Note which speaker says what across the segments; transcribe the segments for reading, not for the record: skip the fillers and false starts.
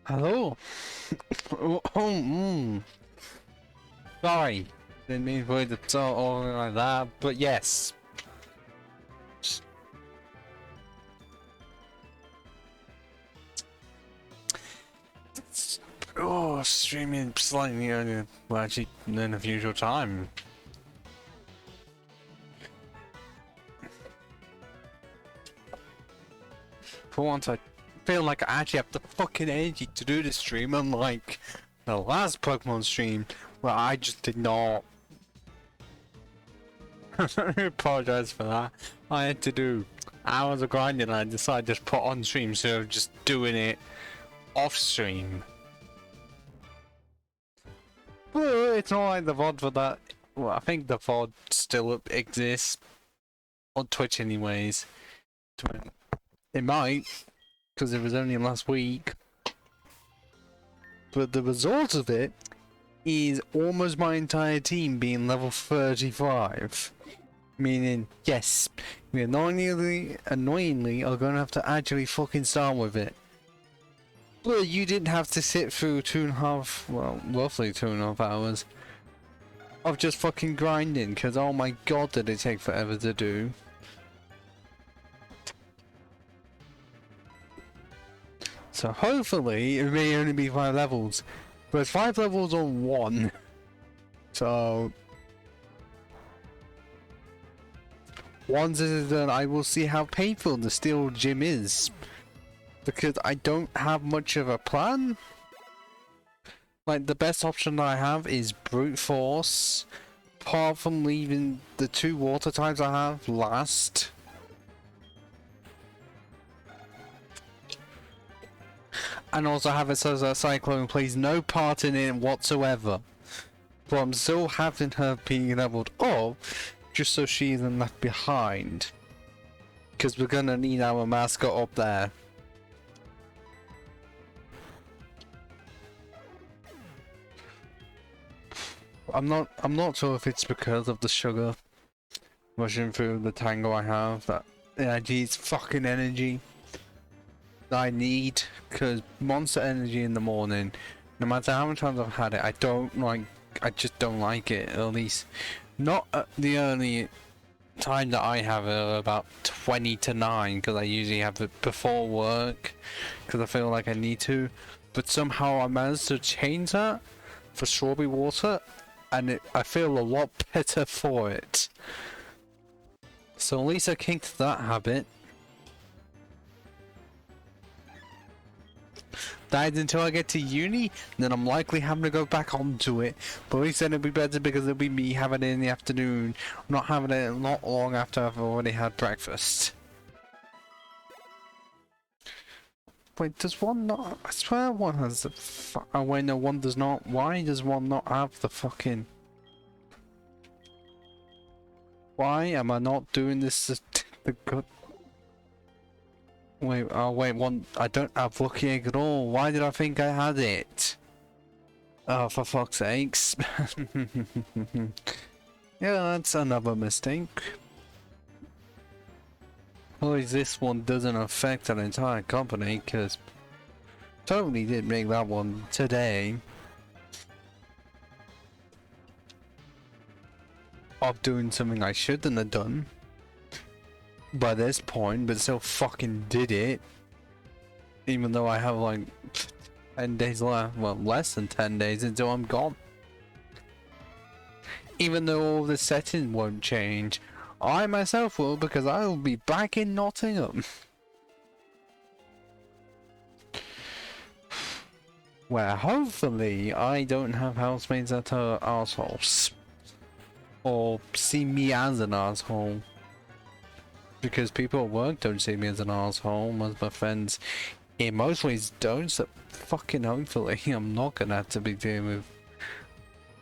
Speaker 1: Hello. Sorry, didn't mean for it to talk or like that, but yes. Oh, streaming slightly earlier, well, actually, than the usual time. For once, I feel like I actually have the fucking energy to do this stream, unlike the last Pokemon stream, where I just did not. I apologize for that. I had to do hours of grinding and I decided to just put on stream instead of just doing it off stream. Well, it's not like the VOD for that. Well, I think the VOD still exists on Twitch anyways. It might, because it was only last week. But the result of it is almost my entire team being level 35. Meaning, yes, we annoyingly are going to have to actually fucking start with it. But you didn't have to sit through 2.5, well, roughly 2.5 hours of just fucking grinding, because oh my god did it take forever to do. So hopefully, it may only be 5 levels, but 5 levels on 1. So once this is done, I will see how painful the steel gym is. Because I don't have much of a plan. Like, the best option I have is brute force. Apart from leaving the 2 water types I have last. And also have it so that Cyclone plays no part in it whatsoever. But I'm still having her being leveled up. Just so she isn't left behind. Because we're gonna need our mascot up there. I'm not sure if it's because of the sugar rushing through the tango I have, that energy is fucking energy that I need, because monster energy in the morning, no matter how many times I've had it, I just don't like it, at least not at the early time that I have it, about 20 to 9, because I usually have it before work, because I feel like I need to, but somehow I managed to change that for strawberry water, and I feel a lot better for it. So at least I kicked that habit. That is until I get to uni, then I'm likely having to go back onto it. But at least then it'll be better because it'll be me having it in the afternoon, not having it not long after I've already had breakfast. Wait, does one not? I swear one has the oh wait, no, one does not. Why does one not have the fucking... Why am I not doing this the good... Wait, oh wait, one... I don't have Lucky Egg at all. Why did I think I had it? Oh, for fuck's sakes. Yeah, that's another mistake. At least this one doesn't affect an entire company, because totally did make that one today. Of doing something I shouldn't have done by this point, but still fucking did it. Even though I have like 10 days left, well, less than 10 days until I'm gone. Even though all the settings won't change, I myself will, because I will be back in Nottingham. Where hopefully I don't have housemates that are assholes. Or see me as an asshole. Because people at work don't see me as an asshole, most of my friends in most ways don't, so fucking hopefully I'm not gonna have to be dealing with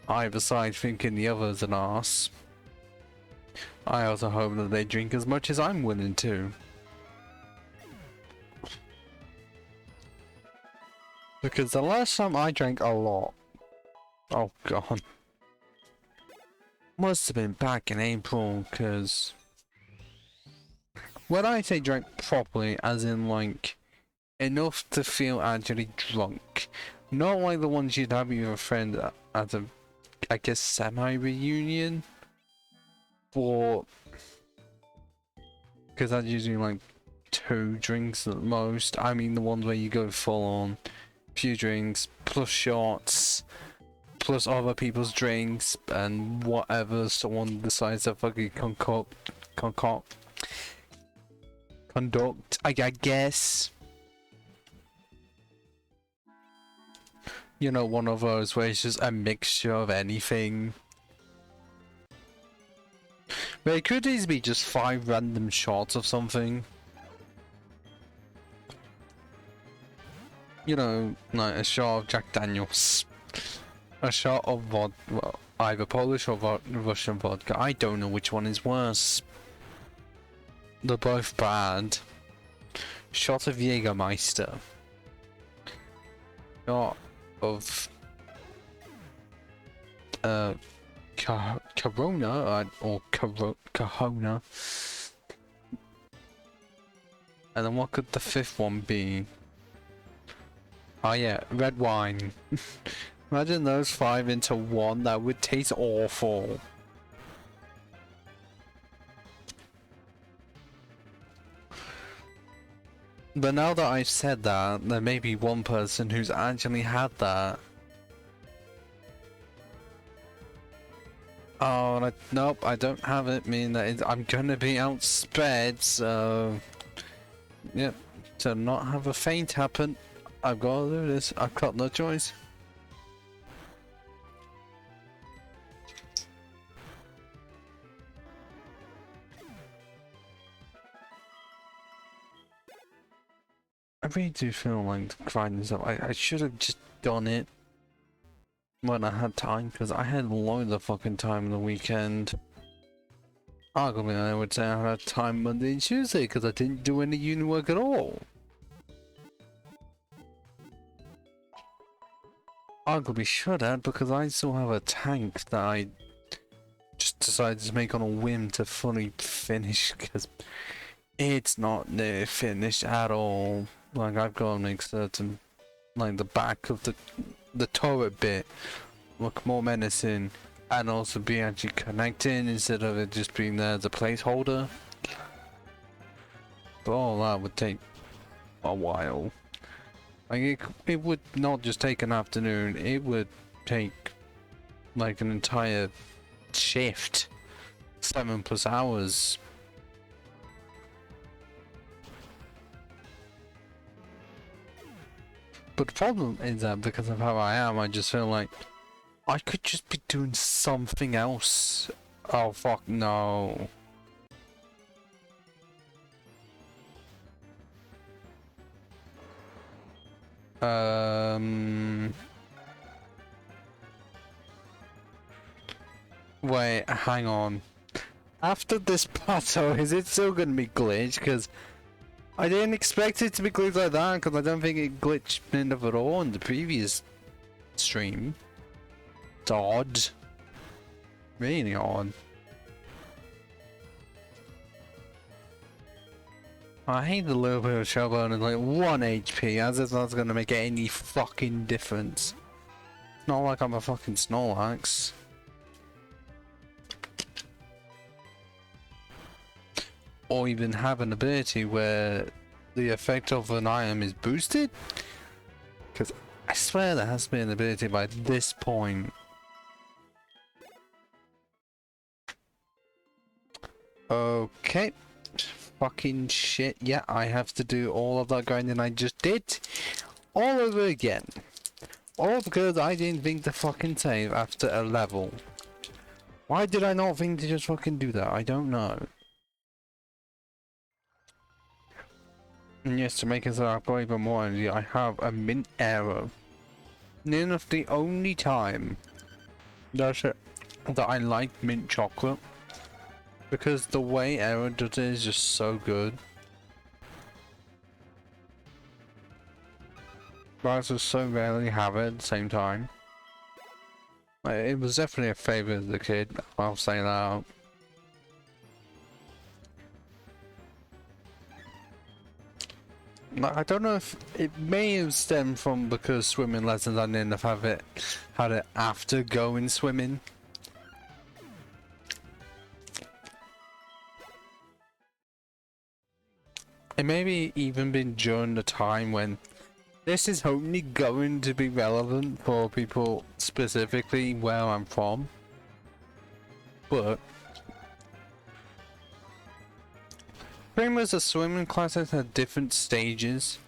Speaker 1: either side thinking the other's an arse. I also hope that they drink as much as I'm willing to. Because the last time I drank a lot, oh god, must have been back in April, because when I say drank properly, as in like enough to feel actually drunk. Not like the ones you'd have with your friend at a, I guess, semi-reunion. But because that's usually like 2 drinks at most. I mean the ones where you go full on, few drinks, plus shots, plus other people's drinks, and whatever someone decides to fucking conduct, I guess. You know, one of those where it's just a mixture of anything. But it could easily be just 5 random shots of something. You know, like a shot of Jack Daniels. A shot of vodka, well, either Polish or Russian vodka. I don't know which one is worse. They're both bad. Shot of Jägermeister. Shot of Corona or Corona. And then what could the 5th one be? Oh yeah, red wine. Imagine those 5 into one, that would taste awful. But now that I've said that, there may be one person who's actually had that. Oh, nope, I don't have it, meaning that I'm gonna be outsped, so... Yep, to not have a faint happen, I've got to do this. I've got no choice. I really do feel like grinding stuff. I should have just done it when I had time, because I had loads of fucking time on the weekend. Arguably, I would say I had time Monday and Tuesday because I didn't do any uni work at all. Arguably should have, because I still have a tank that I just decided to make on a whim to fully finish, because it's not near finished at all. Like, I've got to make certain, like, the back of the turret bit look more menacing, and also be actually connecting instead of it just being there as a placeholder. But all that would take a while. Like, it would not just take an afternoon, it would take like an entire shift. 7+ hours. But the problem is that because of how I am, I just feel like I could just be doing something else. Oh fuck no. Wait, hang on. After this plateau, is it still gonna be glitched? Because I didn't expect it to be glitched like that, because I don't think it glitched enough at all in the previous stream. It's odd. Really odd. I hate the little bit of showbone and like 1 HP, as if that's gonna make any fucking difference. It's not like I'm a fucking Snorlax. Or even have an ability where the effect of an item is boosted? Because I swear there has to be an ability by this point. Okay. Fucking shit. Yeah, I have to do all of that grinding I just did all over again. All because I didn't think to fucking save after a level. Why did I not think to just fucking do that? I don't know. And yes, to make it so I've got even more energy, I have a mint arrow. Near enough the only time that I like mint chocolate. Because the way arrow does it is just so good. But I just so rarely have it at the same time. It was definitely a favourite as a kid, I'll say that. I don't know if it may have stemmed from because swimming lessons I didn't have had it after going swimming. It maybe even been during the time when this is only going to be relevant for people specifically where I'm from. But pretty much the swimming classes had different stages.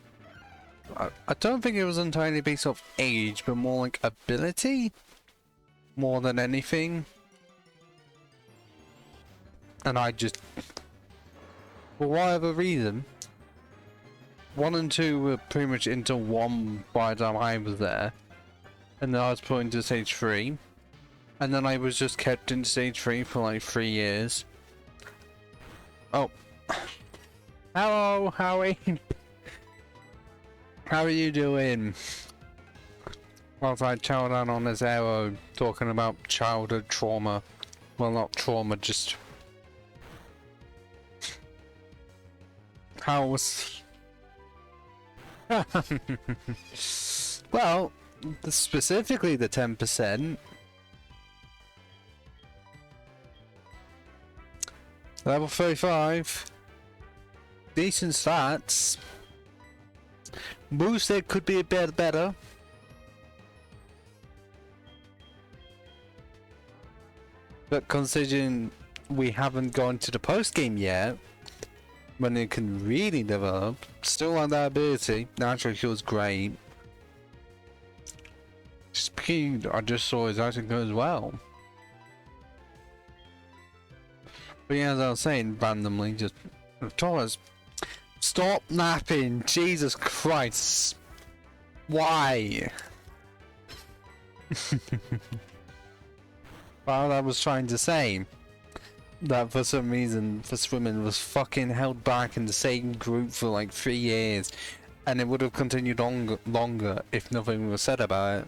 Speaker 1: I don't think it was entirely based off age, but more like ability, more than anything. And I just, for whatever reason, 1 and 2 were pretty much into 1 by the time I was there. And then I was put into stage 3. And then I was just kept in stage 3 for like 3 years. Oh. Hello, Howie. How are you doing? Whilst I chow down on this arrow talking about childhood trauma. Well, not trauma, just... How was... Well, specifically the 10%. Level 35. Decent stats. Boosted could be a bit better. But considering we haven't gone to the post game yet, when it can really develop, still on that ability, naturally feels great. Speed, I just saw is actually good as well. But yeah, as I was saying, randomly, just Taurus, stop napping, Jesus Christ, why? Well, I was trying to say that for some reason, for swimming was fucking held back in the same group for like 3 years, and it would have continued longer if nothing was said about it.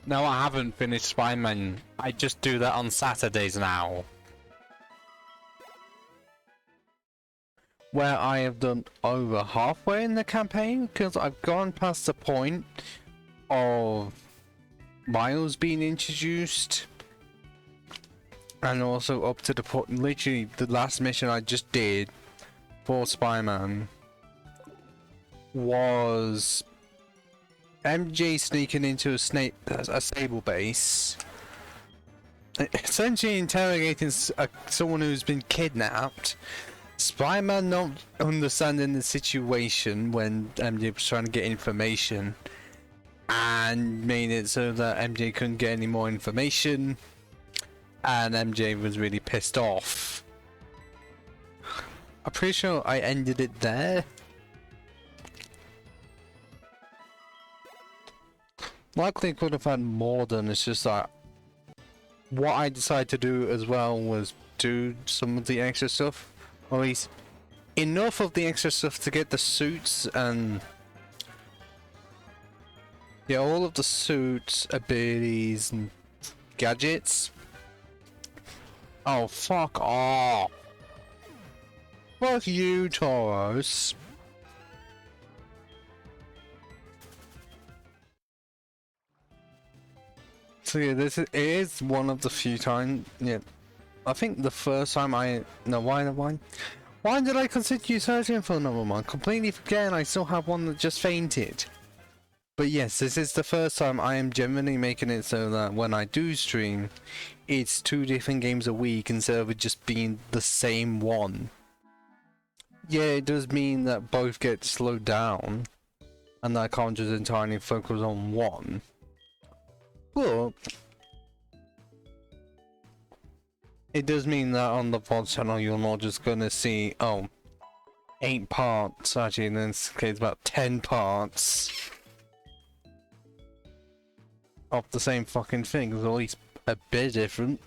Speaker 1: No, I haven't finished Spider-Man. I just do that on Saturdays now. Where I have done over halfway in the campaign, because I've gone past the point of Miles being introduced, and also up to the point, literally the last mission I just did for Spider-Man was MJ sneaking into a stable base, essentially interrogating someone who's been kidnapped. Spider-Man not understanding the situation when MJ was trying to get information, and made it so that MJ couldn't get any more information, and MJ was really pissed off. I'm pretty sure I ended it there. Likely could have had more than, it's just that what I decided to do as well was do some of the extra stuff. Or at least enough of the extra stuff to get the suits and yeah, all of the suits, abilities, and gadgets. Oh, fuck off! Fuck you, Tauros. So yeah, it is one of the few times. Yeah. I think the first time why did I continue searching for another one? Completely forgetting I still have one that just fainted. But yes, this is the first time I am genuinely making it so that when I do stream, it's 2 different games a week instead of it just being the same one. Yeah, it does mean that both get slowed down, and that I can't just entirely focus on one. But it does mean that on the VODS channel you're not just gonna see, oh, 8 parts, actually in this case about 10 parts of the same fucking thing, or at least a bit different.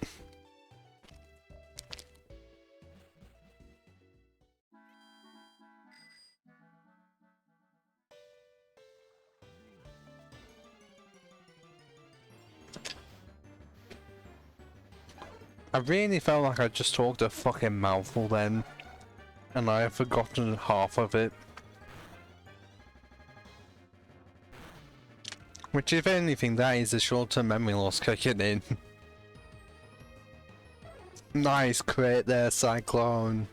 Speaker 1: I really felt like I just talked a fucking mouthful then, and I have forgotten half of it. Which, if anything, that is a short-term memory loss kicking in. Nice crit there, Cyclone.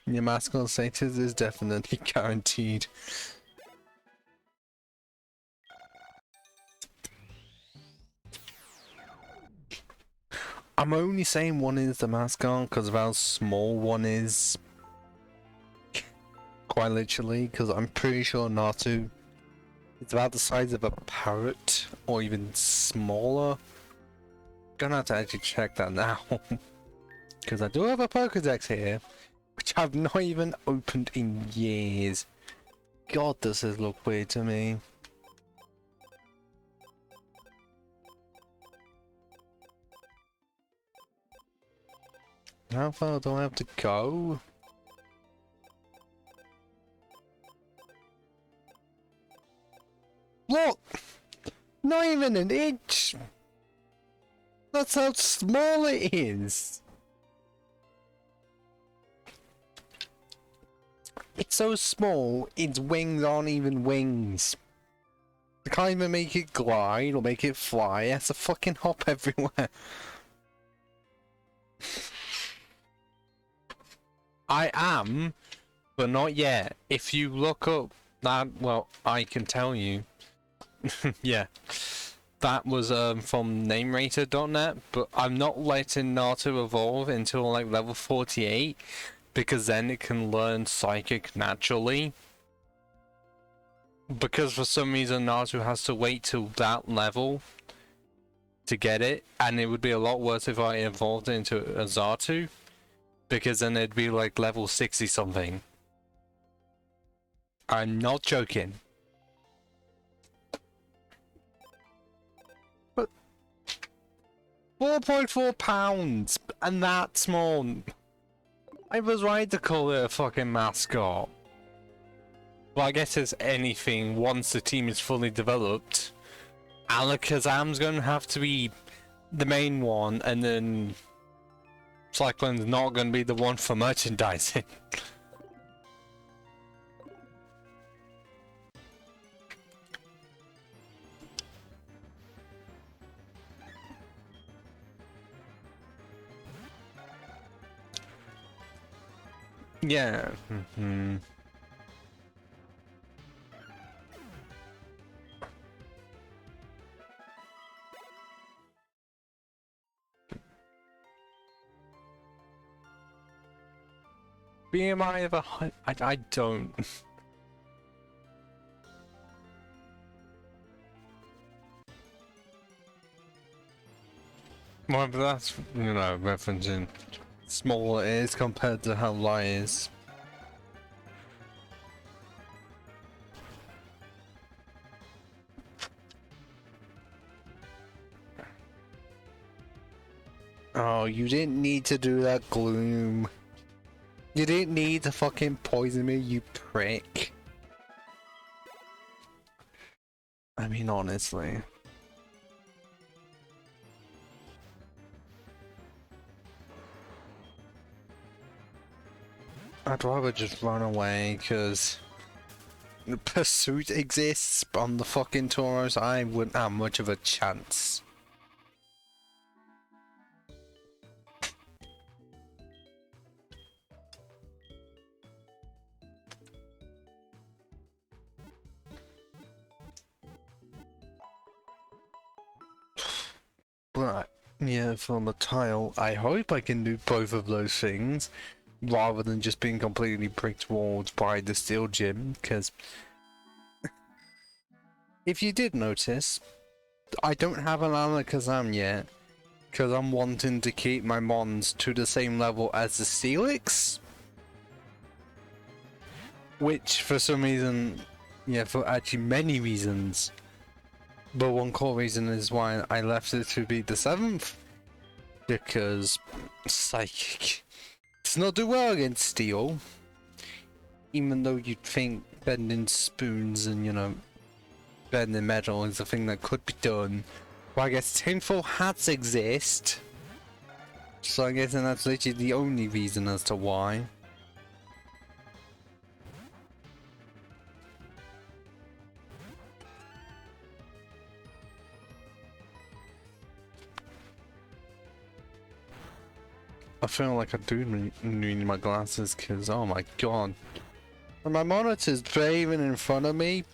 Speaker 1: Your mascot status is definitely guaranteed. I'm only saying one is the mascot because of how small one is. Quite literally, because I'm pretty sure Natu is about the size of a parrot or even smaller. Gonna have to actually check that now. Because I do have a Pokedex here, which I've not even opened in years. God, does this look weird to me. How far do I have to go? Look! Not even an inch! That's how small it is! It's so small, its wings aren't even wings. I can't even make it glide or make it fly, it has to fucking hop everywhere. I am, but not yet. If you look up that, well, I can tell you. Yeah. That was from namerater.net, but I'm not letting Naruto evolve until like level 48, because then it can learn Psychic naturally. Because for some reason Naruto has to wait till that level to get it, and it would be a lot worse if I evolved it into a Xatu, because then it'd be like level 60 something. I'm not joking. 4.4 pounds, and that small. I was right to call it a fucking mascot. Well, I guess it's anything once the team is fully developed. Alakazam's gonna have to be the main one, and then Cyclone's not gonna be the one for merchandising. Yeah. BMI of I don't. Well, but that's, you know, referencing small it is compared to how light is. Oh, you didn't need to do that, Gloom. You didn't need to fucking poison me, you prick. I mean, honestly. I'd rather just run away, because pursuit exists on the fucking Tauros. I wouldn't have much of a chance. But, yeah, from a tile, I hope I can do both of those things, rather than just being completely pricked towards by the steel gym, because if you did notice, I don't have an Alakazam yet, because I'm wanting to keep my Mons to the same level as the Steelix, which for some reason, yeah, for actually many reasons, but one core reason is why I left it to be the 7th, because Psychic does not do well against Steel, even though you'd think bending spoons and, you know, bending metal is a thing that could be done. Well, I guess tinfoil hats exist, so I guess that's literally the only reason as to why. I feel like I do need my glasses because, oh my god. And my monitor's braving in front of me.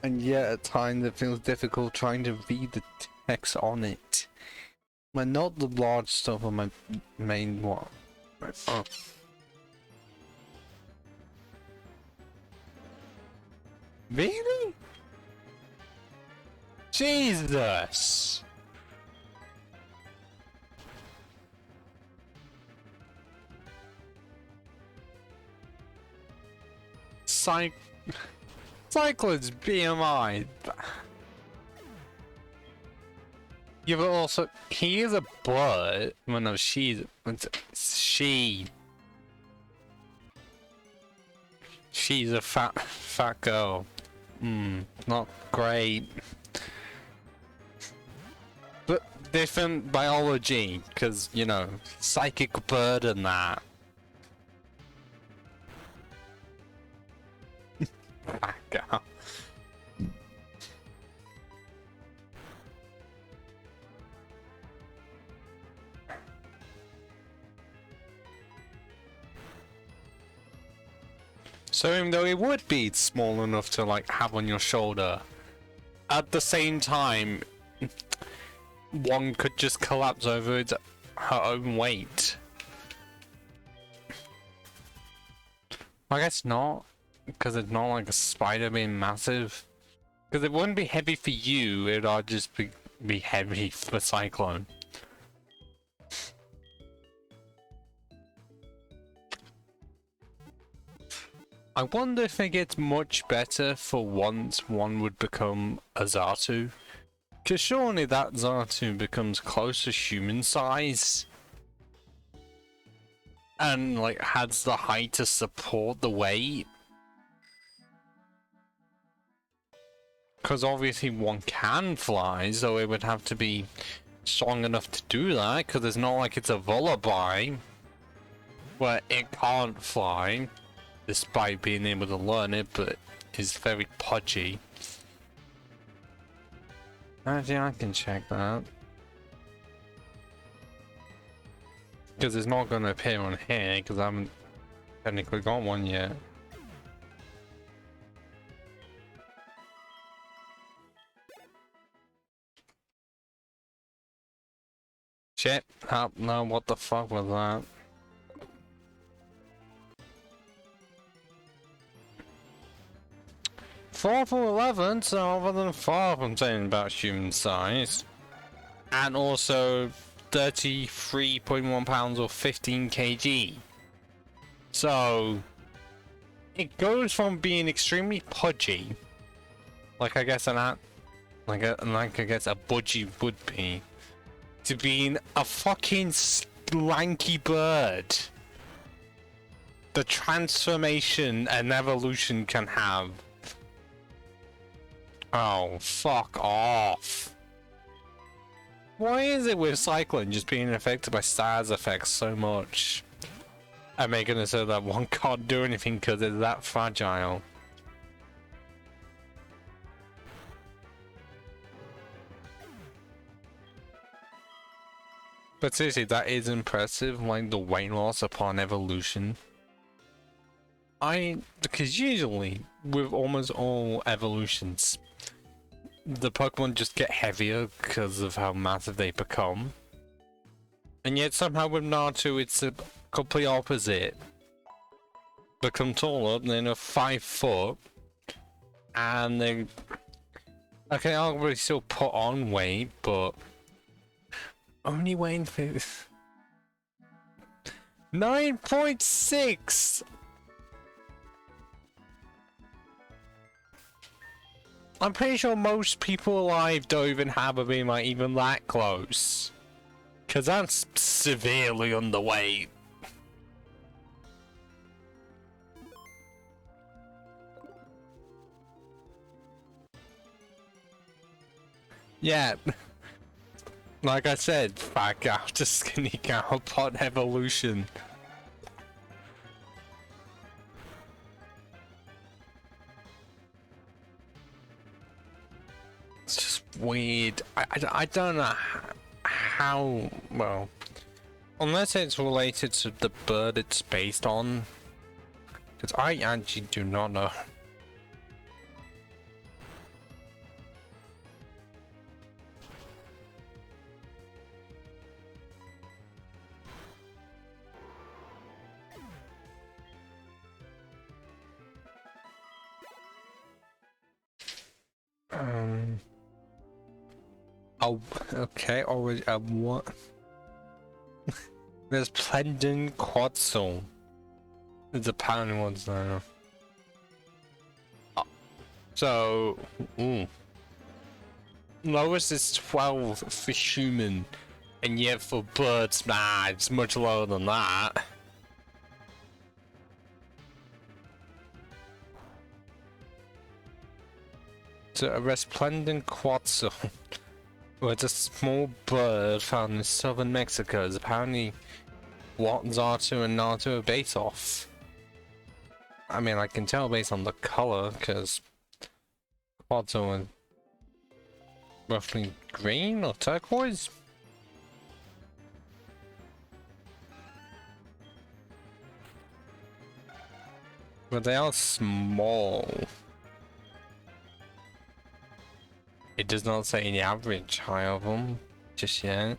Speaker 1: And yet at times it feels difficult trying to read the text on it. But not the large stuff on my main one. Oh. Really? Jesus! Cyclone's BMI. Yeah, but also, he is a butt. Well, no, she's a fat girl. Not great. But different biology, because, you know, psychic burden that. Fat girl. So even though it would be small enough to like have on your shoulder, at the same time, one could just collapse over her own weight. I guess not, because it's not like a spider being massive. Because it wouldn't be heavy for you, it'd just be heavy for Cyclone. I wonder if it gets much better for once one would become a Xatu. Because surely that Xatu becomes close to human size. And like has the height to support the weight. Because obviously one can fly, so it would have to be strong enough to do that. Because it's not like it's a Lullaby where it can't fly. Despite being able to learn it, but is very pudgy. Actually, I can check that. Because it's not going to appear on here, because I haven't technically got one yet. Shit. Oh, no, what the fuck was that? Four for 11, so other than far from saying about human size. And also 33.1 pounds or 15 kg. So it goes from being extremely pudgy, like I guess I guess a budgie would be, to being a fucking lanky bird. The transformation an evolution can have. Oh, fuck off. Why is it with Cyclone just being affected by stars effects so much? And making it so that one can't do anything because it's that fragile. But seriously, that is impressive, like the weight loss upon evolution. Because usually, with almost all evolutions, the Pokemon just get heavier because of how massive they become. And yet somehow with Naruto it's the complete opposite. Become taller, then are 5 foot. And they... Okay, I'll really still put on weight, but... Only weighing 9.6! I'm pretty sure most people alive don't even have a BMI even that close. Cause that's severely underweight. Yeah. Like I said, fat cow to skinny cow pod evolution. It's just weird. I don't know how well. Unless it's related to the bird it's based on. Because I actually do not know. Oh, okay, already, what? There's Plendon Quetzal. There's a pattern ones now. So, lowest is 12 for human, and yet for birds, nah, it's much lower than that. So a resplendent quetzal, where it's a small bird found in southern Mexico, is apparently what Zato and Naruto are based off. I mean, I can tell based on the color, because quetzal are roughly green or turquoise. But they are small. It does not say the average height of them just yet.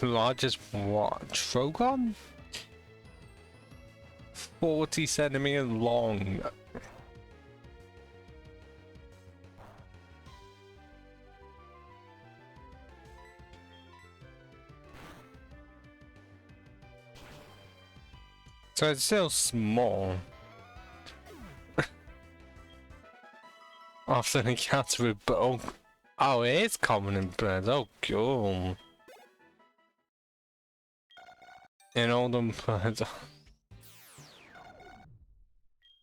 Speaker 1: Largest what? Trogon? 40 centimeters long. So it's still small. After an encounter with oh, it is common in birds. Oh, cool. And all them birds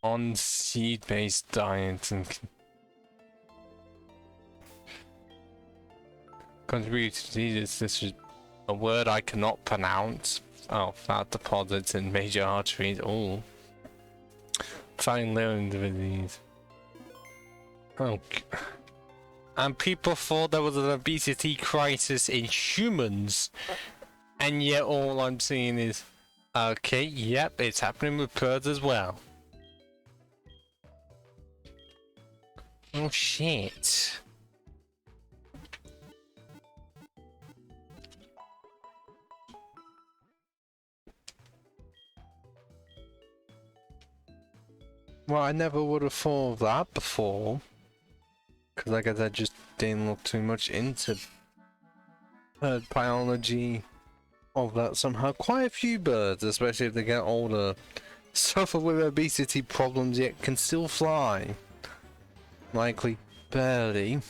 Speaker 1: on seed-based diets and contribute to diseases. This is a word I cannot pronounce. Oh, fat deposits in major arteries. Oh, fine living disease. Oh, and people thought there was an obesity crisis in humans, and yet all I'm seeing is, okay, yep, it's happening with birds as well. Oh shit. Well, I never would have thought of that before. Because I guess I just didn't look too much into bird biology of that somehow. Quite a few birds, especially if they get older, suffer with obesity problems yet can still fly. Likely barely.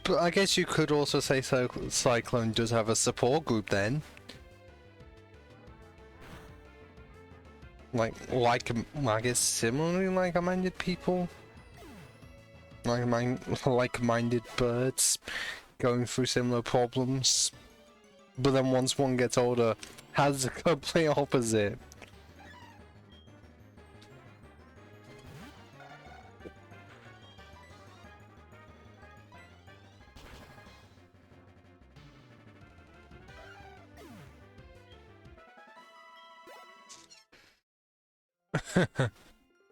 Speaker 1: But I guess you could also say Cyclone does have a support group then. I guess similarly like-minded people? Like-minded birds going through similar problems. But then once one gets older, has the complete opposite.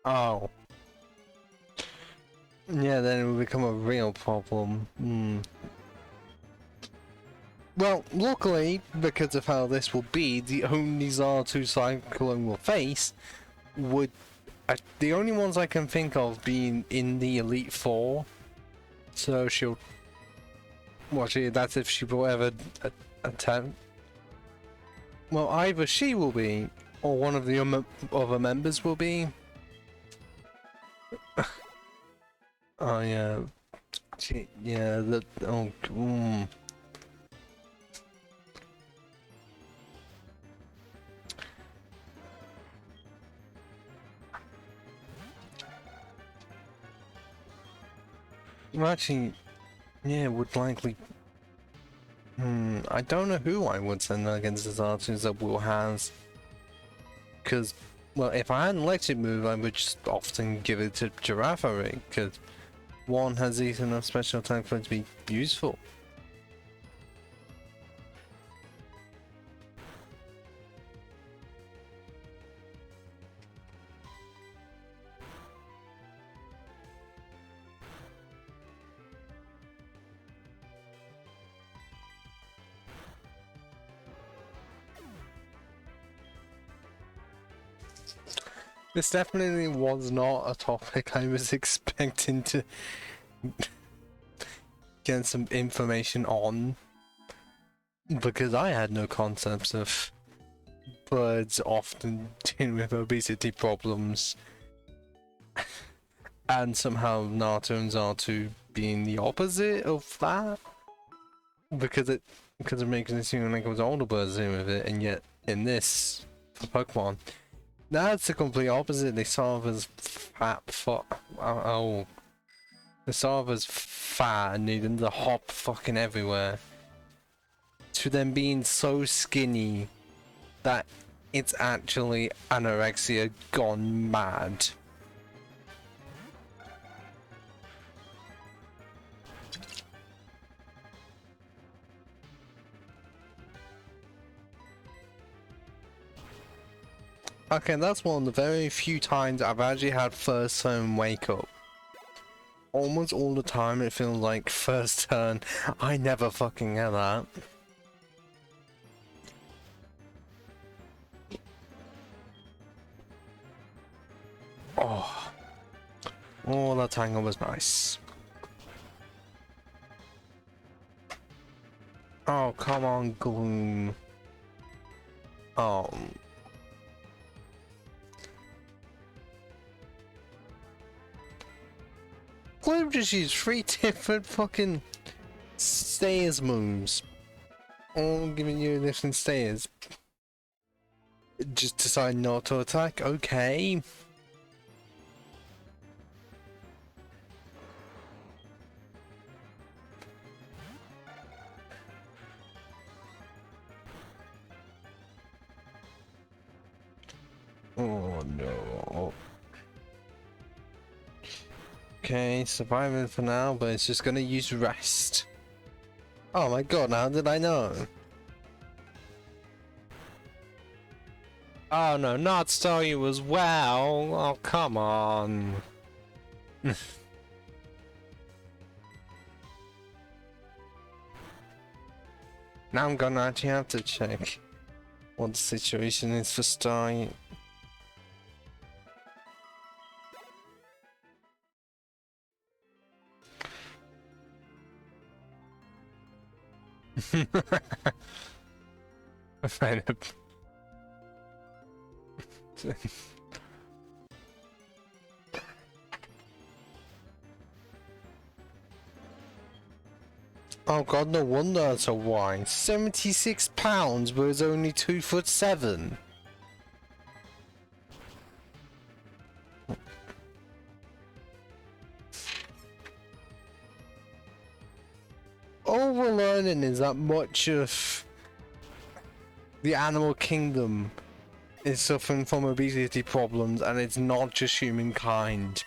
Speaker 1: Oh. Yeah, then it will become a real problem. Well, luckily, because of how this will be, the only Zartu Cyclone will face would... the only ones I can think of being in the Elite Four. So she'll... Well, that's if she will ever attempt... Well, either she will be, or one of the other members will be. Oh yeah, yeah. Well, actually, yeah, would likely I don't know who I would send against the Zapdos that Will has. Because, well, if I hadn't let it move, I would just often give it to Girafarig, because one has enough special attack for it to be useful. This definitely was not a topic I was expecting to get some information on, because I had no concepts of birds often dealing with obesity problems, and somehow Naruto and Zartu being the opposite of that, because it makes it seem like it was older birds dealing with it, and yet in this, for Pokemon, that's the complete opposite. They saw it as fat, they saw it as fat and needing to hop fucking everywhere, to them being so skinny that it's actually anorexia gone mad. Okay, that's one of the very few times I've actually had first turn wake up. Almost all the time it feels like first turn. I never fucking get that. Oh. Oh, that tangle was nice. Oh, come on, Gloom. Oh. Gloom just used 3 different fucking stairs moves. All giving you different stairs. Just decide not to attack? Okay. Oh no. Okay, surviving for now, but it's just gonna use rest. Oh my god, how did I know? Oh no, not so you as well. Oh, come on. Now I'm gonna actually have to check what the situation is for Starry. Fine. Oh god, no wonder it's a wine. 76 pounds, but it's only 2'7". All we're learning is that much of the animal kingdom is suffering from obesity problems, and it's not just humankind.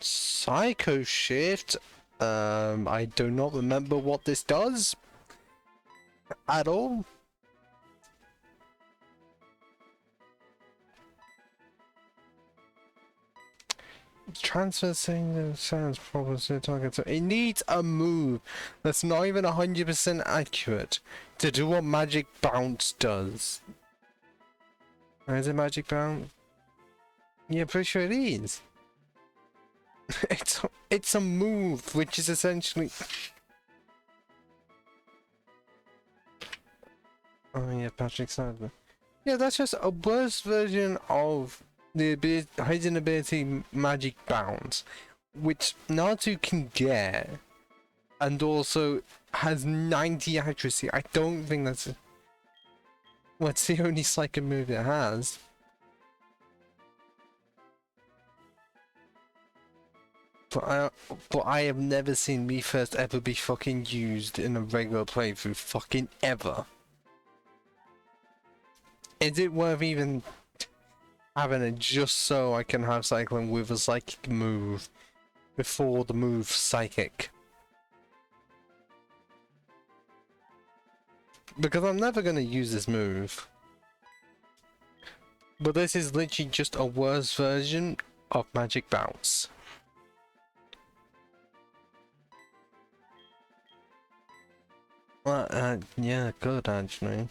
Speaker 1: Psycho Shift? I do not remember what this does at all. Transfer saying the sounds problems to the target, so it needs a move that's not even 100% accurate to do what Magic Bounce does. Or is it Magic Bounce? Yeah, pretty sure it is. It's a move which is essentially. Oh yeah, Patrick Sadler. Yeah, that's just a worse version of the hidden ability Magic Bounce, which Naruto can get, and also has 90 accuracy. I don't think that's. Well, it's the only psychic move it has. But I have never seen Me First ever be fucking used in a regular playthrough, fucking ever. Is it worth even having it just so I can have cycling with a psychic move before the move psychic? Because I'm never gonna use this move. But this is literally just a worse version of Magic Bounce. Well, yeah, good actually.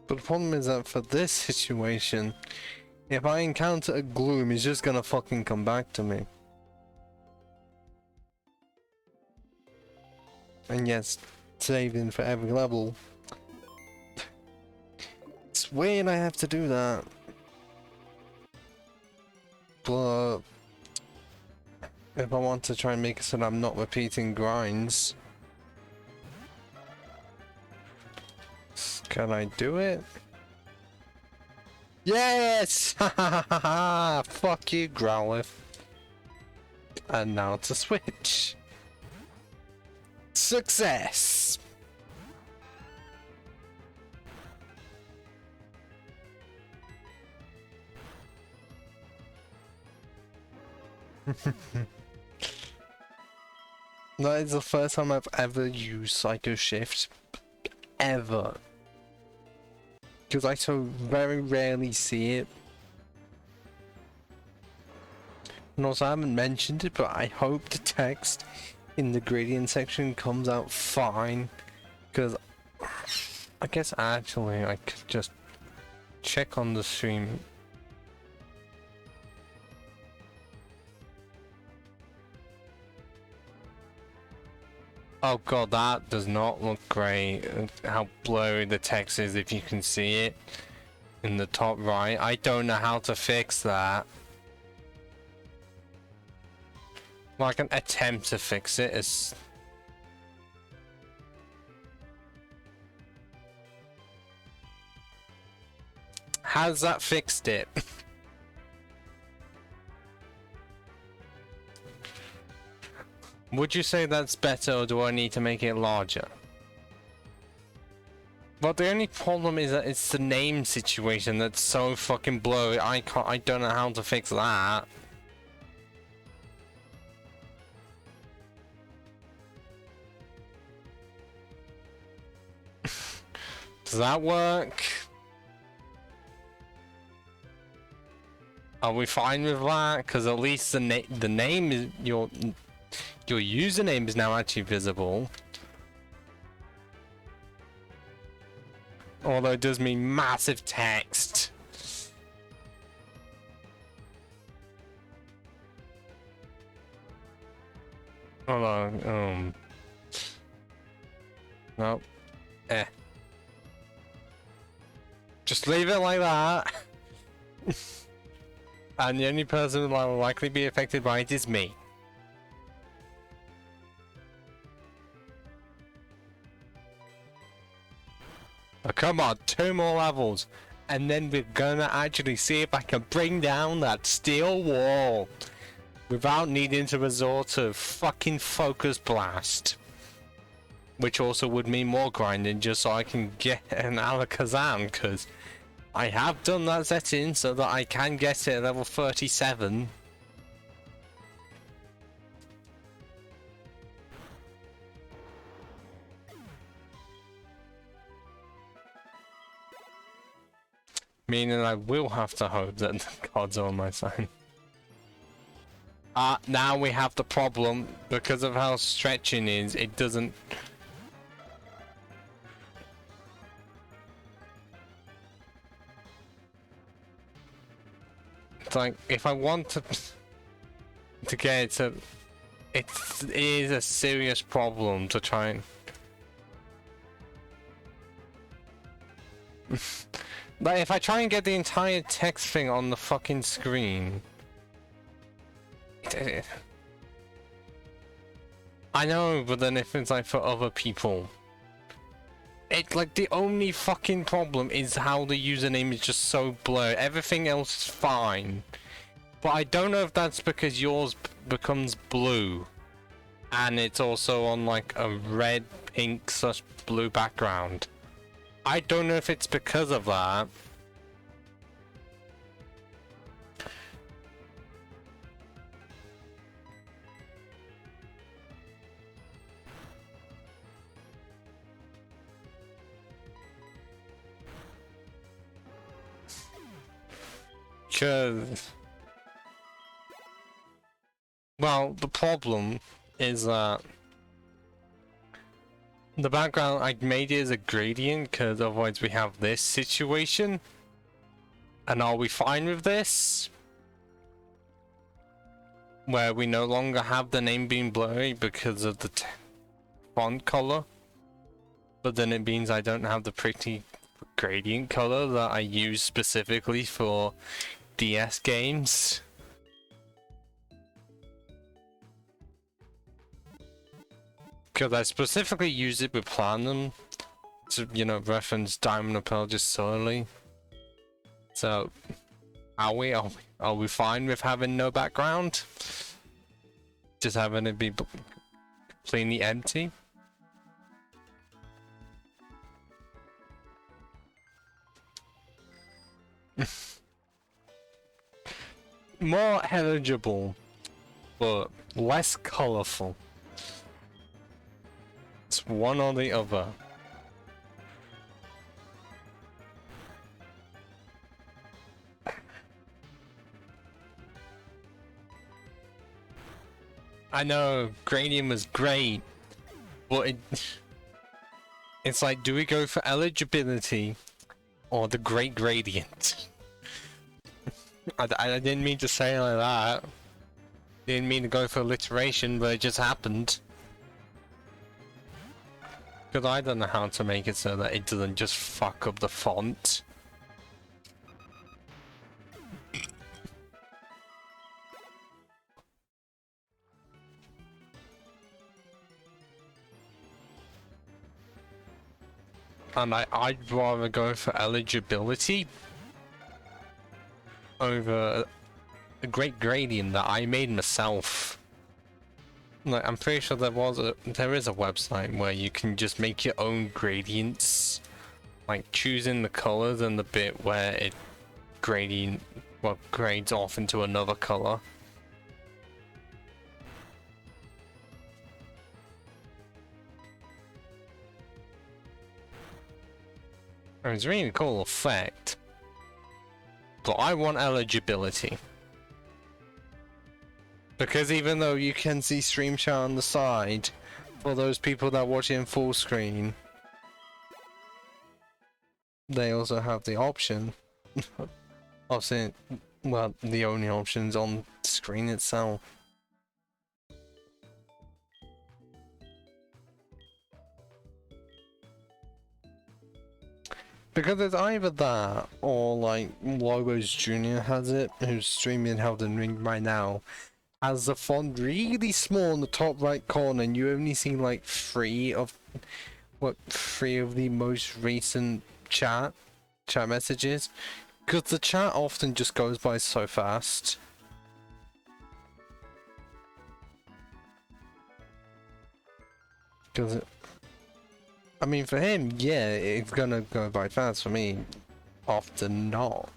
Speaker 1: But the problem is that for this situation, if I encounter a Gloom, it's just gonna fucking come back to me. And yes, saving for every level. It's weird I have to do that. But if I want to try and make it so that I'm not repeating grinds, can I do it? Yes! Ha ha ha ha! Fuck you, Growlithe. And now to switch. Success! That is the first time I've ever used Psycho Shift. Ever. Because I so very rarely see it. And also I haven't mentioned it, but I hope the text in the gradient section comes out fine. Because I guess actually I could just check on the stream. Oh god, that does not look great. How blurry the text is if you can see it in the top right. I don't know how to fix that. Well, I can attempt to fix it as... How's that fixed it? Would you say that's better, or do I need to make it larger? But the only problem is that it's the name situation that's so fucking blurry. I don't know how to fix that. Does that work? Are we fine with that? Because at least the name is your username is now actually visible. Although it does mean massive text. Hold on. Nope. Just leave it like that. And the only person that will likely be affected by it is me. Oh, come on, 2 more levels. And then we're gonna actually see if I can bring down that steel wall. Without needing to resort to fucking Focus Blast. Which also would mean more grinding just so I can get an Alakazam, because I have done that setting so that I can get it at level 37. Meaning I will have to hope that the gods are on my side. Now we have the problem, because of how stretching is, it doesn't... It's like, if I want to get it to... It is a serious problem to try and... Like, if I try and get the entire text thing on the fucking screen...
Speaker 2: I know, but then if it's like for other people, it's like the only fucking problem is how the username is just so blurred. Everything else is fine, but I don't know if that's because yours becomes blue, and it's also on like a red, pink, such blue background. I don't know if it's because of that. Cause, well, the problem is that the background, I made it as a gradient because otherwise we have this situation. And are we fine with this? Where we no longer have the name being blurry because of the font color. But then it means I don't have the pretty gradient color that I use specifically for DS games. Because I specifically use it with Platinum to, you know, reference Diamond and Pearl just solely. So, are we fine with having no background? Just having it be completely empty? More eligible, but less colorful. It's one or the other. I know, gradient was great, but it's like, do we go for eligibility or the great gradient? I didn't mean to say it like that. Didn't mean to go for alliteration, but it just happened. Because I don't know how to make it so that it doesn't just fuck up the font. And I'd rather go for eligibility over a great gradient that I made myself. Like, I'm pretty sure there is a website where you can just make your own gradients, like choosing the colors and the bit where it grades off into another color. It's a really cool effect, but I want eligibility. Because even though you can see stream chat on the side, for those people that watch it in full screen, they also have the option of seeing, well, the only options on the screen itself. Because it's either that, or like Logos Jr. has it, who's streaming Elden Ring right now, has the font really small in the top right corner, and you only see like three of the most recent chat messages, because the chat often just goes by so fast. Because I mean, for him, yeah, it's gonna go by fast. For me, often not.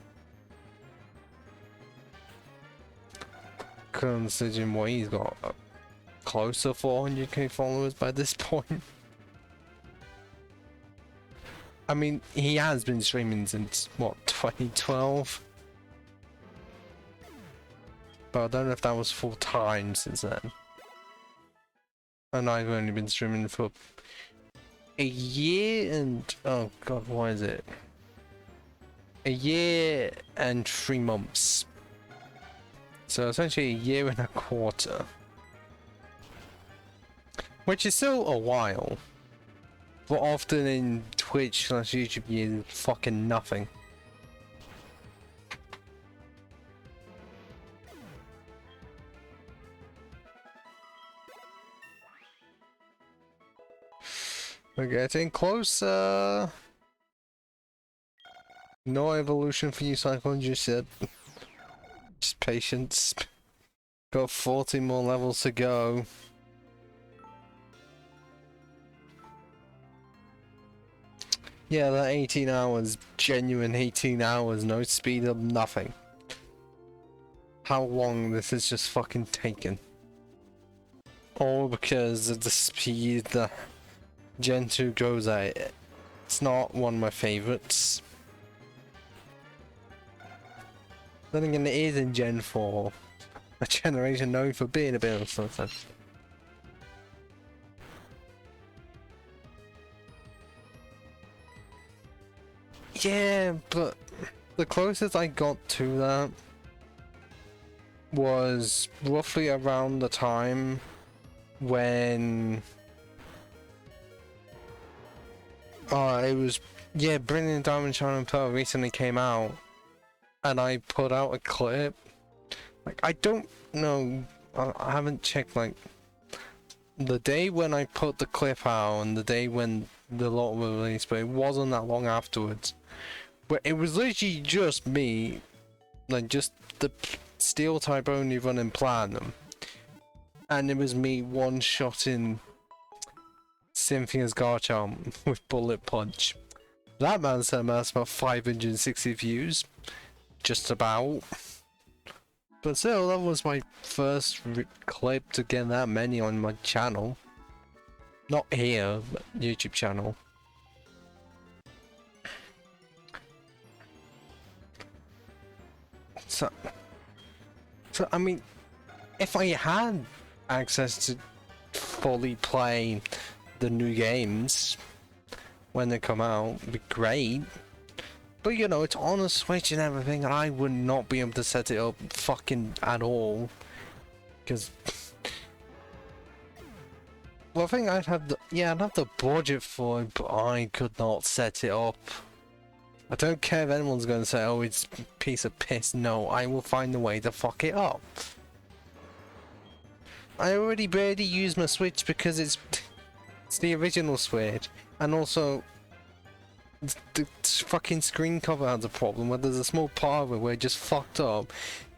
Speaker 2: Considering what he's got, close to 400k followers by this point. I mean, he has been streaming since, what, 2012? But I don't know if that was full time since then. And I've only been streaming for a year and, oh god, why is it? A year and 3 months. So essentially a year and a quarter. Which is still a while. But often in Twitch/YouTube years, fucking nothing.
Speaker 1: We're getting closer. No evolution for you, Cyclone, just yet. Just patience. Got 40 more levels to go. Yeah, that 18 hours, genuine 18 hours, no speed up, nothing. How long this is just fucking taken. All because of the speed that Gen 2 goes at. It's not one of my favorites. Then again, it is in Gen 4. A generation known for being a bit of something. Yeah, but the closest I got to that was roughly around the time when it was, yeah, Brilliant Diamond Shining and Pearl recently came out, and I put out a clip. Like, I don't know, I haven't checked, like, the day when I put the clip out and the day when the lot were released, but it wasn't that long afterwards. But it was literally just me, like, just the steel type only running Platinum. And it was me one-shotting Cynthia's Garchomp with Bullet Punch. That man said that's about 560 views. Just about. But still, that was my first clip to get that many on my channel. Not here, but YouTube channel. So I mean, if I had access to fully play the new games when they come out, it'd be great. But you know, it's on a Switch and everything, and I would not be able to set it up fucking at all. Because, well, I think I'd have the budget for it, but I could not set it up. I don't care if anyone's going to say, oh, it's a piece of piss. No, I will find a way to fuck it up. I already barely use my Switch because it's the original Switch, and also the fucking screen cover has a problem where there's a small part of it where it just fucked up,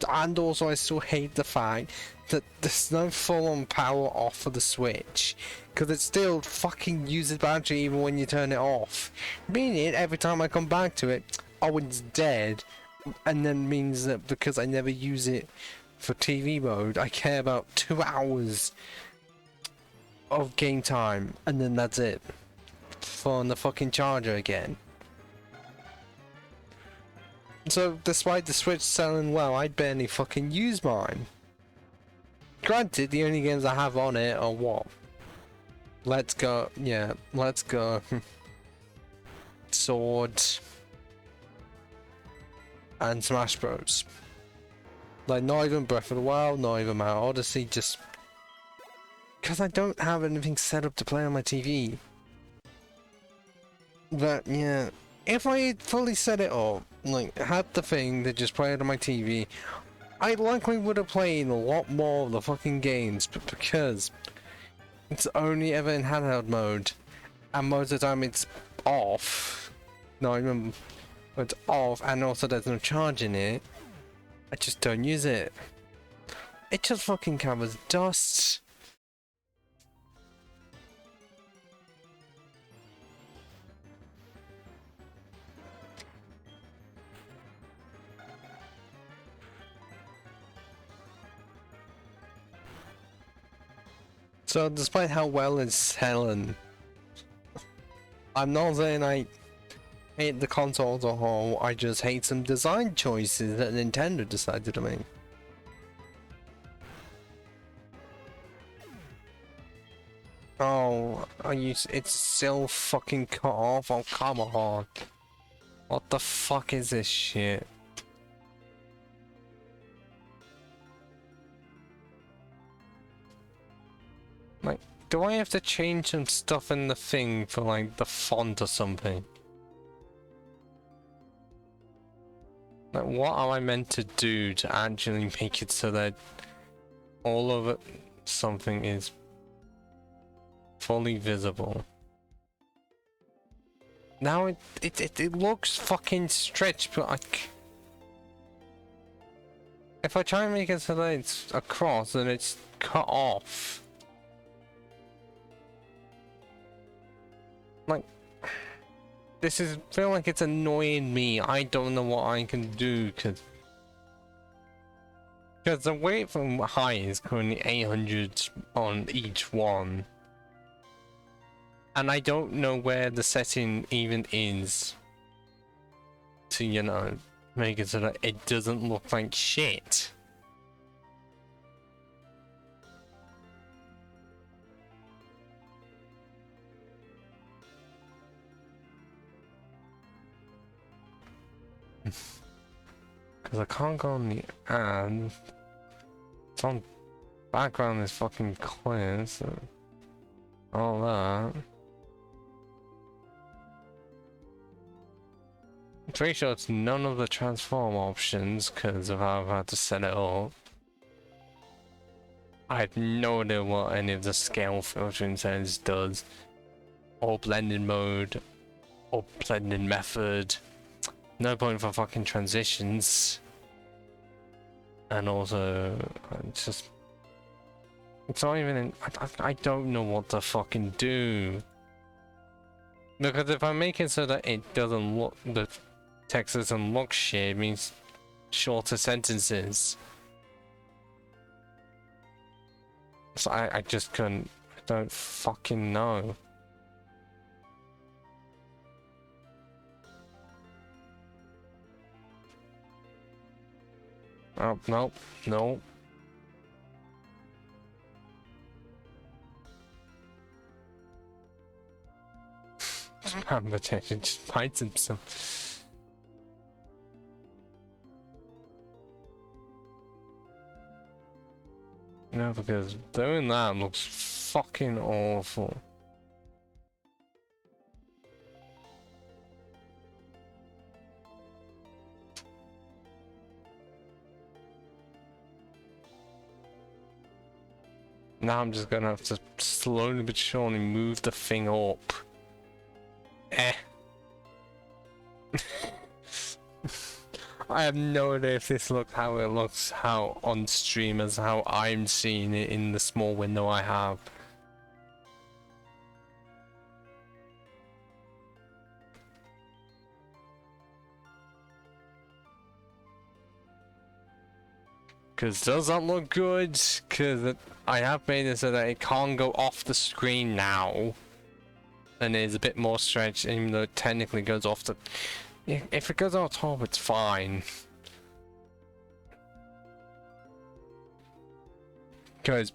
Speaker 1: and also I still hate the fact that there's no full-on power off for the Switch, because it still fucking uses battery even when you turn it off, meaning every time I come back to it, oh, it's dead, and then means that because I never use it for TV mode, I care about 2 hours of game time, and then that's it. On the fucking charger again. So despite the Switch selling well, I barely fucking use mine. Granted, the only games I have on it are what? Let's Go, yeah, Let's Go. Sword. And Smash Bros. Like, not even Breath of the Wild, not even Mario Odyssey, just because I don't have anything set up to play on my TV. But yeah, if I had fully set it up, like had the thing that just played on my TV, I likely would have played a lot more of the fucking games, but because it's only ever in handheld mode, and most of the time it's off, no, I remember, it's off, and also there's no charge in it, I just don't use it. It just fucking covers dust. So despite how well it's selling, I'm not saying I hate the console as a whole, I just hate some design choices that Nintendo decided to make. Oh, it's still fucking cut off? Oh, come on. What the fuck is this shit? Like, do I have to change some stuff in the thing for, like, the font or something? Like, what am I meant to do to actually make it so that all of it, something is fully visible?
Speaker 2: Now it looks fucking stretched, but like, if I try and make it so that it's across, then it's cut off. Like, this is feel like it's annoying me. I don't know what I can do because the weight from high is currently 800 on each one. And I don't know where the setting even is to, you know, make it so that it doesn't look like shit. Because I can't go on the ad. It's on background is fucking clear, so all that. I'm pretty sure it's none of the transform options because of how I've had to set it up. I had no idea what any of the scale filtering settings does, or blending mode, or blending method. No point for fucking transitions. And also, it's not even in, I don't know what to fucking do. Because if I make it so that it doesn't look, the text doesn't look shit, it means shorter sentences. So I just couldn't, I don't fucking know. Oh, nope, no. Spam attention, just finds himself. No, because doing that looks fucking awful. Now I'm just gonna have to slowly but surely move the thing up. I have no idea if this looks how it looks how on stream as how I'm seeing it in the small window I have. Because does that look good? Because I have made it so that it can't go off the screen now. And it's a bit more stretched, even though it technically goes off the... Yeah, if it goes on top, it's fine. Because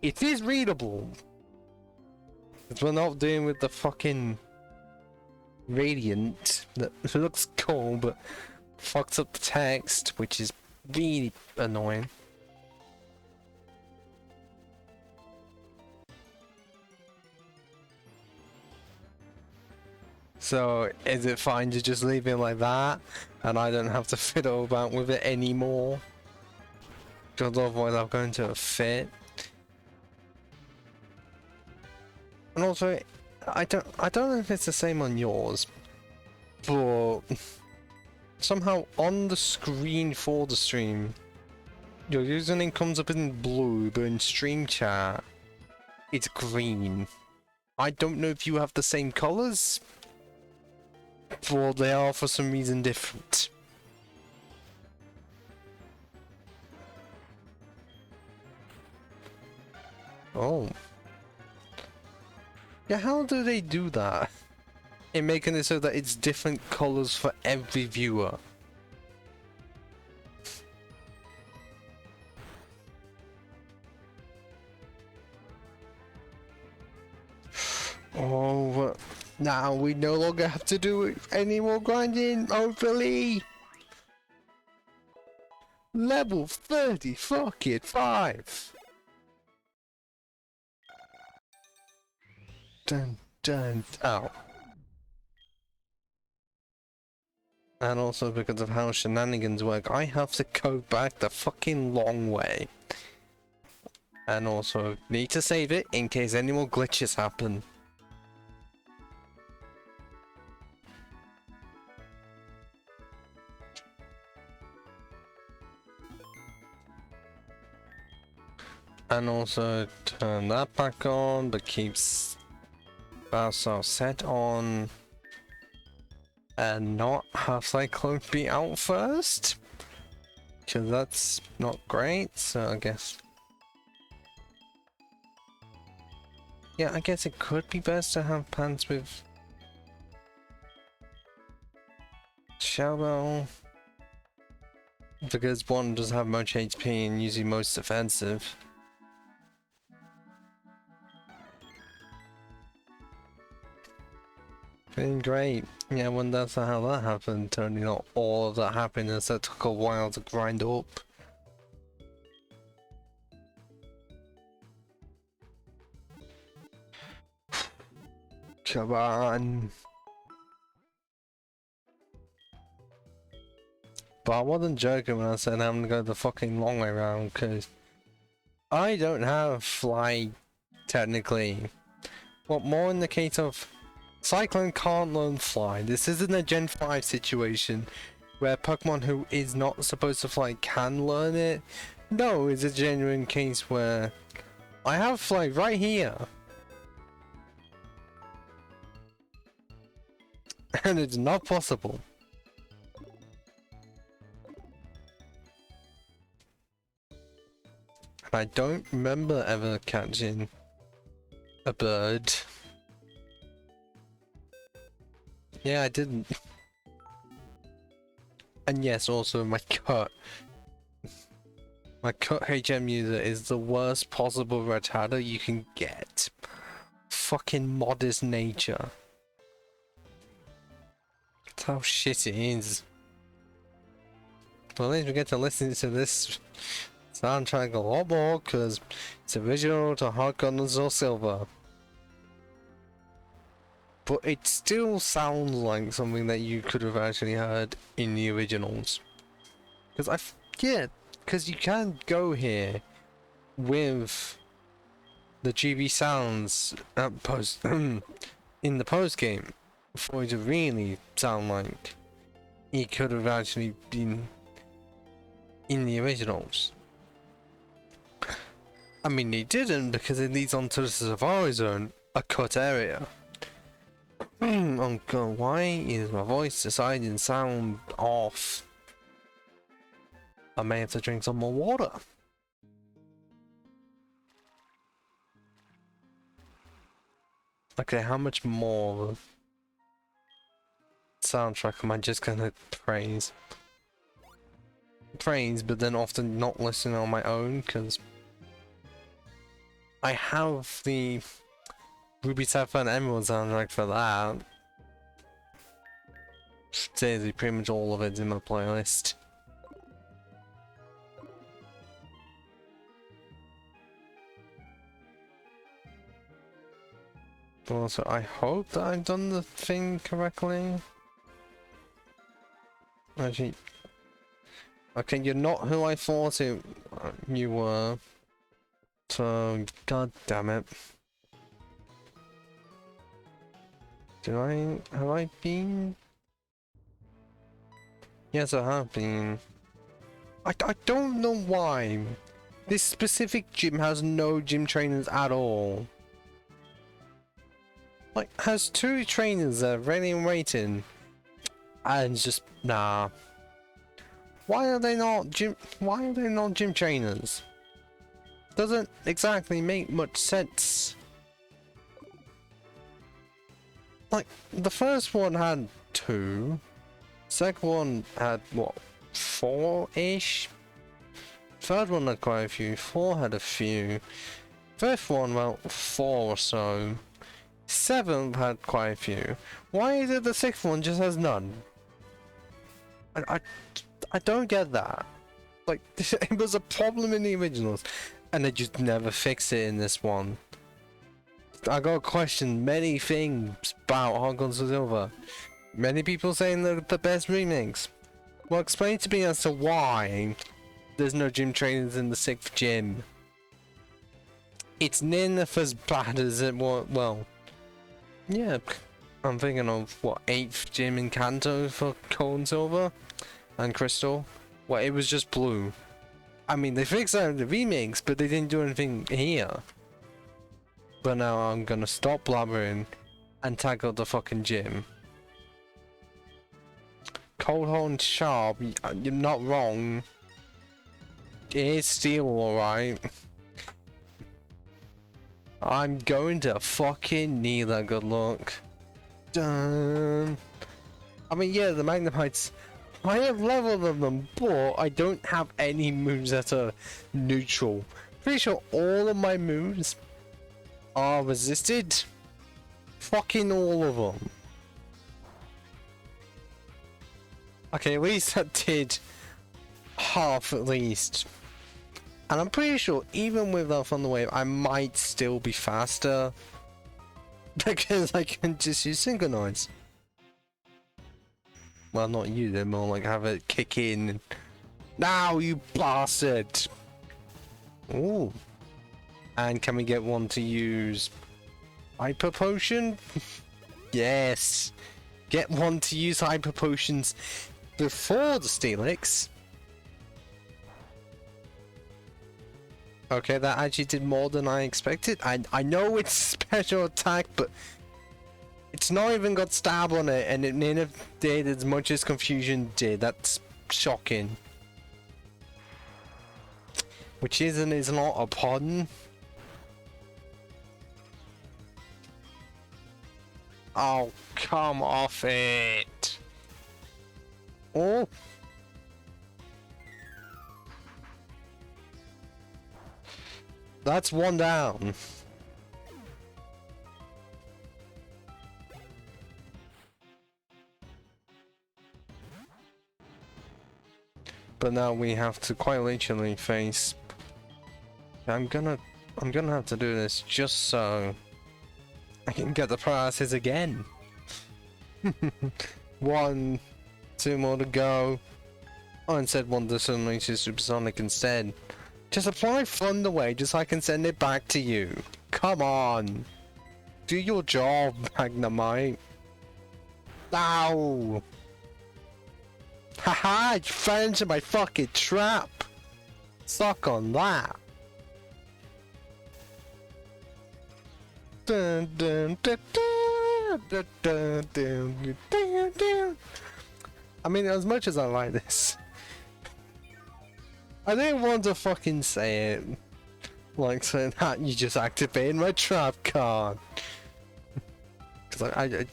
Speaker 2: it is readable. Because we're not dealing with the fucking Radiant that looks cool, but fucks up the text, which is really annoying. So, is it fine to just leave it like that, and I don't have to fiddle about with it anymore? Because otherwise I'm going to fit. And also, I don't know if it's the same on yours, but somehow on the screen for the stream, your username comes up in blue, but in stream chat, it's green. I don't know if you have the same colors, but they are for some reason different. Oh. Yeah, how do they do that? In making it so that it's different colors for every viewer. Oh, now we no longer have to do any more grinding, hopefully. Level 30 fucking 5. Dun dun. Oh. And also because of how shenanigans work, I have to go back the fucking long way. And also need to save it in case any more glitches happen. And also turn that back on, but keeps Bowser set on. And not have Cyclone be out first. Because that's not great, so I guess... Yeah, I guess it could be best to have pants with... Showbell. Because one does have much HP and usually most defensive. Feeling great. Yeah, I wonder how that happened. Turning not all of that happiness that took a while to grind up. Come on. But I wasn't joking when I said I'm gonna go the fucking long way around, because I don't have fly, technically. What more in the case of Cyclone can't learn fly. This isn't a Gen 5 situation where Pokemon who is not supposed to fly can learn it. No, it's a genuine case where I have fly right here. And it's not possible. I don't remember ever catching a bird. Yeah, I didn't. And yes, also my cut. My cut HM user is the worst possible Rattata you can get. Fucking modest nature. That's how shit it is. Well, at least we get to listen to this soundtrack a lot more, because it's original to HeartGold and Soul Silver. But it still sounds like something that you could have actually heard in the originals. Because yeah, because you can go here with the GB sounds post in the post game for it to really sound like it could have actually been in the originals. I mean, it didn't, because it leads on to the Safari Zone, a cut area. Oh god, why is my voice deciding to sound off? I may have to drink some more water. Okay, how much more soundtrack am I just gonna praise? Praise, but then often not listen on my own, because I have the Ruby Sapphire and Emerald soundtrack for that. Seriously, pretty much all of it's in my playlist. Also, I hope that I've done the thing correctly. Actually, okay, you're not who I thought you were. So, god damn it. Have I been? Yes, I have been. I don't know why. This specific gym has no gym trainers at all. Like, has 2 trainers there ready and waiting. And just, nah. Why are they not gym trainers? Doesn't exactly make much sense. Like, the first one had 2. Second one had, what, 4-ish? Third one had quite a few. 4 had a few. Fifth one, well, 4 or so. 7th had quite a few. Why is it the 6th one just has none? I don't get that. Like, it was a problem in the originals, and they just never fixed it in this one. I got questioned many things about HeartGold Silver. Many people saying they're the best remix. Well, explain to me as to why there's no gym trainers in the 6th gym. It's near enough as bad as it was. Well, yeah, I'm thinking of what, 8th gym in Kanto for Gold and Silver and Crystal. Well, it was just blue. I mean, they fixed that in the remakes, but they didn't do anything here. But now I'm gonna stop blabbering and tackle the fucking gym. Cold Horn Sharp, you're not wrong. It is steel, alright. I'm going to fucking need that good luck. Dun. I mean, yeah, the Magnemites, I have leveled them, but I don't have any moves that are neutral. Pretty sure all of my moves are resisted. Fucking all of them. Okay, at least that did half at least. And I'm pretty sure even with that Thunder Wave, I might still be faster. Because I can just use Synchronize. Well, not you, then more like have it kick in. Now, you bastard! Ooh. And can we get one to use Hyper Potion? Yes! Get one to use Hyper Potions before the Steelix. Okay, that actually did more than I expected. I know it's special attack, but it's not even got stab on it, and it never did as much as Confusion did. That's shocking. Which is not a pardon. Oh, come off it. Oh. That's one down. But now we have to quite literally face. I'm gonna have to do this just so I can get the prices again. 1, 2 more to go. Oh, instead one to suddenly to Supersonic instead. Just apply Thunder Wave just so I can send it back to you. Come on. Do your job, Magnemite. Ow! Haha, you fell into my fucking trap! Suck on that! Dun, dun, dun, dun, dun, dun, dun, dun, dun. I mean, as much as I like this, I didn't want to fucking say it. Like saying that you just activated my trap card. Because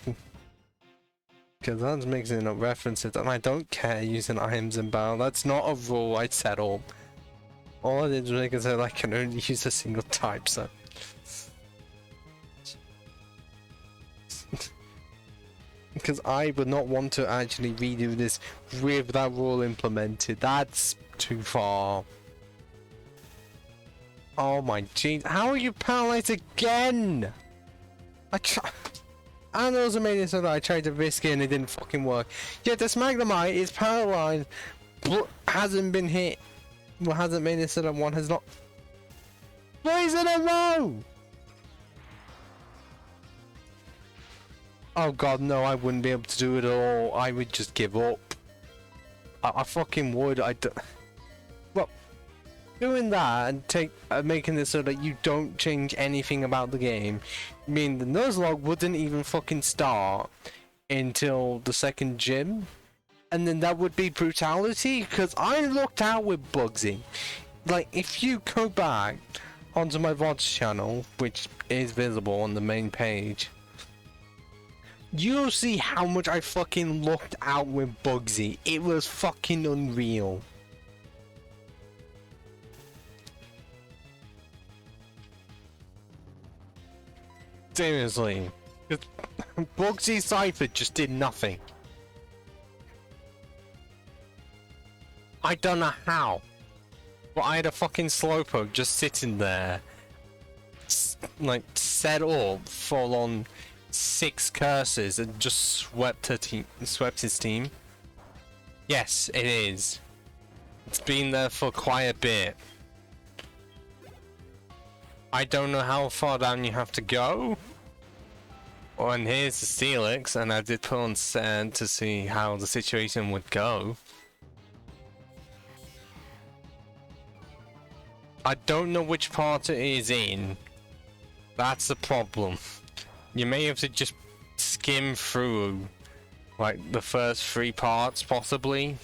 Speaker 2: because that's mixing up references and I don't care using items in battle. That's not a rule I set up. All I did was make it so I can only use a single type, so. Because I would not want to actually redo this with that rule implemented. That's too far. Oh my jeez, how are you paralyzed again? I know it made it so that I tried to risk it and it didn't fucking work. Yet this Magnemite is paralyzed, but hasn't been hit. Well, hasn't made it so that one has not. Twice in a row! Oh god, no, I wouldn't be able to do it at all. I would just give up. I fucking would. Well, doing that and making it so that you don't change anything about the game, meaning the Nuzlocke wouldn't even fucking start until the second gym, and then that would be brutality. Because I looked out with Bugsy. Like, if you go back onto my VODS channel, which is visible on the main page, you'll see how much I fucking looked out with Bugsy. It was fucking unreal. Seriously. Bugsy Cypher just did nothing. I don't know how. But I had a fucking Slowpoke just sitting there. Like, set up full on 6 curses and just swept his team. Yes, it is. It's been there for quite a bit. I don't know how far down you have to go. Oh, and here's the Steelix, and I did put on sand to see how the situation would go. I don't know which part it is in. That's the problem. You may have to just skim through, like, the first 3 parts, possibly.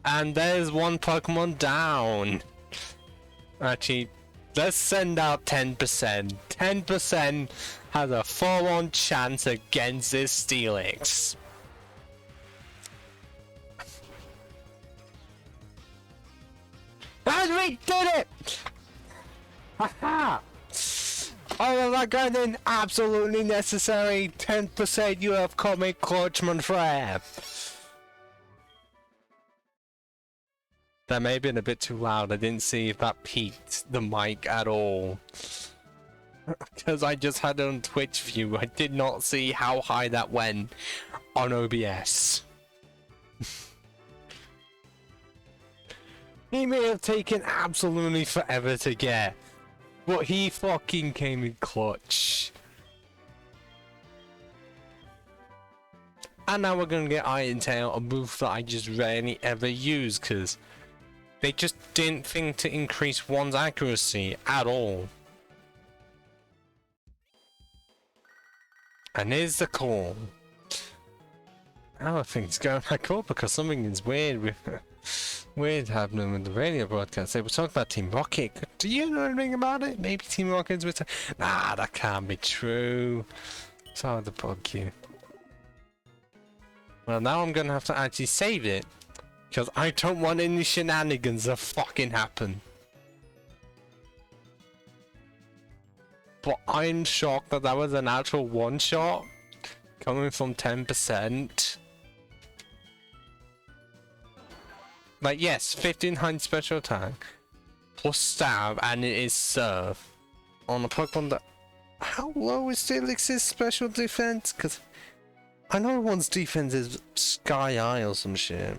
Speaker 2: And there's one Pokemon down. Actually, let's send out 10%. 10% has a full-on chance against this Steelix. And we did it! Haha! All of that going absolutely necessary. 10% you have comic clutch, my friend. That may have been a bit too loud. I didn't see if that peaked the mic at all. Because I just had it on Twitch view. I did not see how high that went on OBS. He may have taken absolutely forever to get, but he fucking came in clutch. And now we're gonna get Iron Tail, a move that I just rarely ever use, because they just didn't think to increase one's accuracy at all. And here's the call. How are things going back up? Because something is weird with weird happening with the radio broadcast. They were talking about Team Rocket. Do you know anything about it? Maybe Team Rocket's with. Nah, that can't be true. Sorry to bug you. Well, now I'm gonna have to actually save it. Because I don't want any shenanigans to fucking happen. But I'm shocked that that was an actual one-shot. Coming from 10%. Like, yes, 1500 special attack. Plus stab, and it is serve. On a Pokemon that... How low is Steelix's special defense? Because I know one's defense is Sky Eye or some shit.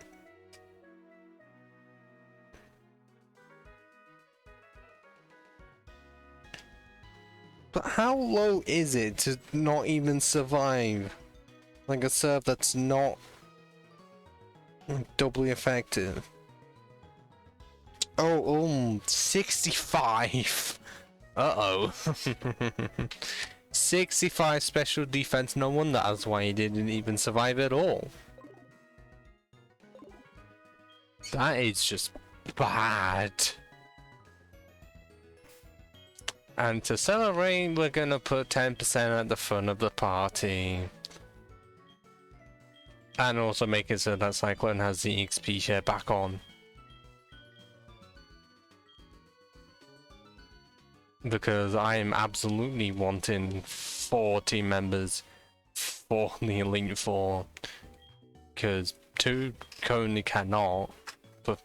Speaker 2: But how low is it to not even survive? Like a serve that's not doubly effective. Oh, 65. Uh-oh. 65 special defense, no wonder that's why he didn't even survive at all. That is just bad. And to celebrate, we're gonna put 10% at the front of the party. And also make it so that Cyclone has the XP share back on. Because I am absolutely wanting 4 team members for the Elite Four. Because 2 currently cannot. But,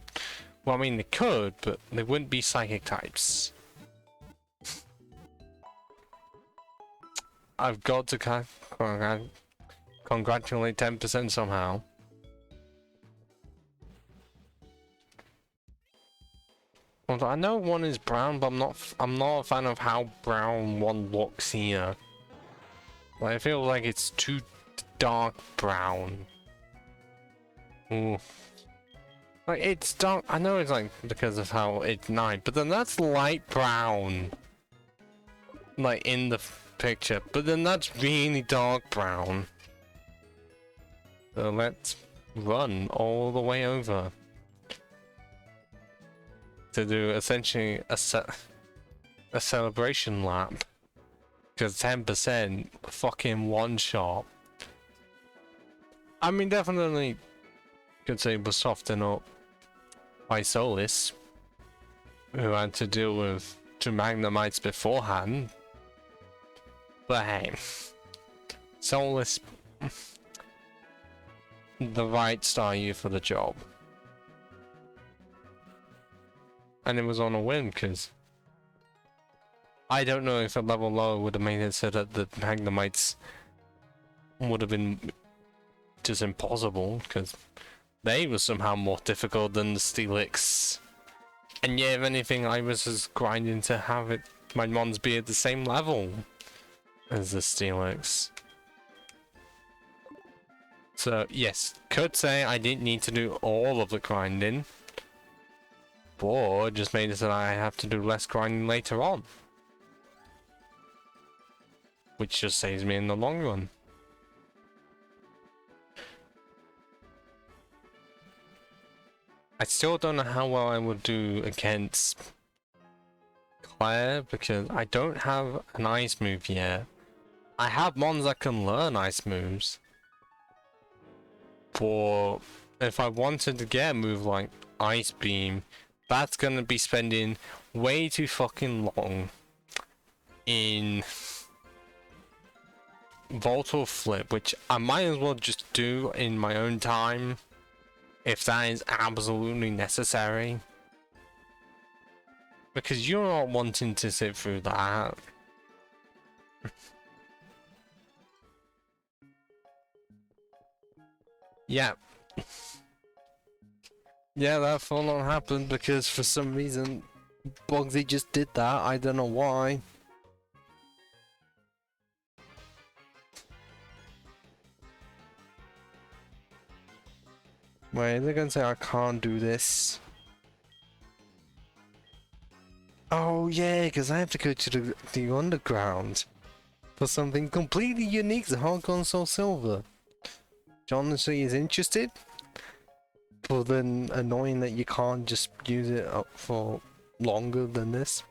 Speaker 2: well, I mean, they could, but they wouldn't be psychic types. I've got to congratulate 10% somehow. Although I know one is brown, but I'm not a fan of how brown one looks here. Like, I feel like it's too dark brown. Ooh. Like, it's dark. I know it's like because of how it's night, but then that's light brown. Like in the picture, but then that's really dark brown. So let's run all the way over to do essentially a celebration lap, because 10% fucking one shot. I mean, definitely could say was softened up by Solis, who had to deal with 2 Magnemites beforehand. But hey, Solis, the right star you for the job. And it was on a whim, because I don't know if a level lower would have made it so that the Magnemites would have been just impossible, because they were somehow more difficult than the Steelix. And yeah, if anything, I was just grinding to have it, my mons be at the same level as the Steelix. So yes, could say I didn't need to do all of the grinding, but it just made it so that I have to do less grinding later on, which just saves me in the long run. I still don't know how well I would do against Claire because I don't have an ice move yet. I have mons that can learn ice moves, but if I wanted to get a move like Ice Beam, that's gonna be spending way too fucking long in Voltal Flip, which I might as well just do in my own time if that is absolutely necessary. Because you're not wanting to sit through that. Yeah. Yeah, that full on happened because for some reason Bugsy just did that. I don't know why. Wait, they're gonna say I can't do this. Oh yeah, because I have to go to the underground for something completely unique to HeartGold Soul Silver. John honestly is interested, but then annoying that you can't just use it up for longer than this.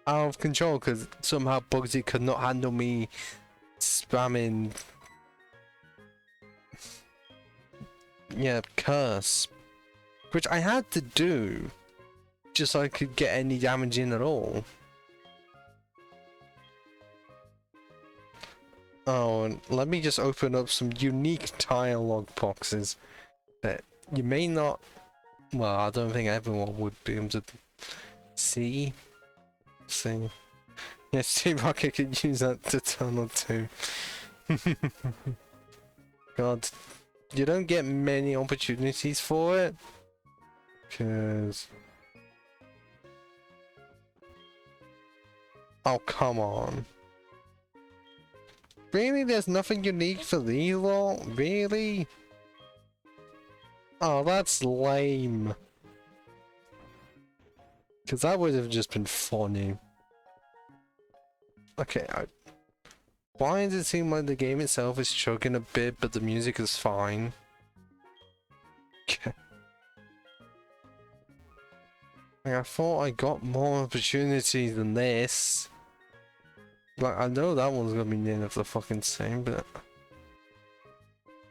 Speaker 2: Out of control because somehow Bugsy could not handle me spamming. Yeah, curse. Which I had to do just so I could get any damage in at all. Oh, and let me just open up some unique dialogue boxes that you may not. Well, I don't think everyone would be able to see. Yes, Team Rocket could use that to tunnel too. God, you don't get many opportunities for it. Cause... Oh, come on. Really? There's nothing unique for these lot? Really? Oh, that's lame. Because that would have just been funny. Okay, why does it seem like the game itself is chugging a bit, but the music is fine? Okay. Like, I thought I got more opportunities than this. Like, I know that one's gonna be near enough the fucking same, but...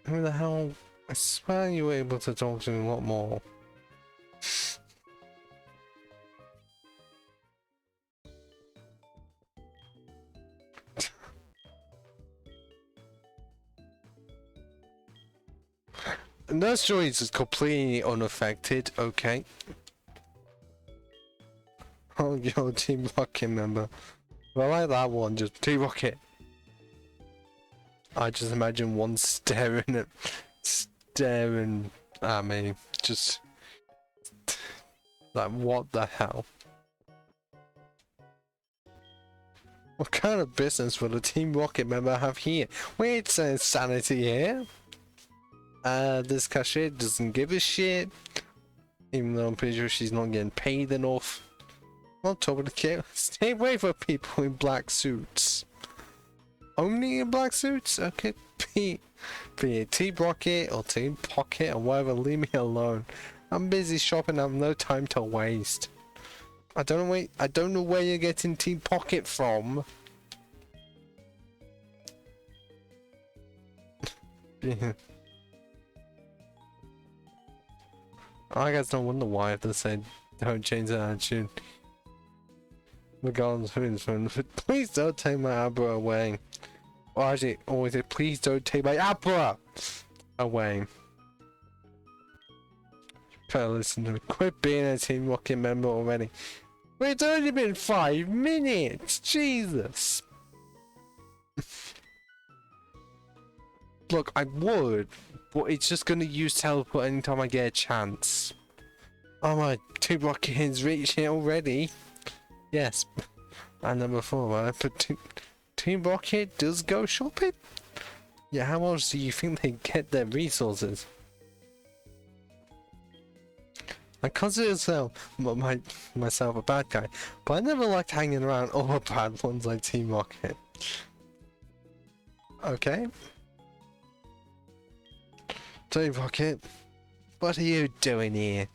Speaker 2: Who the hell... I swear you were able to talk to me a lot more. Nurse Joyce is completely unaffected, okay. Oh, yo, Team Rocket member. Well, I like that one, just Team Rocket. I just imagine one staring at me, just like, what the hell? What kind of business would a Team Rocket member have here? Wait, it says sanity here. This cashier doesn't give a shit, even though I'm pretty sure she's not getting paid enough. I'll talk to the stay away from people in black suits. Only in black suits? Okay, be it Team Rocket or Team Pocket or whatever, leave me alone. I'm busy shopping, I have no time to waste. I don't know where you're getting Team Pocket from. Yeah. I guess no wonder why if they said don't change the attitude. Regardless who is from, please don't take my Abra away. Or actually, always say, please don't take my Abra away. Better listen to me. Quit being a Team Rocket member already. Wait, it's only been 5 minutes! Jesus! Look, I would, but it's just gonna use teleport anytime I get a chance. Oh my, Team Rocket has reached it already. Yes, and number 4, right? But Team Rocket does go shopping? Yeah, how else do you think they get their resources? I consider myself a bad guy, but I never liked hanging around other bad ones like Team Rocket. Okay. Team Rocket, what are you doing here?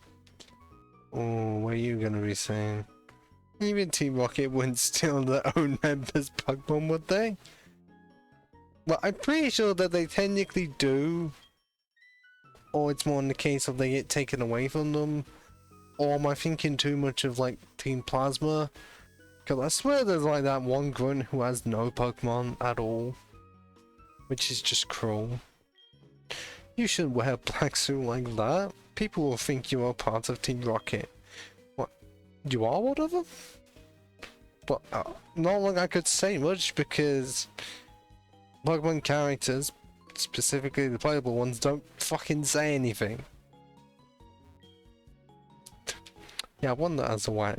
Speaker 2: Oh, what are you gonna be saying? Even Team Rocket wouldn't steal their own members' Pokemon, would they? Well, I'm pretty sure that they technically do. Or it's more in the case of they get taken away from them. Or am I thinking too much of like Team Plasma? Because I swear there's like that one grunt who has no Pokemon at all. Which is just cruel. You shouldn't wear a black suit like that. People will think you are part of Team Rocket. What? You are one of them? But not like I could say much because Pokemon characters, specifically the playable ones, don't fucking say anything. Yeah, I wonder as to why.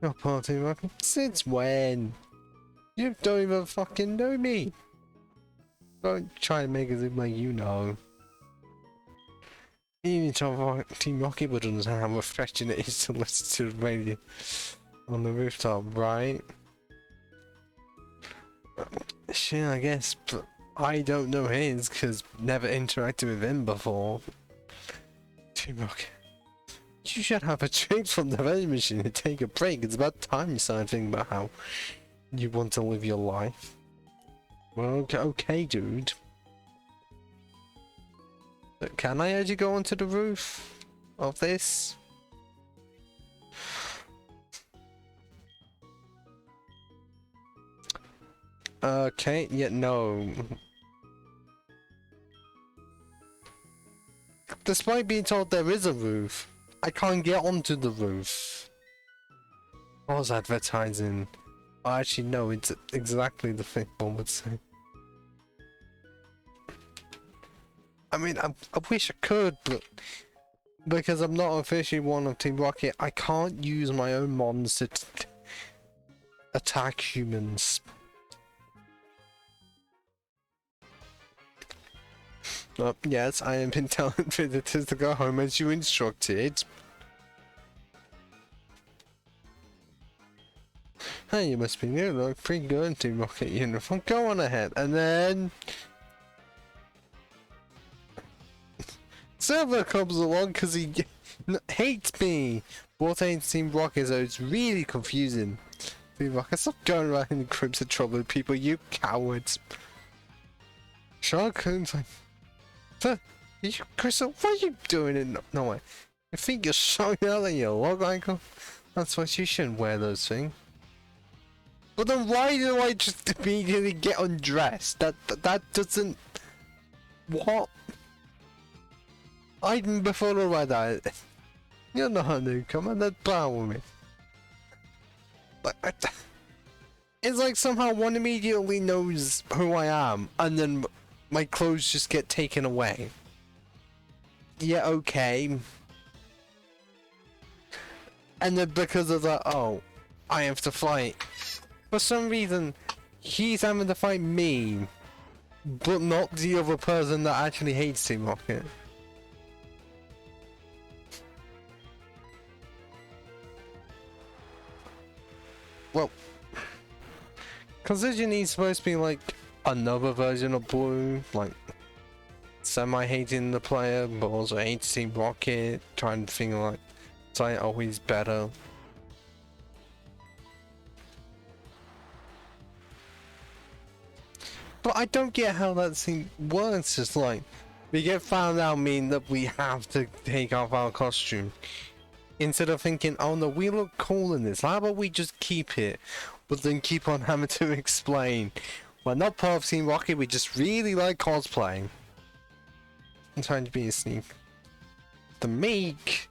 Speaker 2: You're part of Team Rocket? Since when? You don't even fucking know me. Don't try and make it seem like you know. Even Team Rocket would understand how refreshing it is to listen to the radio on the rooftop, right? Sure, I guess, but I don't know his because never interacted with him before. Team Rocket, you should have a drink from the vending machine and take a break. It's about time you started thinking about how you want to live your life. Well, okay, dude. But can I actually go onto the roof of this? Okay, yeah, no. Despite being told there is a roof, I can't get onto the roof. I was advertising. Oh, actually, no, it's exactly the thing one would say. I mean, I wish I could, but because I'm not officially one of Team Rocket, I can't use my own mons to attack humans. Yes, I am been telling visitors to go home as you instructed. Hey, you must be new. Look pretty good in Team Rocket uniform. Go on ahead, and then Silver comes along because he hates me. What ain't Team Rocket, so it's really confusing. Team Rocket, stop going around in groups of trouble people, you cowards. Shark's like, Crystal, what are you doing? No way. You think you're showing out that your log icon? That's why you shouldn't wear those things. But then why do I just immediately get undressed? That doesn't... What? I didn't before about that. You're not a newcomer, that's bad with me. But it's like somehow one immediately knows who I am, and then my clothes just get taken away. Yeah, okay. And then because of that, oh, I have to fight. For some reason, he's having to fight me, but not the other person that actually hates Team Rocket. Well, considering he's supposed to be like another version of Blue, like semi-hating the player, but also hates Team Rocket, trying to think like, it's like always better. But I don't get how that scene works. Just like we get found out, mean that we have to take off our costume. Instead of thinking, oh no, we look cool in this, how about we just keep it? But then keep on having to explain. We're not part of Team Rocket, we just really like cosplaying. I'm trying to be a sneak. The meek?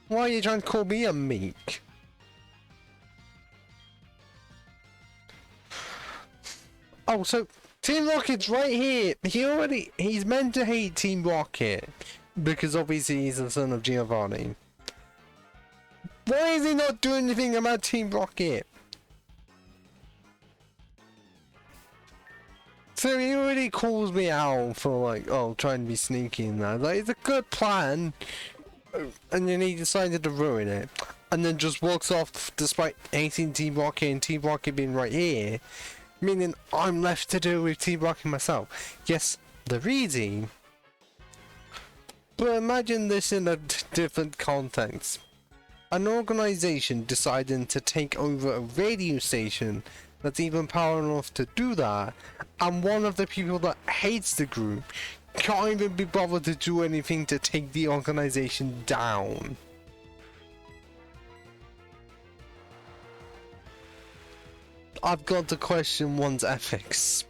Speaker 2: Why are you trying to call me a meek? Oh, so Team Rocket's right here. He's meant to hate Team Rocket because obviously he's the son of Giovanni. Why is he not doing anything about Team Rocket? So he already calls me out for like, oh, trying to be sneaky and that. Like, it's a good plan. And then he decided to ruin it. And then just walks off despite hating T-Rocket and T-Rocket being right here. Meaning I'm left to do with T-Rocket myself. Yes, they're easy. But imagine this in a different context. An organization deciding to take over a radio station that's even power enough to do that, and one of the people that hates the group can't even be bothered to do anything to take the organization down. I've got to question one's ethics.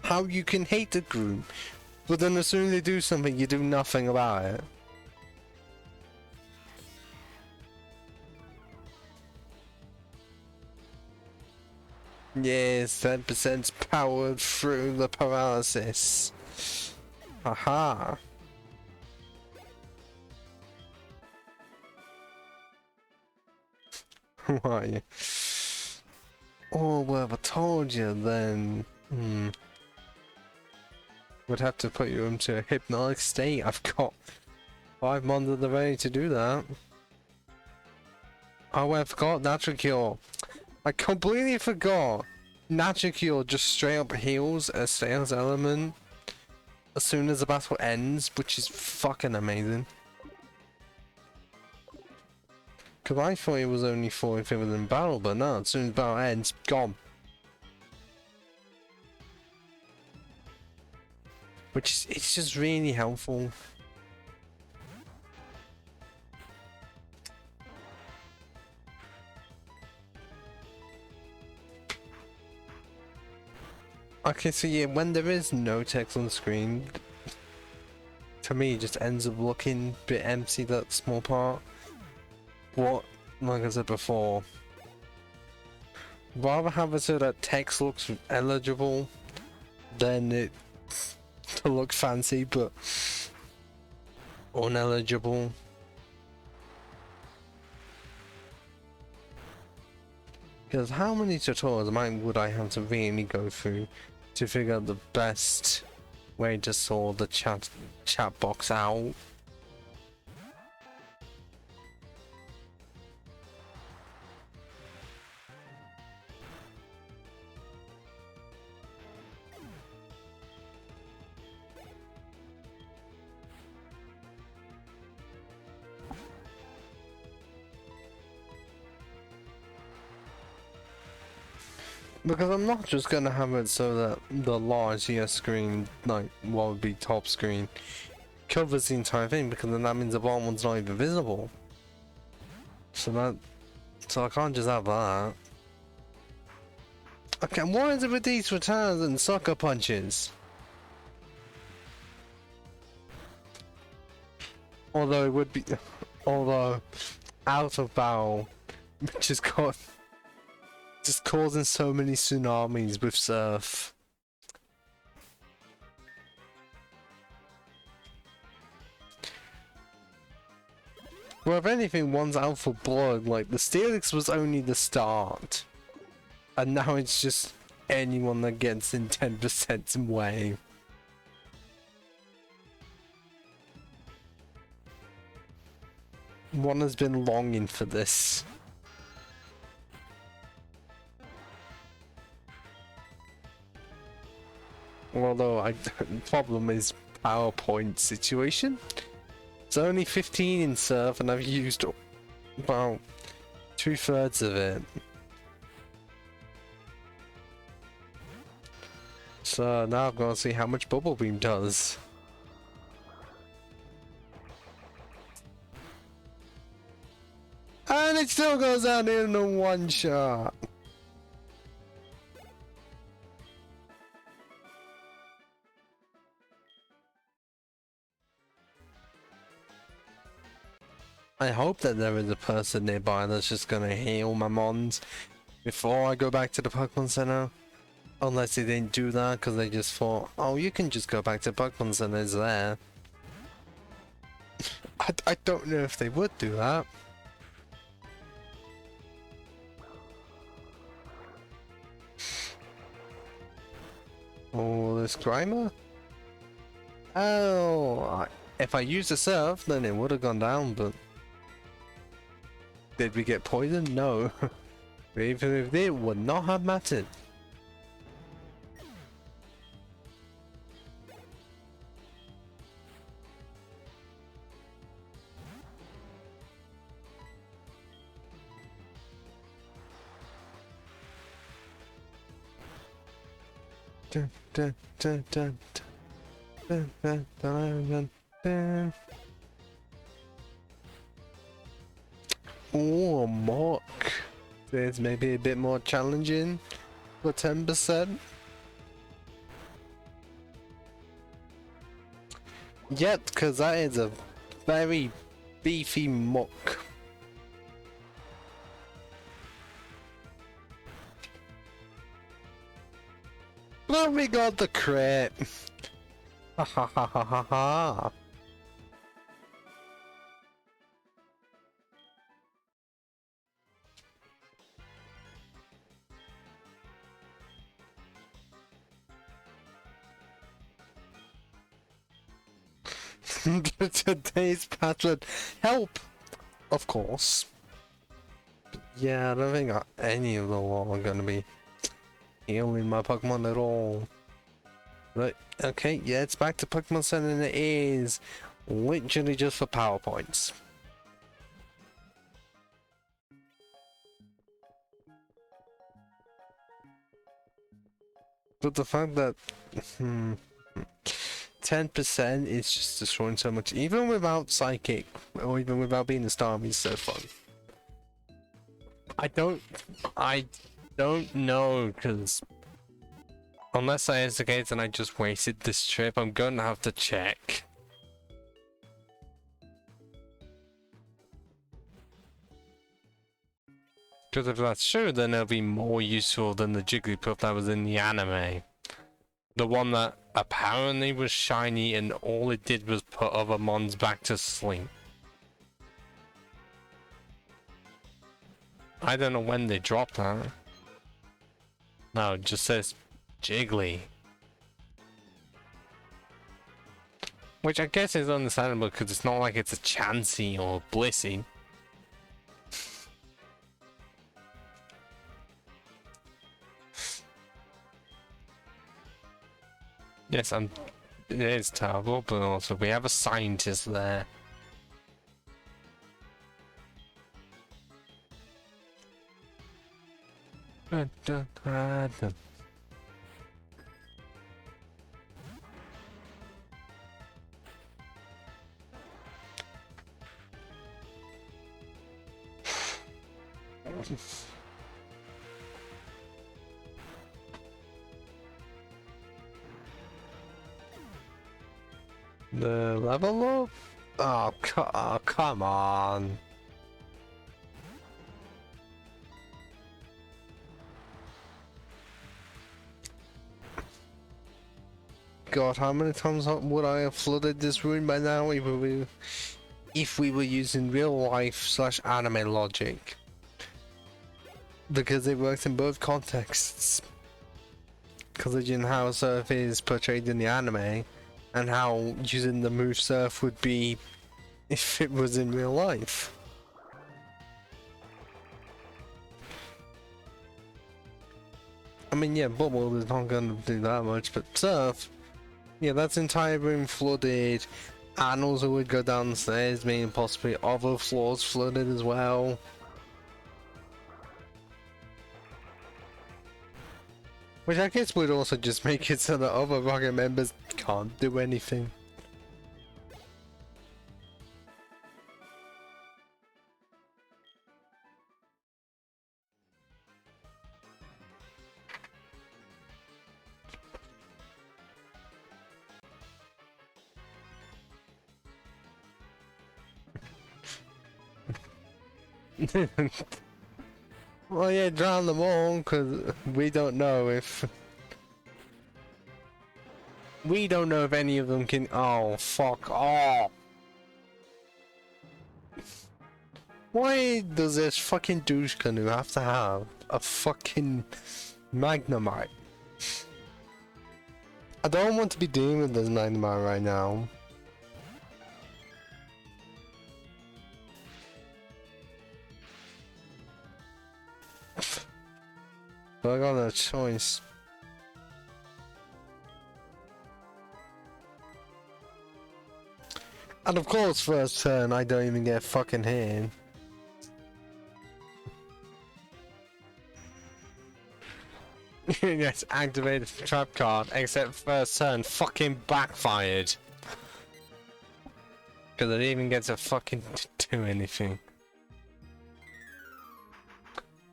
Speaker 2: How you can hate the group, but then as soon as they do something, you do nothing about it. Yes, 10% powered through the paralysis. Haha. Why? Oh, well, I told you then. Would have to put you into a hypnotic state. I've got 5 months at the ready to do that. Oh, I forgot Natural Cure. I completely forgot. Natural Cure just straight up heals a sales element as soon as the battle ends, which is fucking amazing. Because I thought it was only for if it was in battle, but no, as soon as battle ends, gone. Which is, it's just really helpful. Okay, so yeah, when there is no text on the screen, to me it just ends up looking a bit empty, that small part. What, like I said before, rather have it so that text looks eligible than it to look fancy but uneligible. Because how many tutorials would I have to really go through to figure out the best way to sort the chat box out? Because I'm not just gonna have it so that the large ES screen, like what would be top screen, covers the entire thing, because then that means the bottom one's not even visible. So I can't just have that. Okay, what is it with these returns and sucker punches? Although it would be, although out of bow, just causing so many tsunamis with surf. Well, if anything, one's out for blood. Like, the Steelix was only the start. And now it's just anyone that gets in 10% way. One has been longing for this. Although, the problem is PowerPoint situation. It's only 15 in Surf and I've used about 2/3 of it. So now I've got to see how much Bubble Beam does. And it still goes out in a one shot. I hope that there is a person nearby that's just gonna heal my mons before I go back to the Pokemon Center. Unless they didn't do that because they just thought, oh, you can just go back to Pokemon Center, it's there. I don't know if they would do that. Oh, this Grimer? Oh, if I used the surf, then it would have gone down, but... Did we get poisoned? No. Even if they would not have mattered. Dun, dun, dun, dun, dun, dun, dun, dun, dun. Oh, a mock. This may be a bit more challenging for 10%. Yep, because that is a very beefy mock. But we got the crit. Ha ha ha ha ha ha. Today's pattern help, of course. But yeah, I don't think any of the law are gonna be healing my Pokemon at all. Right, okay, yeah, it's back to Pokemon Center and it is literally just for power points. But the fact that 10% is just destroying so much, even without Psychic, or even without being a star, is so fun. I don't know, because unless I hesitate and I just wasted this trip, I'm gonna have to check. Because if that's true, then it'll be more useful than the Jigglypuff that was in the anime. The one that apparently was shiny and all it did was put other mons back to sleep. I don't know when they dropped that. No, it just says Jiggly. Which I guess is understandable because it's not like it's a Chansey or Blissey. Yes, and it is terrible, but also we have a scientist there. The level up? Oh, come on. God, how many times would I have flooded this room by now if we were using real life / anime logic? Because it works in both contexts. Considering how Surf is portrayed in the anime, and how using the move Surf would be if it was in real life. I mean, yeah, Bubble is not going to do that much, but Surf, yeah, that's entire room flooded, and also would go downstairs, meaning possibly other floors flooded as well. Which I guess would also just make it so that other Rocket members can't do anything. Well, yeah, drown them all, because we don't know if any of them can. Oh, fuck off. Why does this fucking douche canoe have to have a fucking Magnemite? I don't want to be dealing with this Magnemite right now. But I got no choice. And of course, first turn, I don't even get fucking hit. Yes, activated trap card, except first turn fucking backfired. Because I didn't even get to fucking do anything.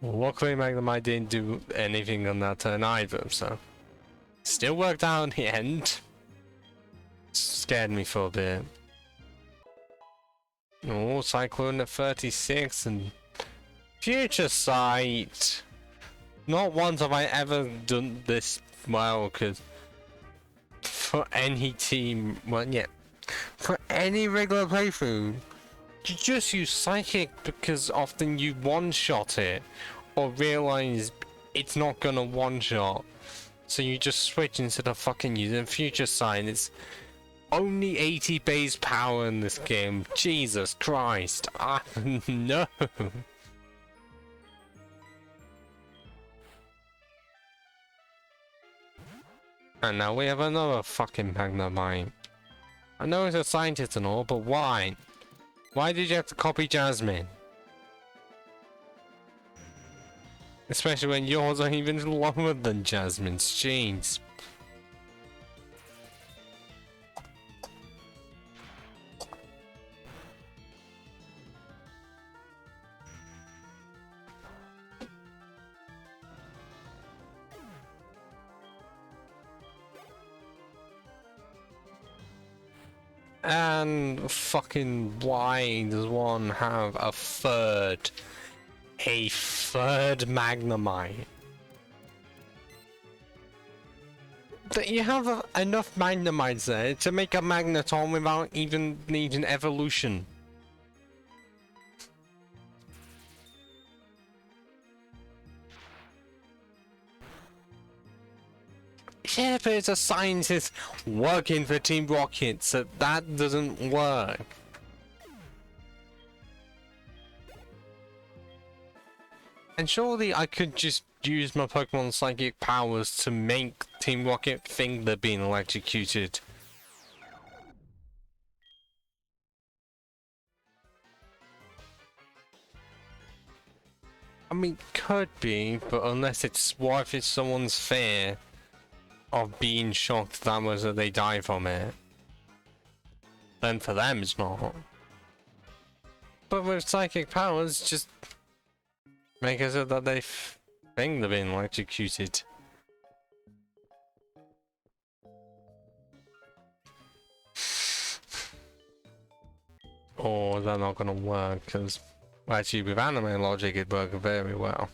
Speaker 2: Well, luckily Magnemite didn't do anything on that turn either, so... Still worked out in the end. Scared me for a bit. Oh, Cyclone at 36 and... Future Sight! Not once have I ever done this well, because... For any team... Well, yeah. For any regular playthrough, you just use Psychic because often you one-shot it. Or realize it's not gonna one-shot. So you just switch instead of fucking using Future Sight. It's only 80 base power in this game. Jesus Christ. No. And now we have another fucking Magnemite. I know he's a scientist and all, but why? Why did you have to copy Jasmine? Especially when yours are even lower than Jasmine's. Jeez. And fucking why does one have a third Magnemite? That you have enough Magnemites there to make a Magneton without even needing evolution. Yeah, but it's a scientist working for Team Rocket, so that doesn't work. And surely I could just use my Pokemon Psychic powers to make Team Rocket think they're being electrocuted. I mean, could be, but unless it's, what if it's someone's fear of being shocked that much that they die from it? Then for them it's not. But with psychic powers, just make it so that they think they're being electrocuted. Or is that not gonna work? Because actually with anime logic it worked very well.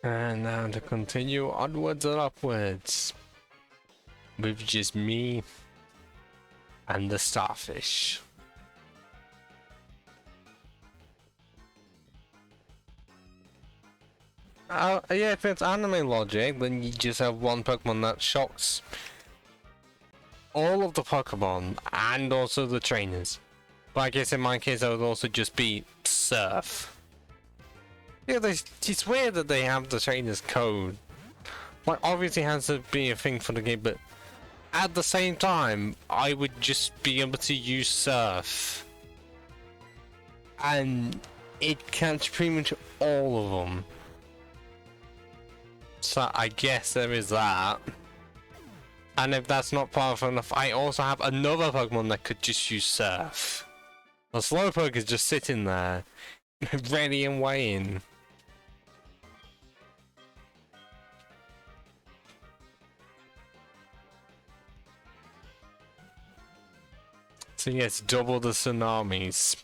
Speaker 2: And now to continue onwards and upwards with just me and the starfish. Yeah, if it's anime logic, then you just have one Pokemon that shocks all of the Pokemon and also the trainers. But I guess in my case, that would also just be Surf. Yeah, it's weird that they have the trainers code. Like, obviously it has to be a thing for the game, but at the same time, I would just be able to use Surf. And it catch pretty much all of them. So I guess there is that. And if that's not powerful enough, I also have another Pokemon that could just use Surf. The Slowpoke is just sitting there, ready and waiting. So yes, double the tsunamis.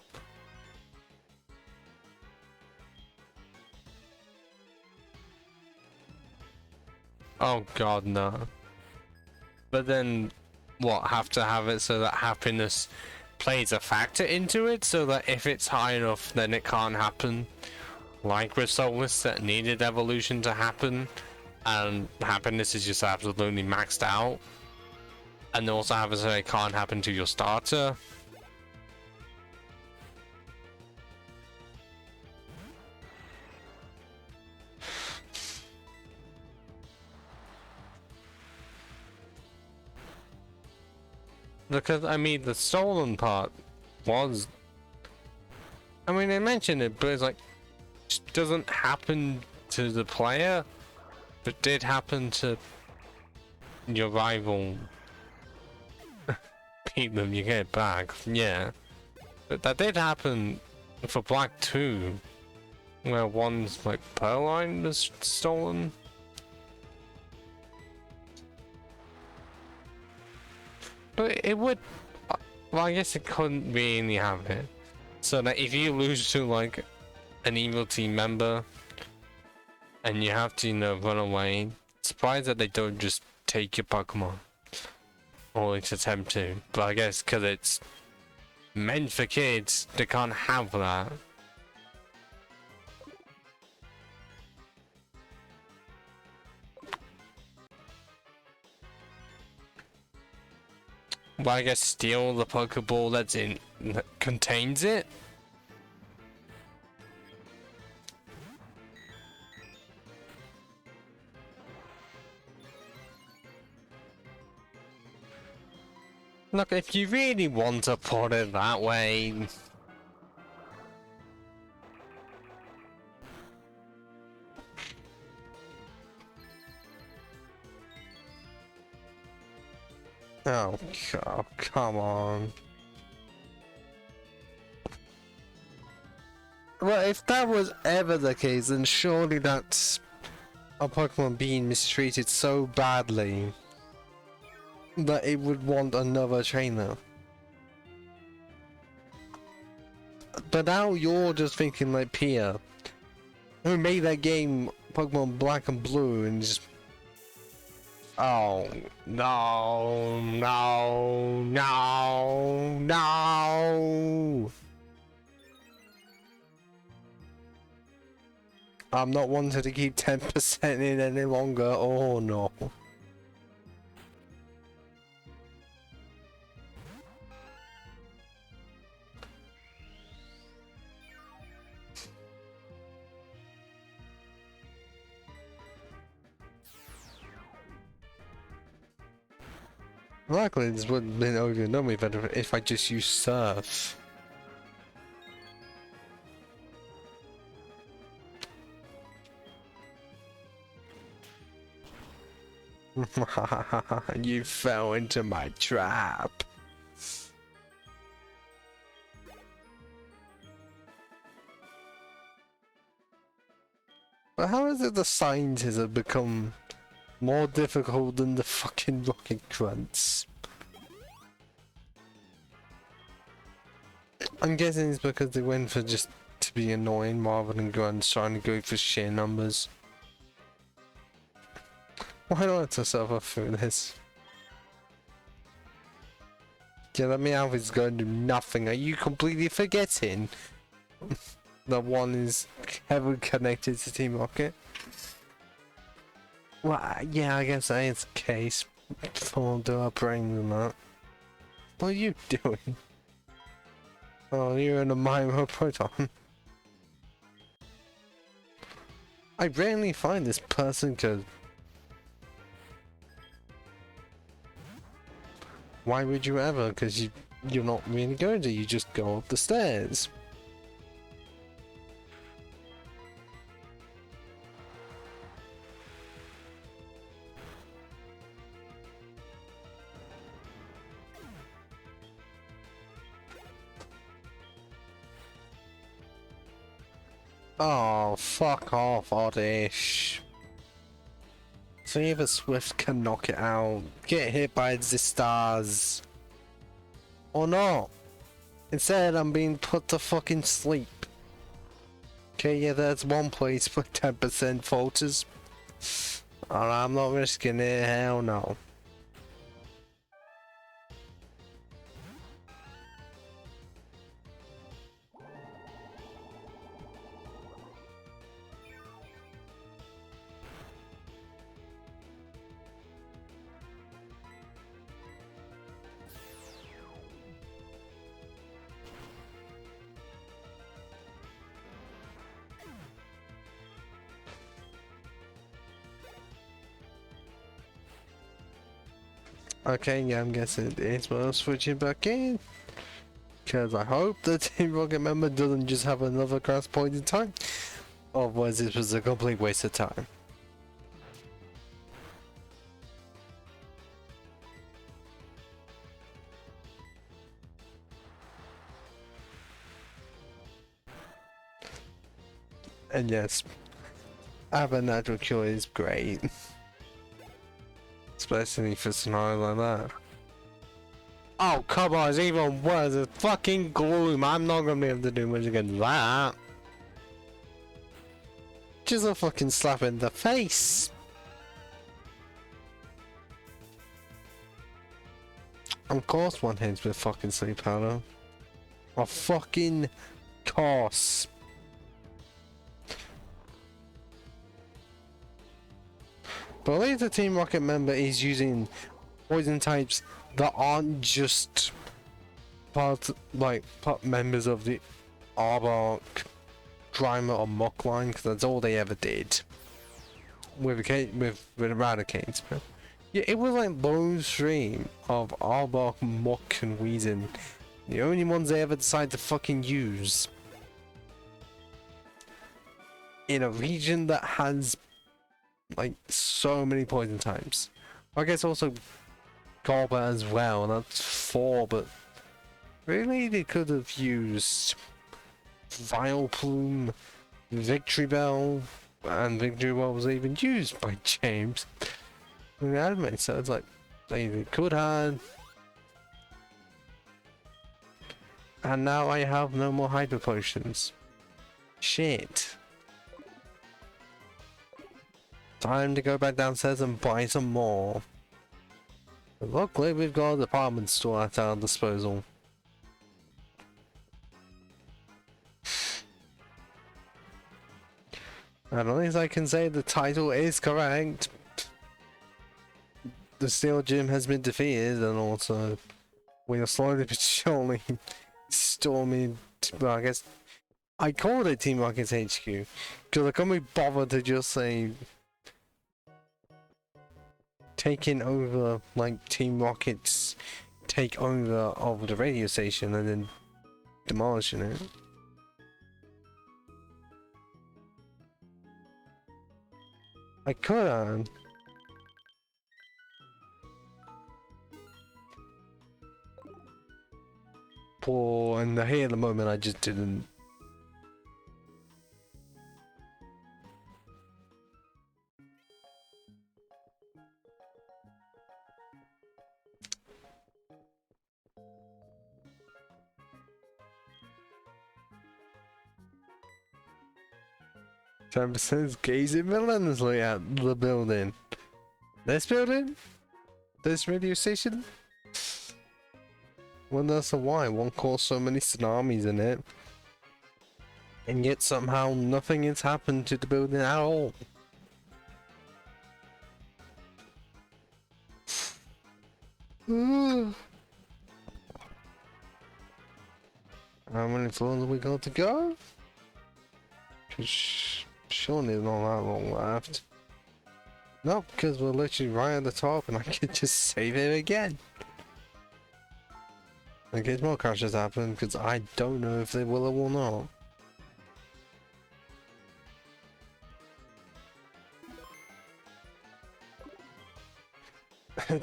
Speaker 2: Oh god, no. But then, what, have to have it so that happiness plays a factor into it, so that if it's high enough, then it can't happen? Like with Soulless, that needed evolution to happen, and happiness is just absolutely maxed out. And also have it so it can't happen to your starter. Because, I mean, the stolen part was... I mean, they mentioned it, but it's like... It doesn't happen to the player, but did happen to your rival. Beat them, you get it back, yeah. But that did happen for Black 2, where one's, like, Pearline was stolen. But it would... Well, I guess it couldn't really have it. So that if you lose to, like, an evil team member, and you have to, you know, run away, surprised that they don't just take your Pokemon. Or at least attempt to. But I guess because it's meant for kids, they can't have that. Well, I guess steal the Pokeball that contains it. Look, if you really want to put it that way... Oh, come on. Well, if that was ever the case, then surely that's a Pokemon being mistreated so badly that it would want another trainer. But now you're just thinking like Pia, who made that game Pokemon Black and Blue and just... Oh, no, no, no, no! I'm not wanting to keep 10% in any longer, oh no. Luckily, this would have been over and done with if I just used Surf. You fell into my trap. But how is it the scientists have become more difficult than the fucking rocket grunts? I'm guessing it's because they went for just to be annoying rather than grunts trying to go for sheer numbers. Why not to suffer through this? Yeah, that Meowth is going to do nothing. Are you completely forgetting that one is heavily connected to Team Rocket? Well, yeah, I guess that is the case. For do our brains and that. What are you doing? Oh, you're in a Mime Proton. I rarely find this person because... Why would you ever? Because you're not really going to, you just go up the stairs. Oh, fuck off, Oddish. So either Swift can knock it out, get hit by the stars, or not. Instead, I'm being put to fucking sleep. Okay, yeah, that's one place for 10% falters. And I'm not risking it, hell no. Okay, yeah, I'm guessing it's worth switching back in. Because I hope the Team Rocket member doesn't just have another crash point in time. Otherwise, this was a complete waste of time. And yes, having a natural cure is great. Especially for scenario like that. Oh, come on, it's even worse. It's fucking gloom. I'm not gonna be able to do much against that. Just a fucking slap in the face. Of course one hits with fucking sleep powder. Of fucking course. But at least the Team Rocket member is using poison types that aren't just part members of the Arbok, Grimer or Muck line, because that's all they ever did. With Eradicate. But yeah, it was like lone stream of Arbok, Muck and Weezing. The only ones they ever decided to fucking use. In a region that has like so many poison types. I guess also Golbat as well, that's 4, but really they could have used Vileplume, Victory Bell, and Victory Bell was even used by James in the anime, so it's like they could have. And now I have no more Hyper Potions. Shit. Time to go back downstairs and buy some more. But luckily we've got a department store at our disposal. And at least I can say the title is correct. The Steel Gym has been defeated, and also we are slowly but surely storming. Well, I guess I called it Team Rocket's HQ because I couldn't be bothered to just say taking over, like Team Rocket's takeover of the radio station and then demolishing it. I could have. Poor, and here at the moment I just didn't. Time says gazing relentlessly at the building. This building? This radio station? Wonder as to why one caused so many tsunamis in it. And yet somehow nothing has happened to the building at all. How many floors have we got to go? Surely there's not that long left. Nope, because we're literally right at the top and I could just save it again. In case more crashes happen, because I don't know if they will or will not.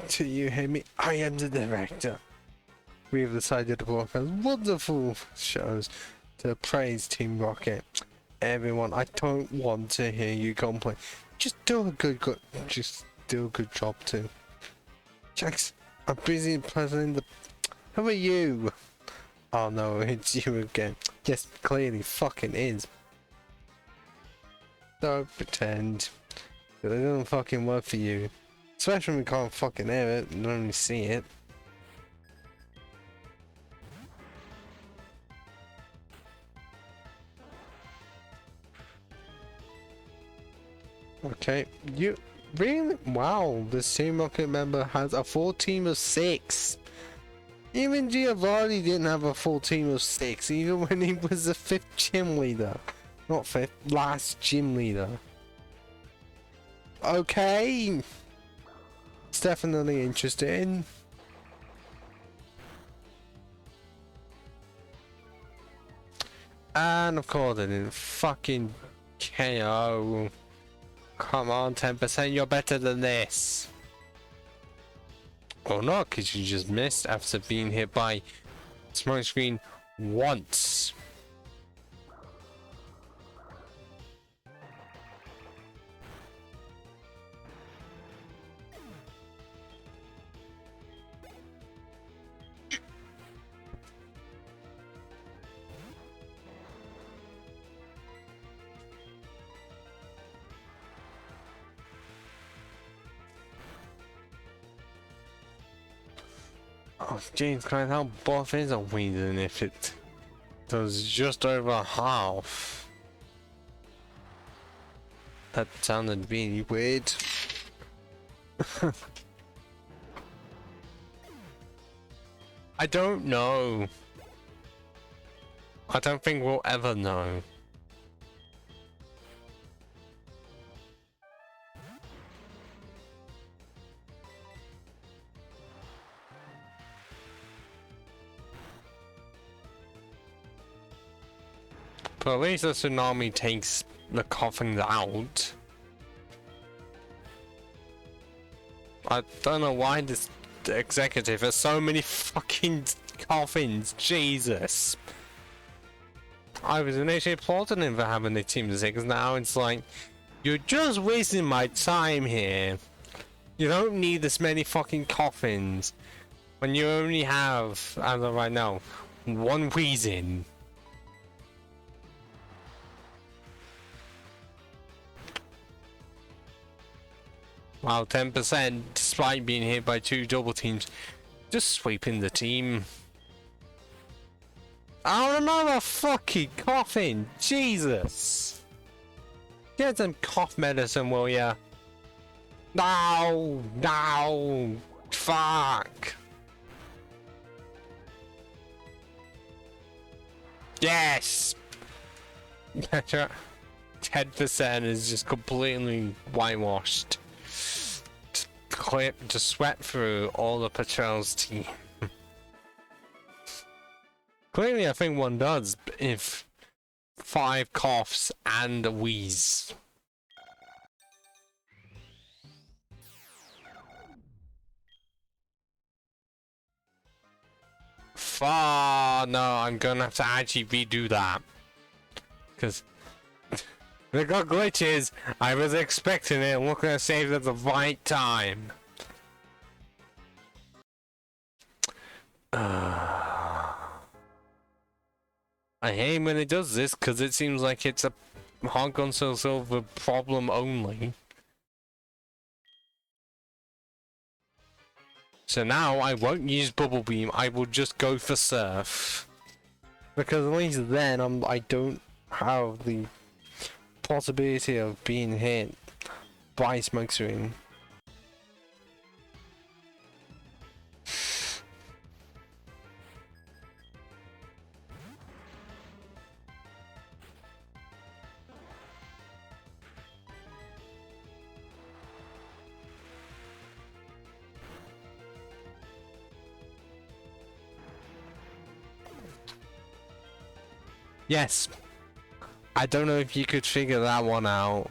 Speaker 2: Do you hear me? I am the director. We have decided to broadcast wonderful shows to praise Team Rocket. Everyone, I don't want to hear you complain. Just do a good job too. Jax, I'm busy presenting the. Who are you? Oh no, it's you again. Yes, clearly fucking is. Don't pretend.
Speaker 1: But it doesn't fucking work for you. Especially when we can't fucking hear it and only see it. Okay, you really? Wow, this Team Rocket member has a full team of 6. Even Giovanni didn't have a full team of 6, even when he was the 5th gym leader. Not 5th, last gym leader. Okay. It's definitely interesting. And of course I didn't fucking KO. Come on, 10%, you're better than this. Or not, because you just missed after being hit by smoke screen once. Oh, James Christ, how buff is a Wheaton if it does just over half? That sounded really weird. I don't know. I don't think we'll ever know. But at least the tsunami takes the coffins out. I don't know why this executive has so many fucking coffins. Jesus. I was initially applauding him for having the team of 6. Now it's like, you're just wasting my time here. You don't need this many fucking coffins when you only have, as of right now, 1 Wheezin. Wow, 10% despite being hit by 2 double teams. Just sweeping the team. Oh, another fucking coffin! Jesus! Get some cough medicine, will ya? No! No! Fuck! Yes! 10% is just completely whitewashed. To sweat through all the Patrol's team. Clearly, I think one does if 5 coughs and a wheeze. No, I'm gonna have to actually redo that. Because the glitch is, I was expecting it and we're gonna save it at the right time. I hate when it does this because it seems like it's a HeartGold Silver problem only. So now I won't use Bubble Beam, I will just go for Surf. Because at least then I don't have the possibility of being hit by Smoke Screen. Yes. I don't know if you could figure that one out.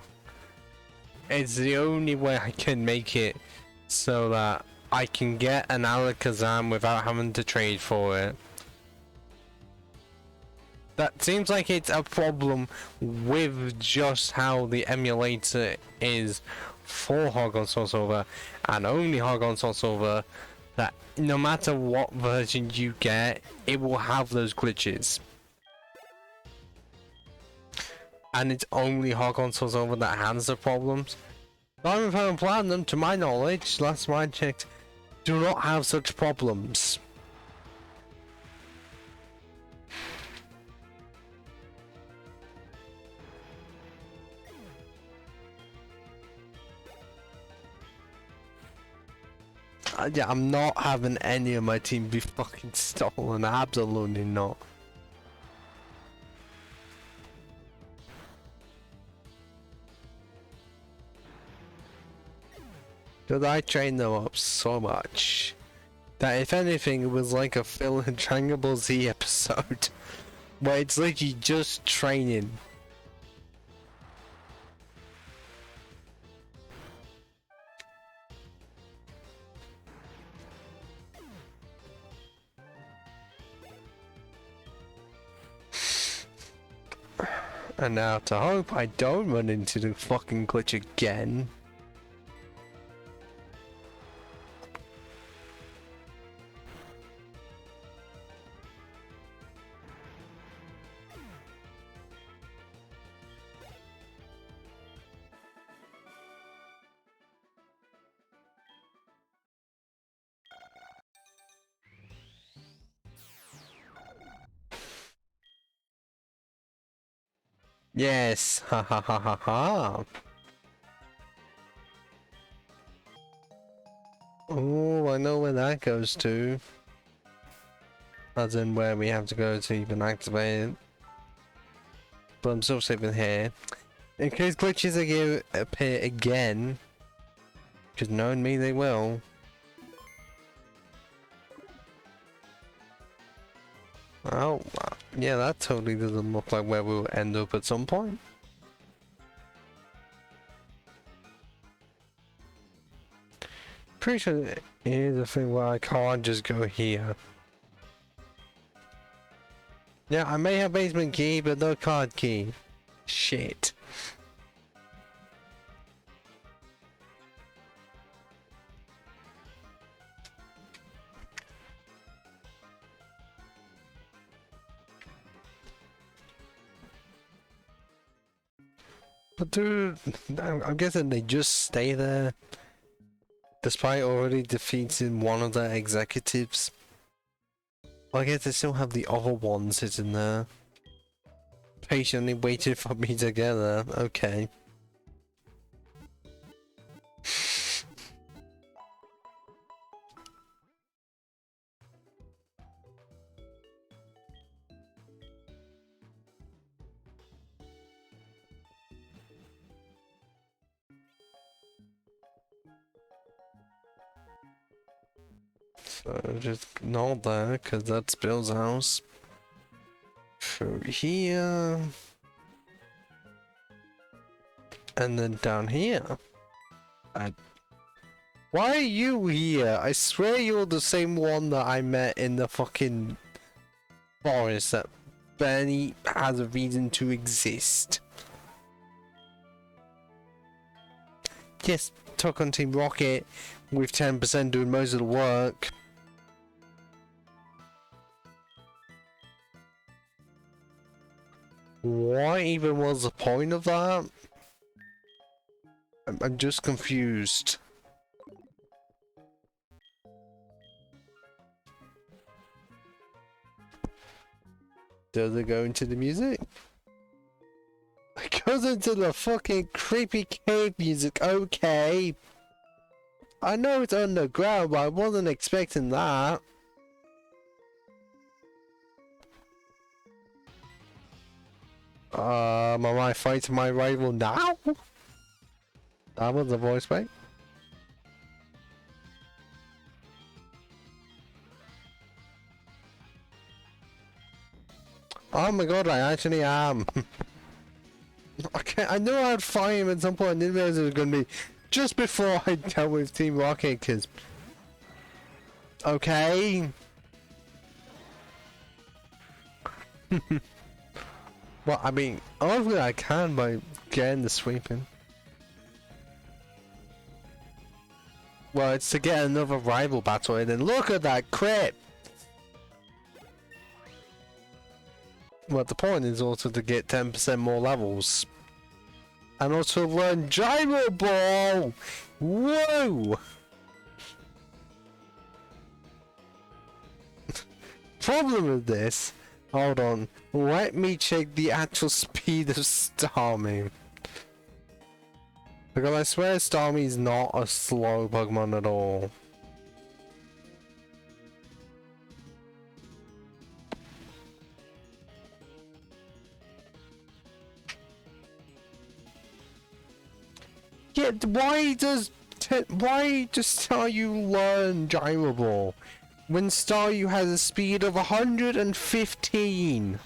Speaker 1: It's the only way I can make it so that I can get an Alakazam without having to trade for it. That seems like it's a problem with just how the emulator is for HeartGold Soul Silver and only HeartGold Soul Silver, that no matter what version you get, it will have those glitches. And it's only HeartGold Soul Silver that has the problems.
Speaker 2: Diamond Pearl and Platinum, to my knowledge, last time I checked, do not have such problems. Yeah, I'm not having any of my team be fucking stolen. Absolutely not. Because I trained them up so much that if anything, it was like a Phil and Dragon Ball Z episode where it's literally just training. And now to hope I don't run into the fucking glitch again. Yes, ha ha ha ha ha. Oh, I know where that goes to. As in where we have to go to even activate it. But I'm still saving here. In case glitches again appear again. Because knowing me, they will. Oh, yeah, that totally doesn't look like where we'll end up at some point. Pretty sure here's a thing where I can't just go here. Yeah, I may have basement key, but no card key. Shit. But dude, I'm guessing they just stay there, despite already defeating one of their executives. Well, I guess they still have the other one sitting there, patiently waiting for me to get there. Okay. So just not there, because that's Bill's house. Through here. And then down here. Why are you here? I swear you're the same one that I met in the fucking forest that barely has a reason to exist. Yes, took on Team Rocket with 10% doing most of the work. What even was the point of that? I'm just confused. Does it go into the music? It goes into the fucking creepy cave music, okay. I know it's underground, but I wasn't expecting that. Am I fighting my rival now? That was the voice break. Oh my god, I actually am. Okay, I knew I'd fight him at some point. I didn't realize it was going to be just before I dealt with Team Rocket, because... Okay. Well, I mean, hopefully I can by getting the sweeping. Well, it's to get another rival battle in, and look at that crit! Well, the point is also to get 10% more levels.
Speaker 1: And also learn Gyro Ball! Whoa! Problem with this, hold on, let me check the actual speed of Starmie. Because I swear Starmie is not a slow Pokemon at all. Yeah, why does Staryu learn Gyro Ball when Staryu has a speed of 115?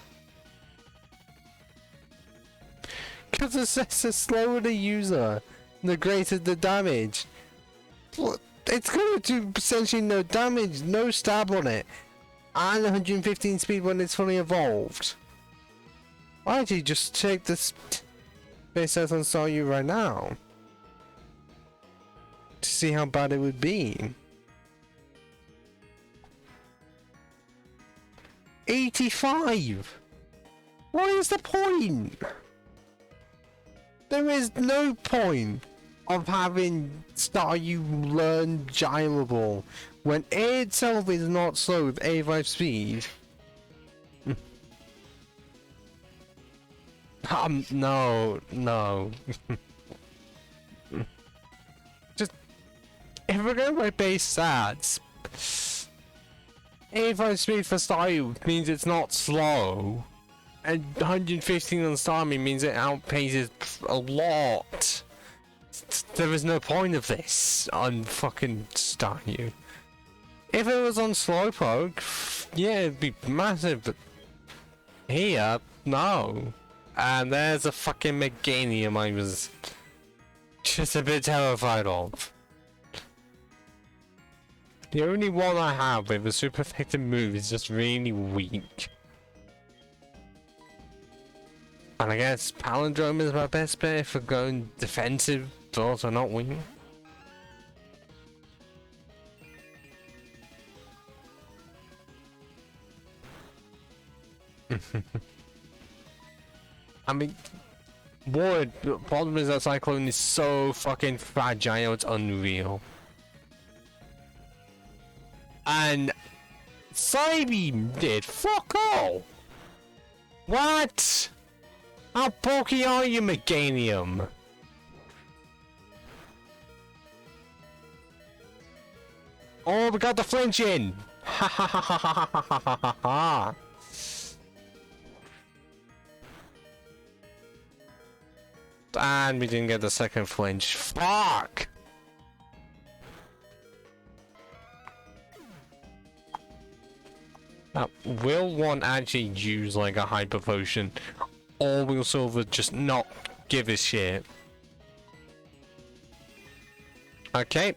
Speaker 1: Because it's the slower the user, the greater the damage. Well, it's gonna do essentially no damage, no stab on it, and 115 speed when it's fully evolved. Why don't you just check this base out on Staryu right now? To see how bad it would be. 85! What is the point? There is no point of having Staryu learn Gyro Ball when it itself is not slow with 85 speed. No. Just, if we're going by base stats, 85 speed for Staryu means it's not slow. And 115 on Starmie means it outpaces a lot. There is no point of this on fucking Staryu. If it was on Slowpoke, yeah, it'd be massive, but here, no. And there's a fucking Meganium I was just a bit terrified of. The only one I have with a super effective move is just really weak. And I guess Palindrome is my best bet for going defensive, but also not weak. I mean, the problem is that Cyclone is so fucking fragile, it's unreal. And Psybeam did fuck all. What? How bulky are you, Meganium? Oh, we got the flinch in! Ha ha ha ha ha ha ha ha ha! And we didn't get the second flinch. Fuck! Now, will one actually use like a hyper potion? Or will Silver just not give a shit? Okay.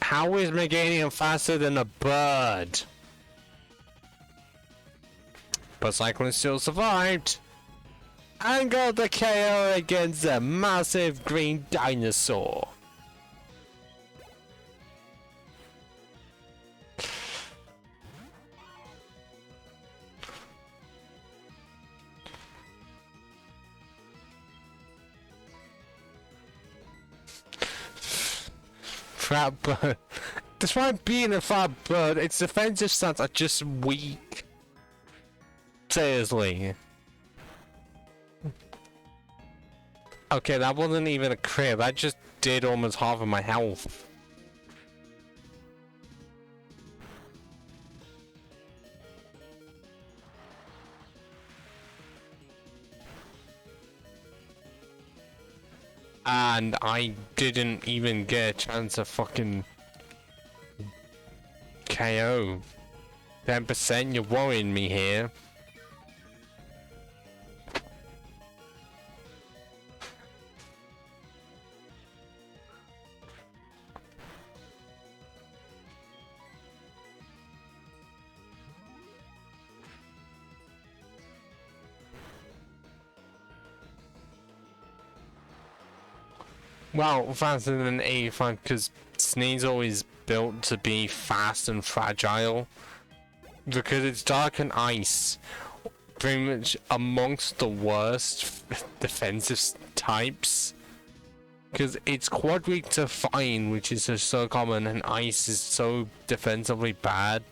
Speaker 1: How is Meganium faster than a bird? But Cyclone still survived. And got the KO against a massive green dinosaur. Fat bird. Despite being a fat bird, its defensive stats are just weak. Seriously. Okay, that wasn't even a crit. That just did almost half of my health. And I didn't even get a chance to fucking KO. 10%, you're worrying me here. Well, faster than 85 because Snee's always built to be fast and fragile. Because it's dark and ice.
Speaker 2: pretty much amongst the worst defensive types. Because it's quad weak to fine, which is just so common, and ice is so defensively bad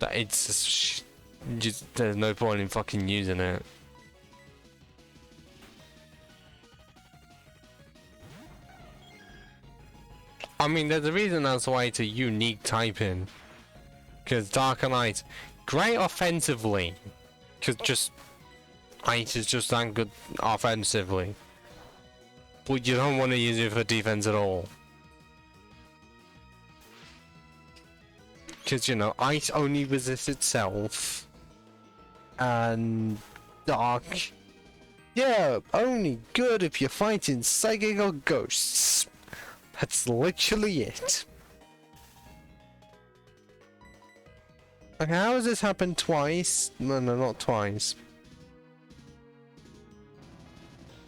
Speaker 2: that it's just there's no point in fucking using it. I mean, there's a reason that's why it's a unique typing. Because Dark and Ice, great offensively. Because just Ice is just that good offensively. But you don't want to use it for defense at all. Because, you know, Ice only resists itself. And Dark, yeah, only good if you're fighting psychic or ghosts. That's literally it. Like, how has this happened twice? No, not twice.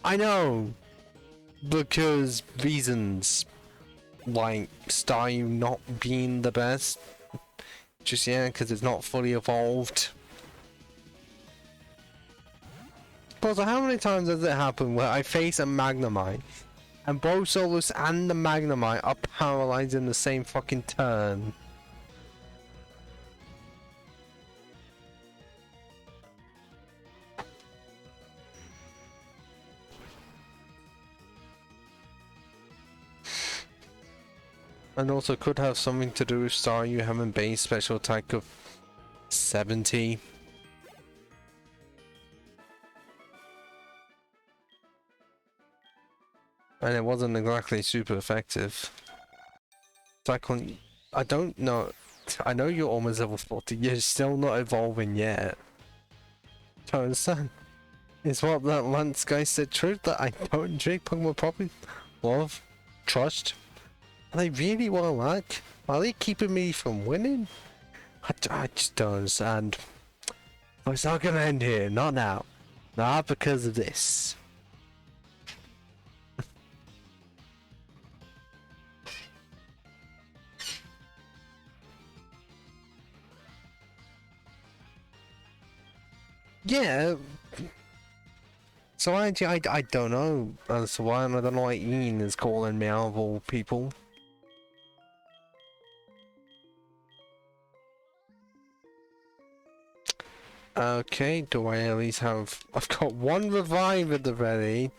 Speaker 2: I know. Because reasons. Like, Staryu not being the best. Just, yeah, because it's not fully evolved. But how many times has it happened where I face a Magnemite and both Solus and the Magnemite are paralyzed in the same fucking turn? And also could have something to do with Staryu having base special attack of 70. And it wasn't exactly super effective. So I don't know. I know you're almost level 40. You're still not evolving yet. Don't understand. Is what that Lance guy said true? That I don't drink Pokemon properly? Love? Trust? Are they really want to lack? Are they keeping me from winning? I just don't understand. But it's not gonna end here. Not now. Not because of this. Yeah. So actually, I don't know as to why, and I don't know why Ian is calling me out of all people. Okay, do I at least have... I've got one revive at the ready.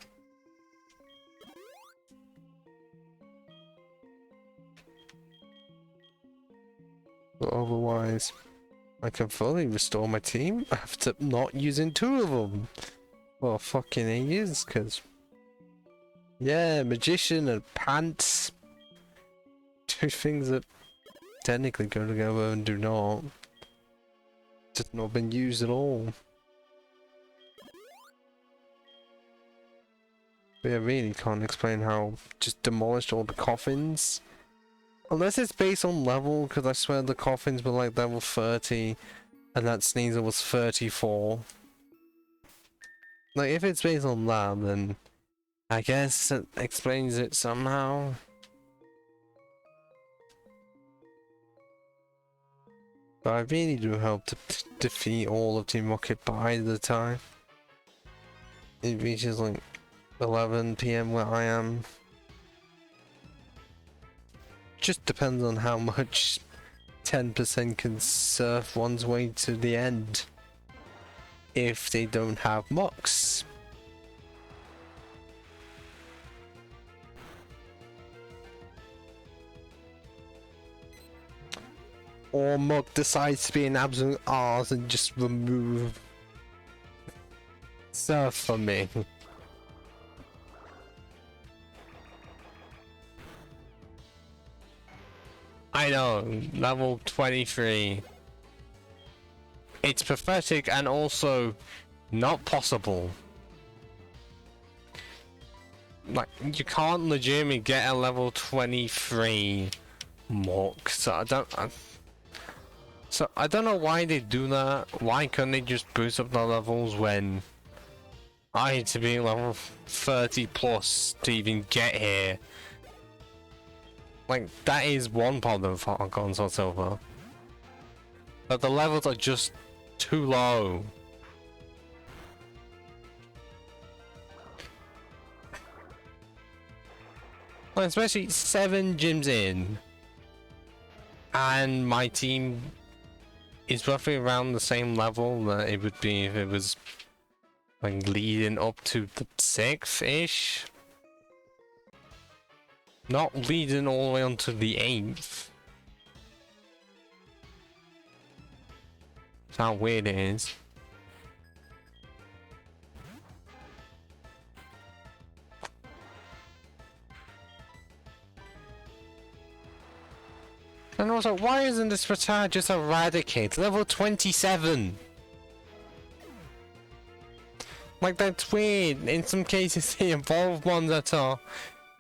Speaker 2: But otherwise, I can fully restore my team after not using two of them. Well, fucking ages, because... Yeah, Magician and Pants. Two things that technically go together and do not. Just not been used at all. But I really can't explain how just demolished all the coffins. Unless it's based on level, because I swear the coffins were like level 30 and that Sneasel was 34. Like, if it's based on that, then I guess it explains it somehow. But I really do hope to defeat all of Team Rocket by the time it reaches like 11 PM where I am. Just depends on how much 10% can surf one's way to the end if they don't have mocks. Or Mug decides to be an absolute arse and just remove surf from me. I know, level 23. It's pathetic and also not possible. Like, you can't legitimately get a level 23 mock, so I don't know why they do that. Why couldn't they just boost up the levels when I need to be level 30 plus to even get here? Like, that is one problem for Console Silver. But the levels are just too low. Like, especially 7 gyms in, and my team is roughly around the same level that it would be if it was like leading up to the 6th-ish. Not leading all the way onto the 8th. That's how weird it is. And also, why isn't this Spartan just eradicate? Level 27! Like, that's weird. In some cases, they evolve ones that are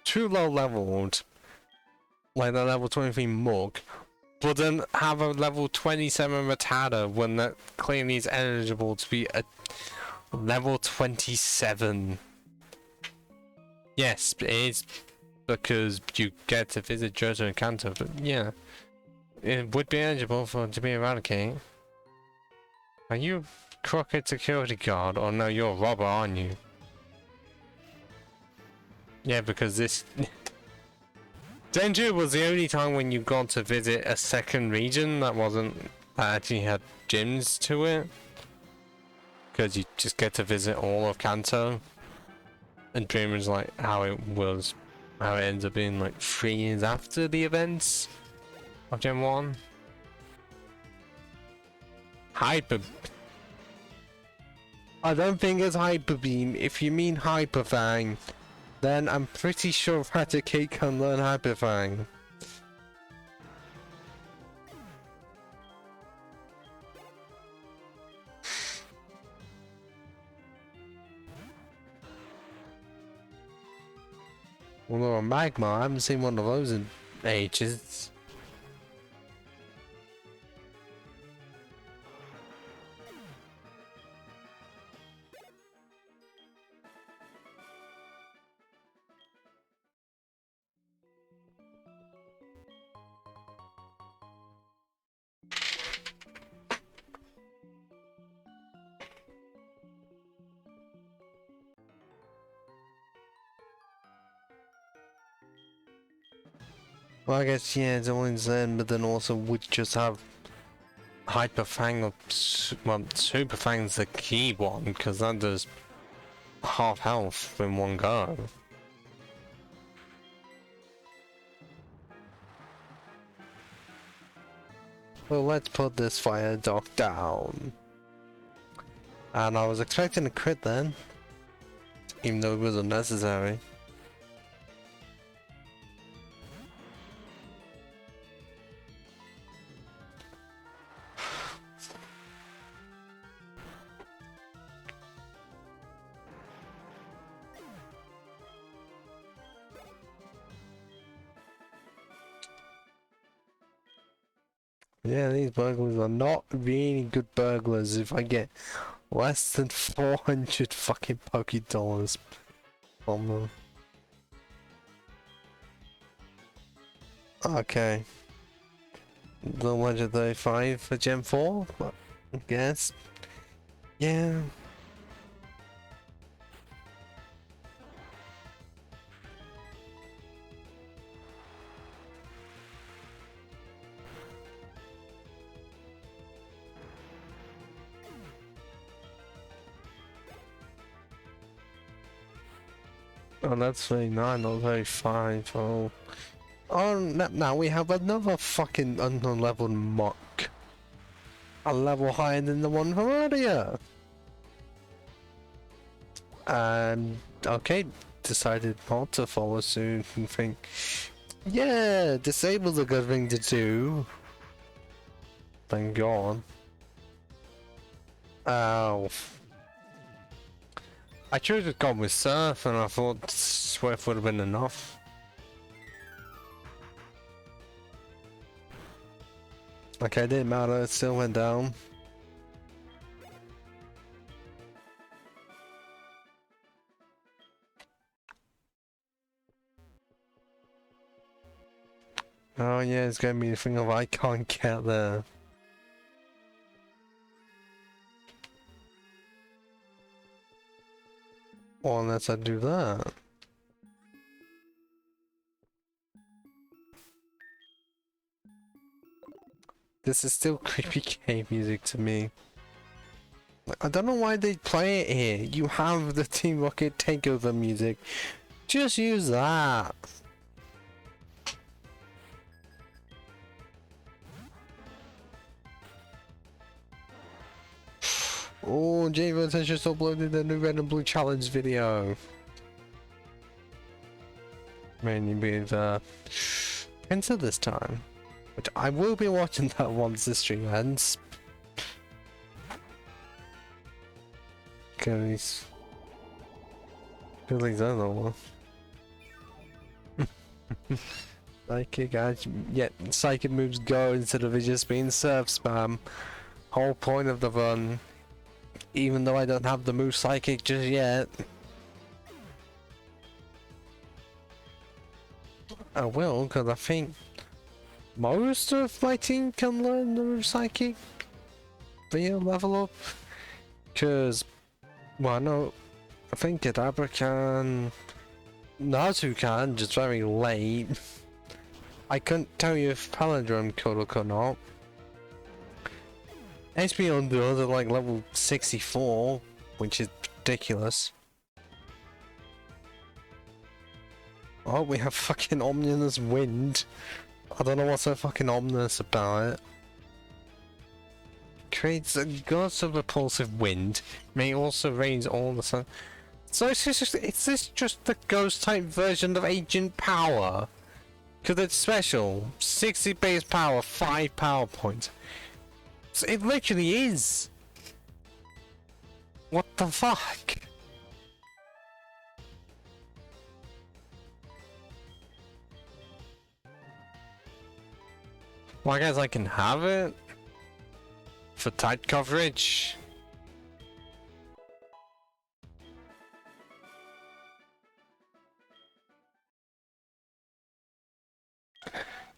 Speaker 2: too low leveled, like the level 23 Mug, but then have a level 27 Rattata when that clearly is eligible to be a level 27. Yes, it is because you get to visit Johto and Kanto, but yeah. It would be eligible for to be eradicated. Are you a crooked security guard? Or no, you're a robber, aren't you? Yeah, because this... Denju was the only time when you got to visit a second region that actually had gyms to it. Because you just get to visit all of Kanto. And Dream is like how it ends up being like 3 years after the events of Gen 1. Hyper... I don't think it's Hyper Beam. If you mean Hyper Fang, then I'm pretty sure Raticate can learn Hyper Fang. Although a Magma, I haven't seen one of those in ages. Well, I guess, yeah, it's only Zen, but then also would just have Hyper Fang or well, Super Fang's the key one, because that does half health in one go. Well, let's put this fire dog down. And I was expecting a crit then, even though it was unnecessary. Yeah, these burglars are not really good burglars if I get less than 400 fucking $Poké from them. Okay. The 135 for Gen 4, I guess. Yeah. Oh, that's 39, not 35. Oh. Oh, now we have another fucking unleveled mock. A level higher than the one from earlier. And, okay, decided not to follow suit and think, yeah, disable's a good thing to do. Thank God. Ow. I chose to go with Surf and I thought Swift would have been enough. Okay, it didn't matter, it still went down. Oh yeah, it's gonna be the thing of I can't get there. Well, unless I do that.
Speaker 1: This is still creepy cave music to me. Like, I don't know why they play it here. You have the Team Rocket takeover music. Just use that. Oh, Javen has just uploaded a new red and blue challenge video. Mainly with Kanto this time. Which I will be watching that once the stream ends. Cause he's other one. Psychic, yeah, psychic moves go instead of it just being surf spam. Whole point of the run. Even though I don't have the move psychic just yet. I will, because I think most of my team can learn the move psychic via level up. Because, well, no, I think Kadabra can, Nazu can, just very late. I couldn't tell you if Palindrome could or could not. Espeon does at like level 64, which is ridiculous. Oh, we have fucking ominous wind. I don't know what's so fucking ominous about it. Creates a gust of repulsive wind. May also raise all the sun. So is this just the ghost type version of Agent Power? Because it's special. 60 base power, 5 power points. So it literally is. What the fuck? Well, I guess I can have it for tight coverage.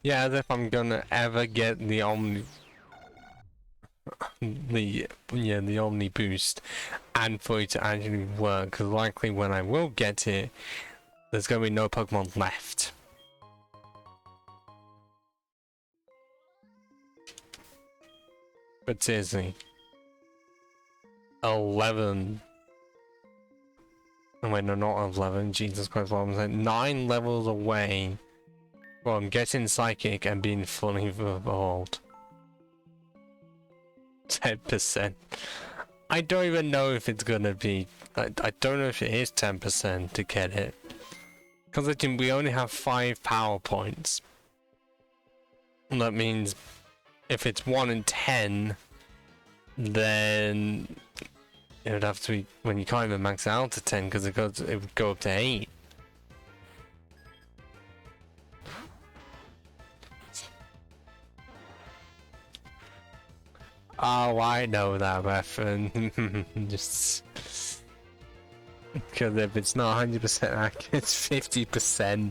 Speaker 1: Yeah, as if I'm gonna ever get the Omni boost and for it to actually work, because likely when I will get it, there's gonna be no Pokemon left. But seriously, 11. Oh wait, no, not 11. Jesus Christ, what I'm saying. 9 levels away from getting Psychic and being fully evolved. 10%. I don't even know if it's gonna be. I don't know if it is 10% to get it. Because we only have 5 power points. And that means if it's 1 in 10, then it would have to be when you can't even max out to 10 because it would go up to 8. Oh, I know that reference. Just because if it's not 100% accurate, it's 50%.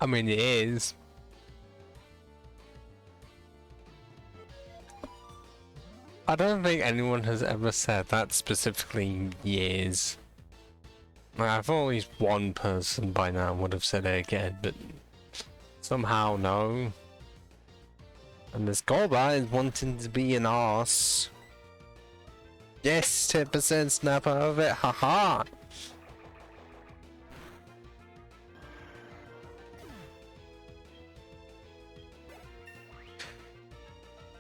Speaker 1: I mean, it is. I don't think anyone has ever said that specifically in years. I thought at least one person by now would have said it again, but somehow no. And this Golbat is wanting to be an arse. Yes, 10% snap out of it, haha!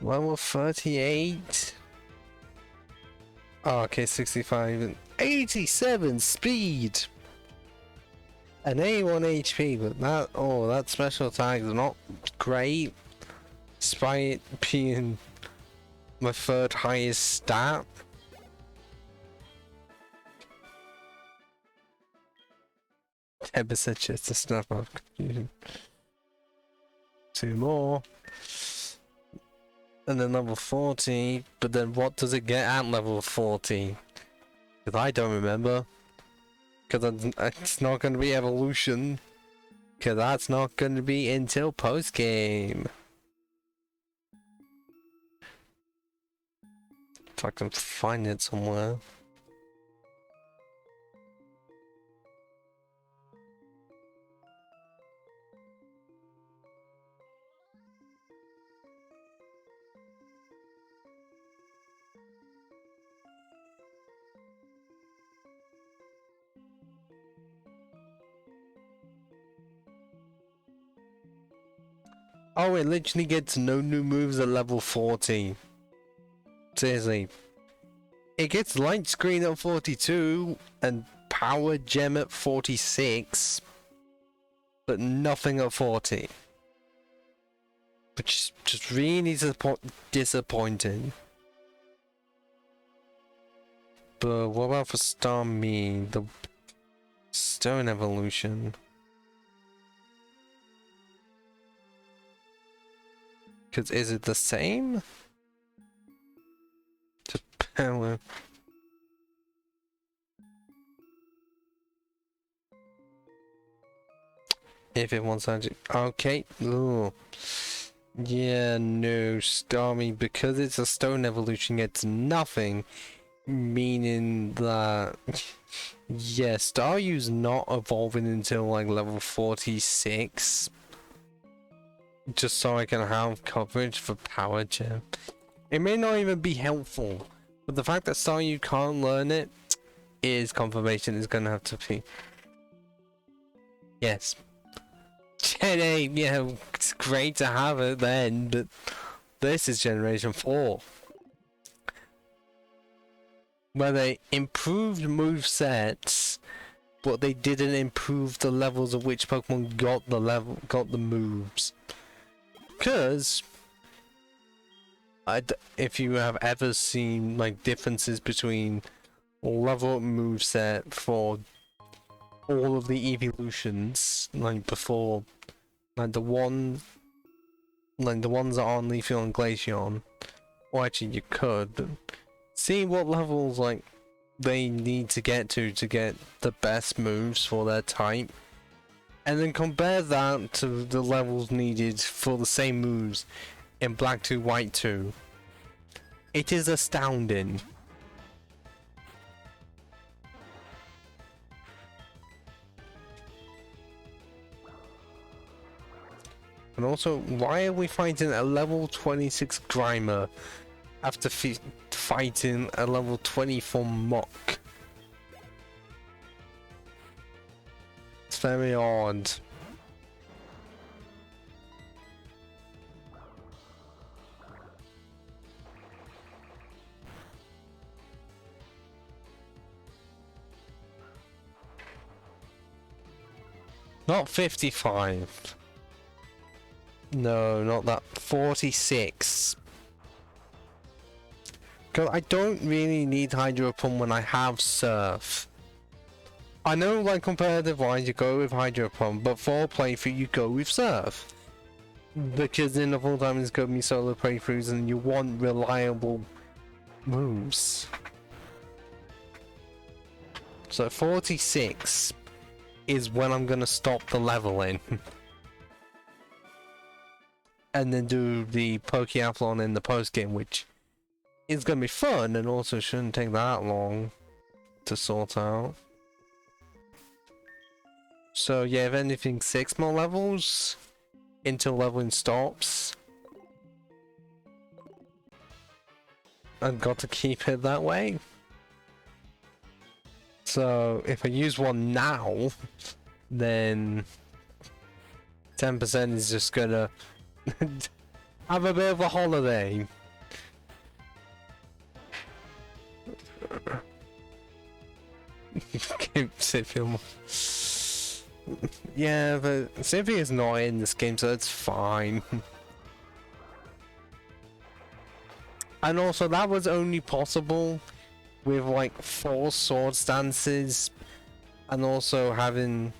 Speaker 1: Level 38. Oh, okay, 65 and 87 speed. An 81 HP, but that special attack is not great. Despite it being my 3rd highest stat. Ever just a snap of confusion. 2 more. And then level 40, but then what does it get at level 40? Because I don't remember. Because it's not going to be evolution.
Speaker 2: Because that's not going to be until post-game. If I can find it somewhere. Oh, it literally gets no new moves at level 40. Seriously. It gets light screen at 42 and power gem at 46. But nothing at 40. Which is just really disappointing. But what about for Starmie? The Stone Evolution. Because is it the same? To power. If it wants to. Okay. Ooh. Yeah, no. Starmie, because it's a stone evolution, it's nothing. Meaning that. Yeah, Staryu's not evolving until like level 46. Just so I can have coverage for Power Gem. It may not even be helpful, but the fact that Staryu can't learn it is confirmation it's gonna have to be. Yes. Gen 8, yeah, it's great to have it then, but this is Generation 4. Where they improved movesets, but they didn't improve the levels of which Pokemon got the moves. Because if you have ever seen like differences between level up moveset for all of the evolutions, like before, like the ones that are on Leafeon and Glaceon, or actually you could see what levels like they need to get the best moves for their type. And then compare that to the levels needed for the same moves in Black 2, White 2. It is astounding. And also, why are we fighting a level 26 Grimer after fighting a level 24 Mach? It's very odd. Not 55. No, not that. 46. Cause I don't really need Hydro Pump when I have Surf. I know, like, competitive wise, you go with Hydro Pump, but for a playthrough, you go with Surf. Because in the full time, it's going to be solo playthroughs, and you want reliable moves. So 46 is when I'm going to stop the leveling. And then do the Pokeathlon in the post game, which is going to be fun, and also shouldn't take that long to sort out. So yeah, if anything, 6 more levels until leveling stops. I've got to keep it that way. So if I use one now, then 10% is just gonna have a bit of a holiday. Yeah, but Cynthia's not in this game, so it's fine. And also, that was only possible with like 4 sword stances, and also having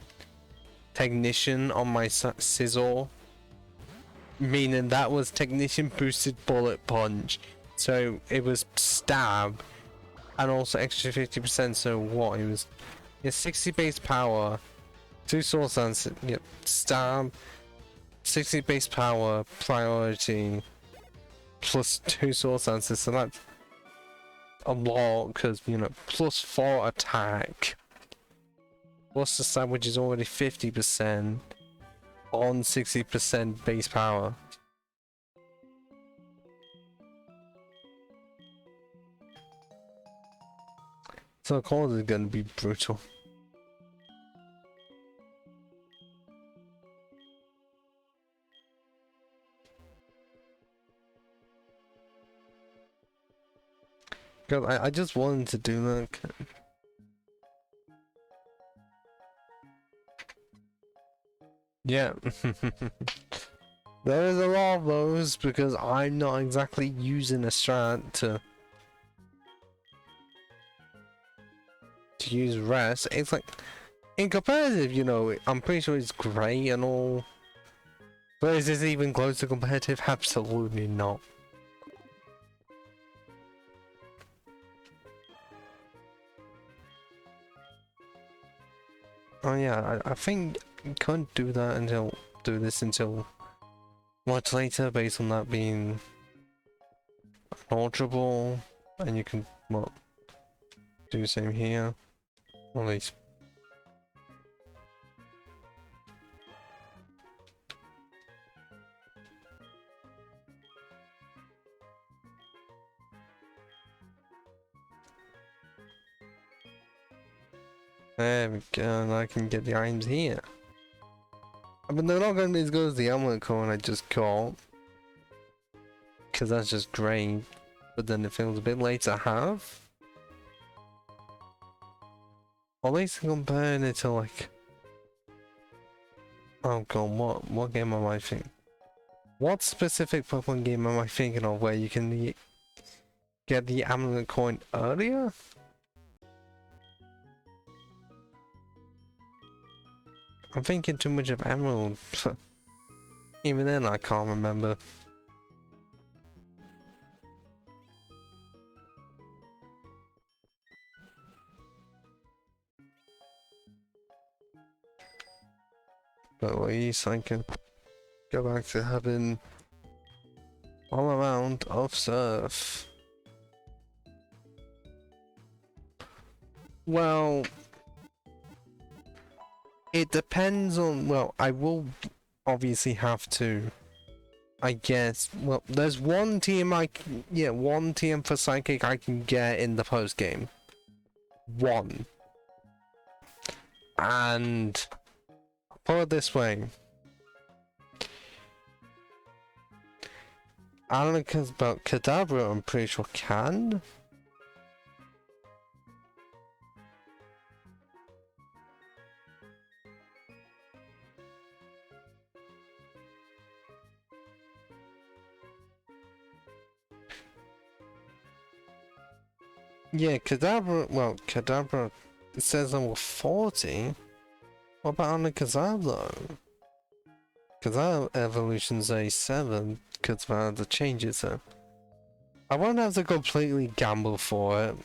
Speaker 2: Technician on my Scizor. Meaning that was Technician boosted Bullet Punch, so it was Stab, and also extra 50%. So what? It was 60 base power, 2 source answers. Yep. Stab. 60 base power. Priority. Plus 2 source answers. So that's a lot because, you know, plus 4 attack. Plus the stab, which is already 50% on 60% base power. So of course it's gonna be brutal. Cause I just wanted to do that. Yeah. There is a lot of those because I'm not exactly using a strat to use rest. It's like in competitive, you know, I'm pretty sure it's great and all. But is this even close to competitive? Absolutely not. Oh yeah, I think you can't do that until much later, based on that being alterable, and you can do the same here, or at least. There we go, and I can get the items here. But they're not going to be as good as the amulet coin I just got. Because that's just great. But then it feels a bit late to have. Or at least comparing it to like... Oh god, what game am I thinking? What specific Pokemon game am I thinking of where you can get the amulet coin earlier? I'm thinking too much of Emerald. Even then, I can't remember. But at least I can go back to having all around of surf. Well, it depends on, well, I will obviously have to, I guess, well, there's one team one team for Psychic I can get in the post game. One. And, put it this way. I don't know, because about Kadabra, I'm pretty sure can. Yeah, Kadabra, well, Kadabra, it says level 40. What about Alakazam though? Because our evolution's A7, because I had to change it, so... I won't have to completely gamble for it.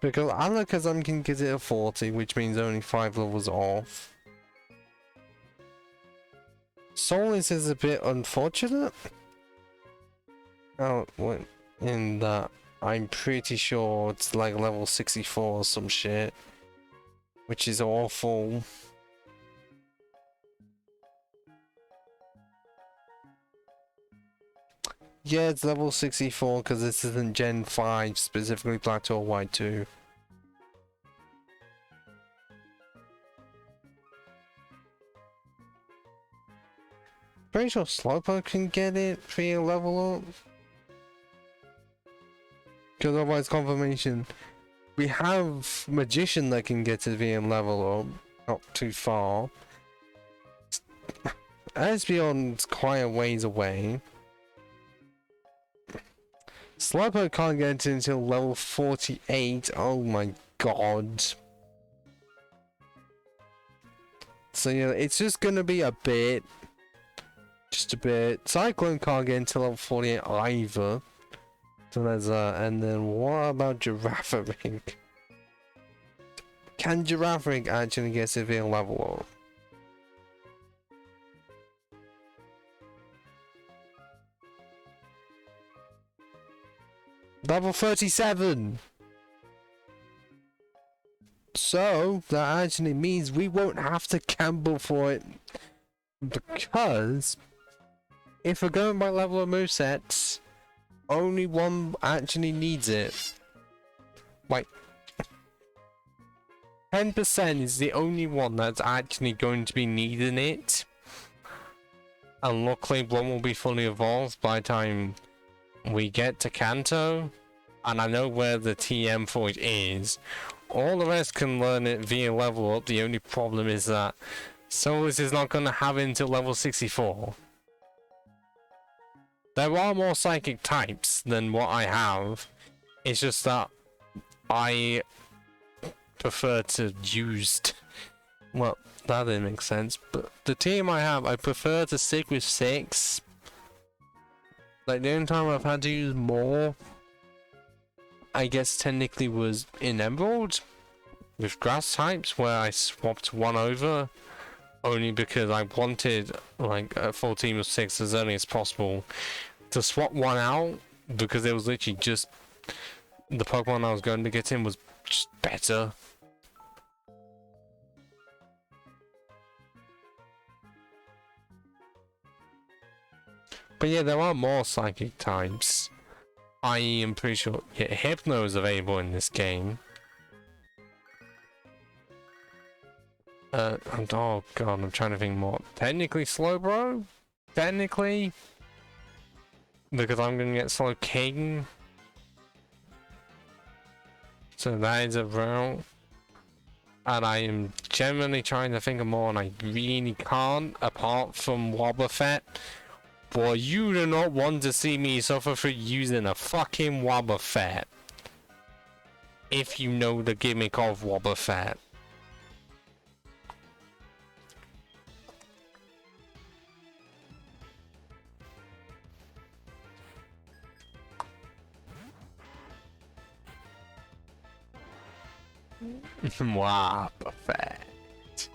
Speaker 2: Because Alakazam can get it at 40, which means only 5 levels off. Soulless is a bit unfortunate. Oh, in that I'm pretty sure it's like level 64 or some shit. Which is awful. Yeah, it's level 64 because this isn't Gen 5, specifically Plateau White 2. Pretty sure Slowpoke can get it for your level up. Because otherwise, confirmation. We have Magician that can get it via level up. Not too far. Espeon's quite a ways away. Slowpoke can't get it until level 48. Oh my god. So yeah, it's just gonna be a bit. Just a bit. Cyclone can't get until level 48 either. So there's and then what about Giraffaric? Can Giraffaric actually get severe level up? Level 37! So, that actually means we won't have to gamble for it. Because, if we're going by level of movesets, only one actually needs it. Like, 10% is the only one that's actually going to be needing it. And luckily, one will be fully evolved by the time we get to Kanto. And I know where the TM for it is. All the rest can learn it via level up. The only problem is that Solus is not going to have it until level 64. There are more psychic types than what I have. It's just that I prefer to use... Well, that didn't make sense. But the team I have, I prefer to stick with 6. Like, the only time I've had to use more, I guess technically was in Emerald. With grass types, where I swapped one over. Only because I wanted, like, a full team of 6 as early as possible. To swap one out, because it was literally just... The Pokemon I was going to get in was just better. But yeah, there are more psychic types. I am pretty sure... Yeah, Hypno is available in this game. Oh god, I'm trying to think more. Technically Slowbro? Technically? Because I'm gonna get Slow King. So that is a route. And I am genuinely trying to think of more and I really can't, apart from Wobbuffet. Boy, you do not want to see me suffer for using a fucking Wobbuffet. If you know the gimmick of Wobbuffet. Wow, perfect.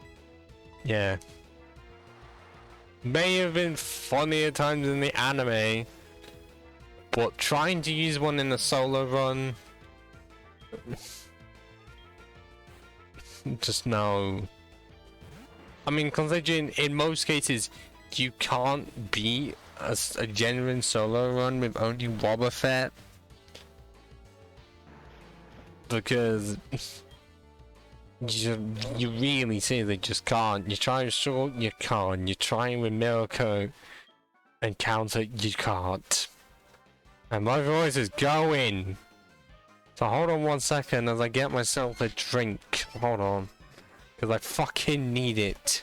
Speaker 2: Yeah. May have been funny at times in the anime, but trying to use one in a solo run... Just no. I mean, considering in most cases, you can't beat a genuine solo run with only Wobbuffet. Because... You really seriously just can't. You try with Short, you can't. You try with Miracle and Counter, you can't. And my voice is going. So hold on 1 second as I get myself a drink. Hold on. Because I fucking need it.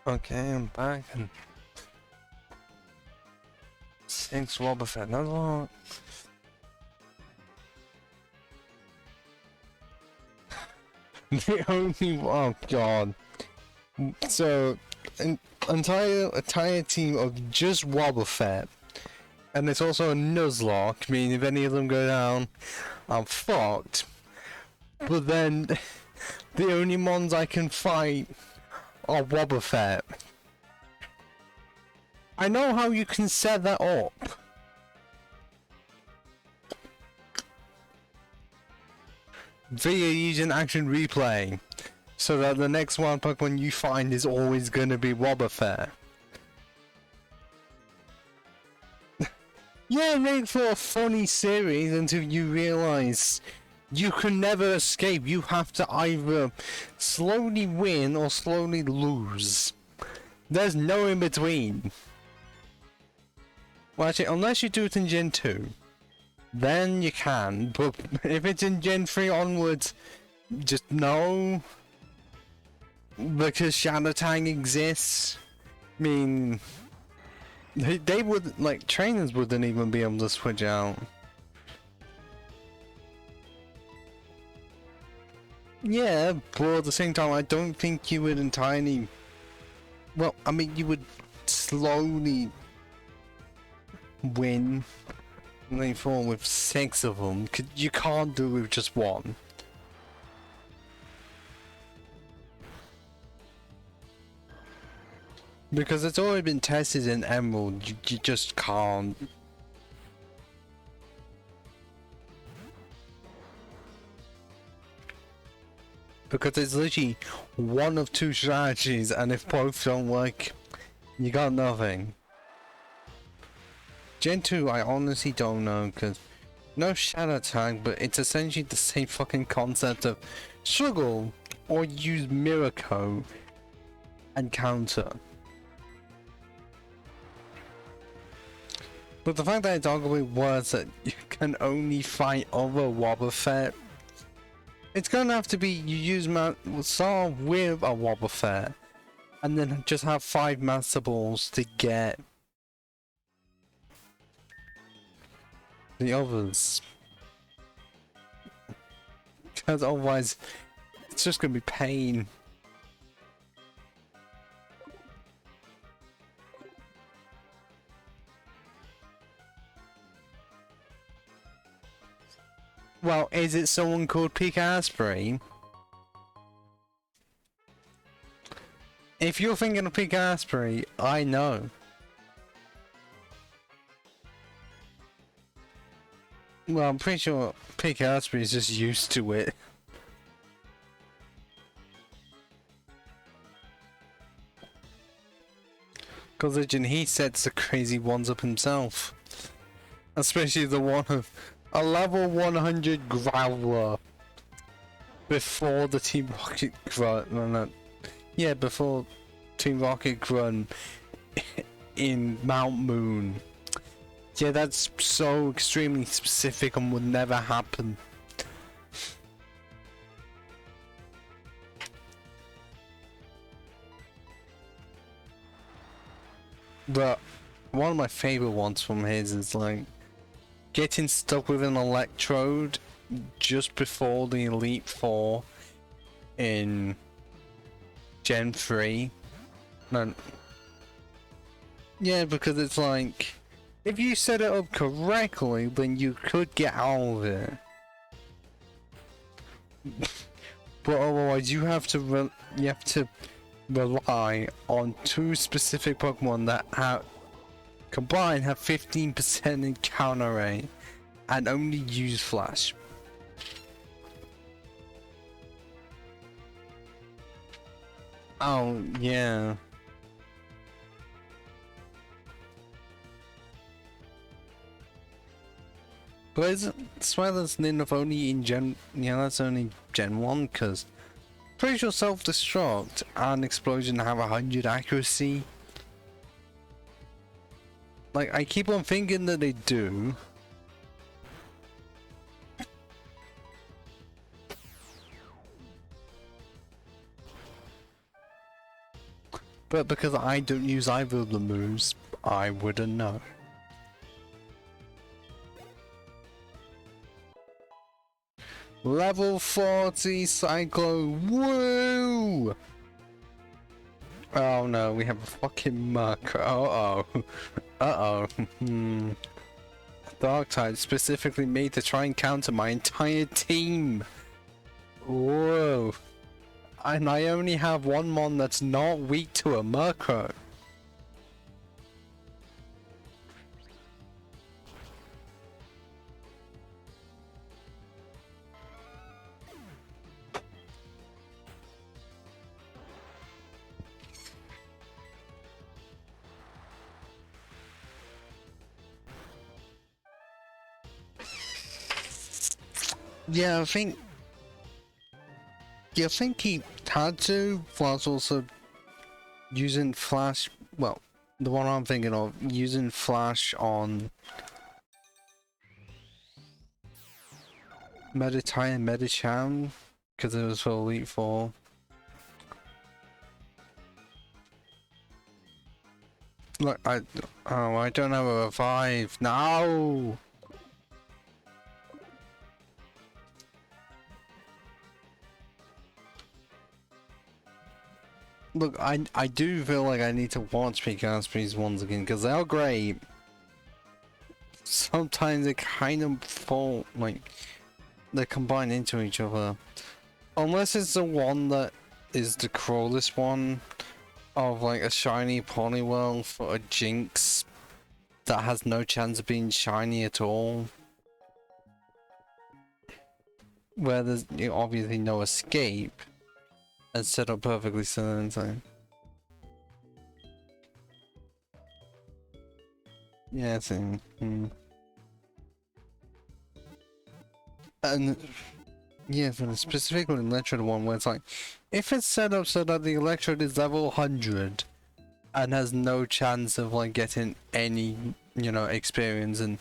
Speaker 2: Okay, I'm back and 6 Wobbuffet, that's a lot. The only oh god. So an entire team of just Wobbuffet. And it's also a Nuzlocke, meaning if any of them go down, I'm fucked. But then the only mons I can fight are Wobbuffet. I know how you can set that up. Via using action replay. So that the next one Pokemon you find is always gonna be Wobbuffet. Yeah, make for a funny series until you realize you can never escape. You have to either slowly win or slowly lose. There's no in between. Well, actually, unless you do it in Gen 2, then you can. But if it's in Gen 3 onwards, just no. Because Shadow Tang exists. I mean, they would, like, trainers wouldn't even be able to switch out. Yeah, but at the same time, I don't think you would entirely... Well, I mean, you would slowly win like form with 6 of them. You can't do it with just one. Because it's already been tested in Emerald, you just can't. Because it's literally one of 2 strategies, and if both don't work, you got nothing. Gen 2, I honestly don't know, because no Shadow Tag, but it's essentially the same fucking concept of struggle or use Mirror Coat and counter. But the fact that it's arguably worse that you can only fight other Wobbuffet, it's gonna have to be you use start with a Wobbuffet and then just have 5 Master Balls to get the others. Because otherwise, it's just gonna be pain. Well, is it someone called Pika Asprey? If you're thinking of Pika Asprey, I know. Well, I'm pretty sure Pika Asprey is just used to it. Because he sets the crazy ones up himself. Especially the one of a level 100 Growler. Before the Team Rocket Grunt. No, yeah, before Team Rocket Grunt in Mount Moon. Yeah, that's so extremely specific and would never happen. But one of my favorite ones from his is like getting stuck with an electrode just before the Elite Four in Gen 3. No. Yeah, because it's like if you set it up correctly, then you could get out of it. But otherwise, you have to rely on 2 specific Pokemon that have combined have 15% encounter rate and only use Flash. Oh yeah. But is it Sweller's Ninth only in Gen... Yeah, that's only Gen 1, because pretty sure Self-Destruct and Explosion have 100 accuracy. Like, I keep on thinking that they do.
Speaker 1: But because I don't use either of the moves, I wouldn't know. Level 40 Cyclo, woo! Oh no, we have a fucking muck. Uh-oh. Uh-oh. Dark type specifically made to try and counter my entire team. Whoa. And I only have one mon that's not weak to a Murkrow. Yeah, I think he had to, plus also using Flash, well, the one I'm thinking of, using Flash on Meditite and Medicham, because it was for Elite Four. Look, I don't have a revive. No! Look, I do feel like I need to watch Pikachu's ones again, because they're great. Sometimes they kind of fall, like, they combine into each other. Unless it's the one that is the crawlest one of, like, a shiny Poliwhirl for a Jinx that has no chance of being shiny at all. Where there's obviously no escape. And set up perfectly certain time. Yeah, same. And yeah, for the specifically Electrode one, where it's like, if it's set up so that the Electrode is level 100 and has no chance of like getting any, you know, experience and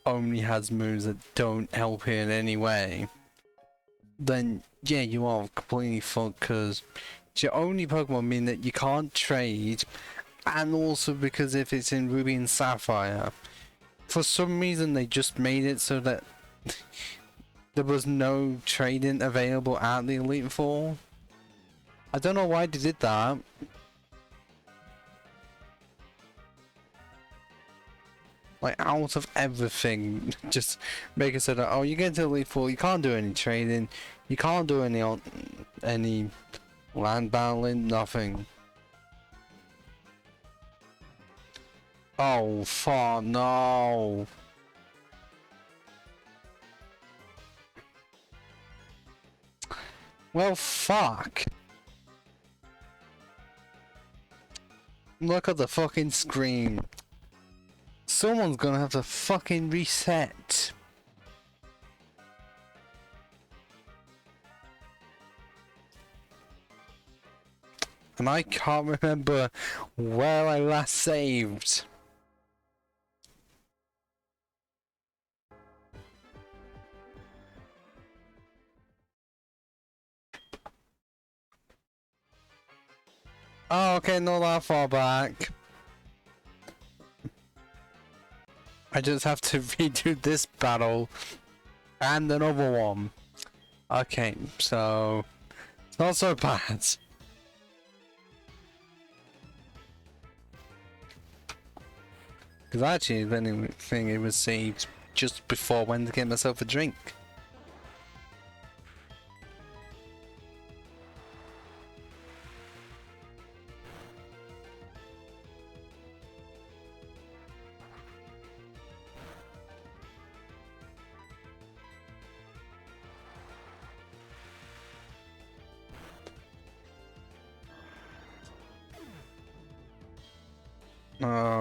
Speaker 1: only has moves that don't help it in any way, then yeah, you are completely fucked, because it's your only Pokemon, mean that you can't trade, and also because if it's in Ruby and Sapphire, for some reason they just made it so that there was no trading available at the Elite Four. I don't know why they did that. Like, out of everything, just make it so that, oh, you get to Elite Four, you can't do any trading, you can't do any land battling, nothing. Oh, fuck, no. Well, fuck. Look at the fucking screen. Someone's gonna have to fucking reset. And I can't remember where I last saved. Oh, okay, not that far back. I just have to redo this battle and another one. Okay, so it's not so bad. Because actually, if anything, it was saved just before I went to get myself a drink.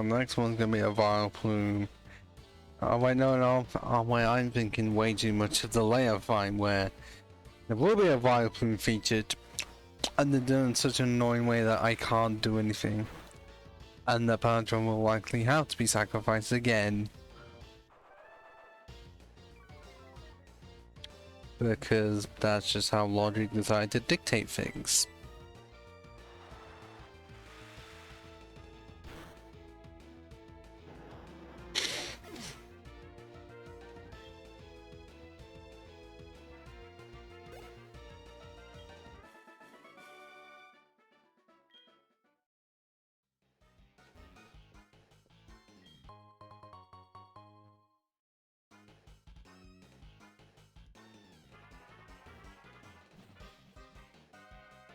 Speaker 1: Next one's gonna be a Vileplume. Oh wait, no. Oh wait, I'm thinking way too much of the layer find, where there will be a Vileplume featured, and they're done in such an annoying way that I can't do anything. And the Paladin will likely have to be sacrificed again. Because that's just how logic decided to dictate things.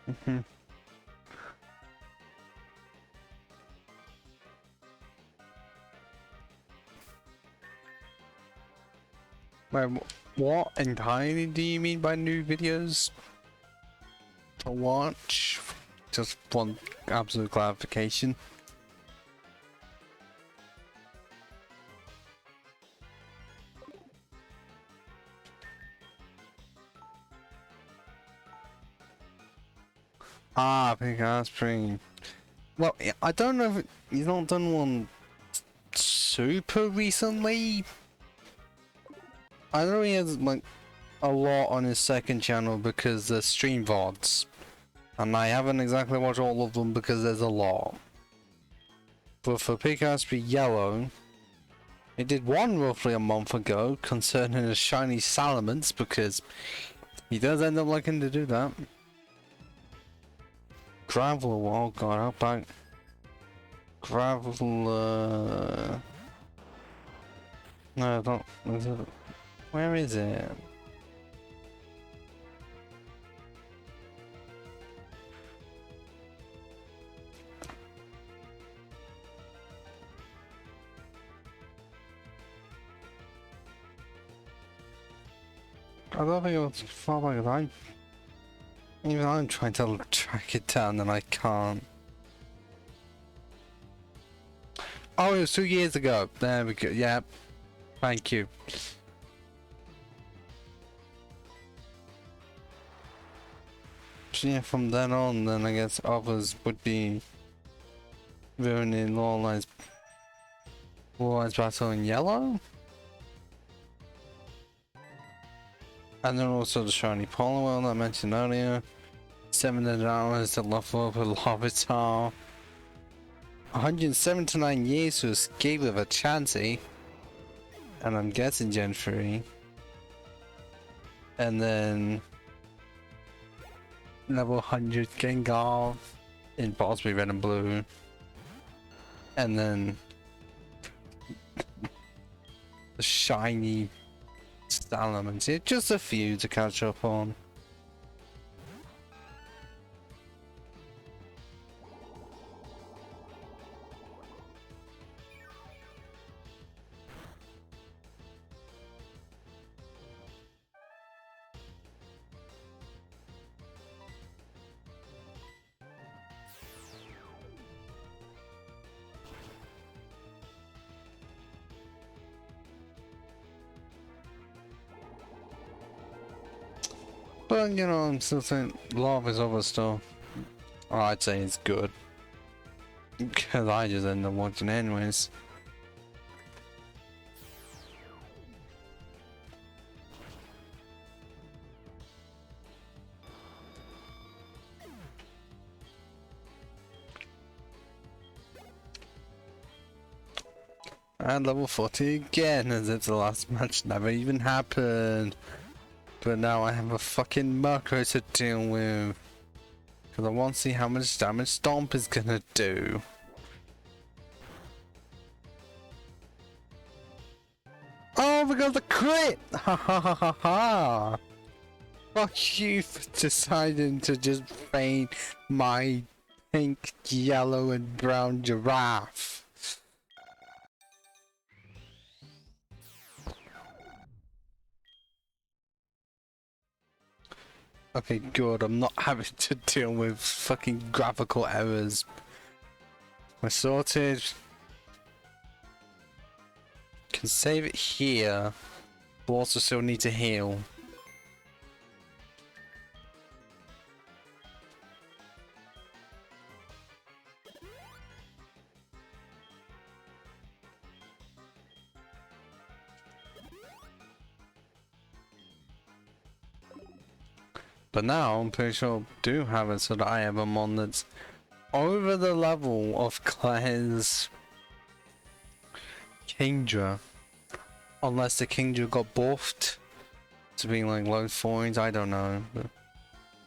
Speaker 1: Mhm. Wait, what entirely do you mean by new videos to watch? Just one absolute clarification. Ah, Big Ass Spring. Well, I don't know if you've not done one super recently. I know he has like a lot on his second channel because they're stream VODs. And I haven't exactly watched all of them because there's a lot. But for Pickaspy Yellow, he did one roughly a month ago concerning the shiny salamence because he does end up liking to do that. Gravel, oh god, how back. Gravel, no, I don't. Is it, where is it? I don't think it was far back as I. Even I'm trying to track it down and I can't. Oh, it was 2 years ago. There we go. Yeah. Thank you. So yeah, from then on, then I guess others would be ruining Lawline's battle in yellow. And then also the shiny Poliwhirl that I mentioned earlier. 700 hours to level up a Larvitar. 179 years to escape with a Chansey. And I'm guessing Gen 3. And then level 100 Gengar in possibly red and blue. And then the shiny Salamence. Yeah, just a few to catch up on. But you know, I'm still saying love is other stuff. Oh, I'd say it's good. Because I just end up watching anyways. And level 40 again, as if the last match never even happened. But now I have a fucking Murkrow to deal with. Because I want to see how much damage Stomp is gonna do. Oh, we got the crit! Ha ha ha ha ha! Fuck you for deciding to just feign my pink, yellow, and brown giraffe. Okay, good. I'm not having to deal with fucking graphical errors. We're sorted. Can save it here. But also still need to heal. But now I'm pretty sure I do have it so that I have a mon that's over the level of Claire's Kingdra. Unless the Kingdra got buffed to being like low points, I don't know. But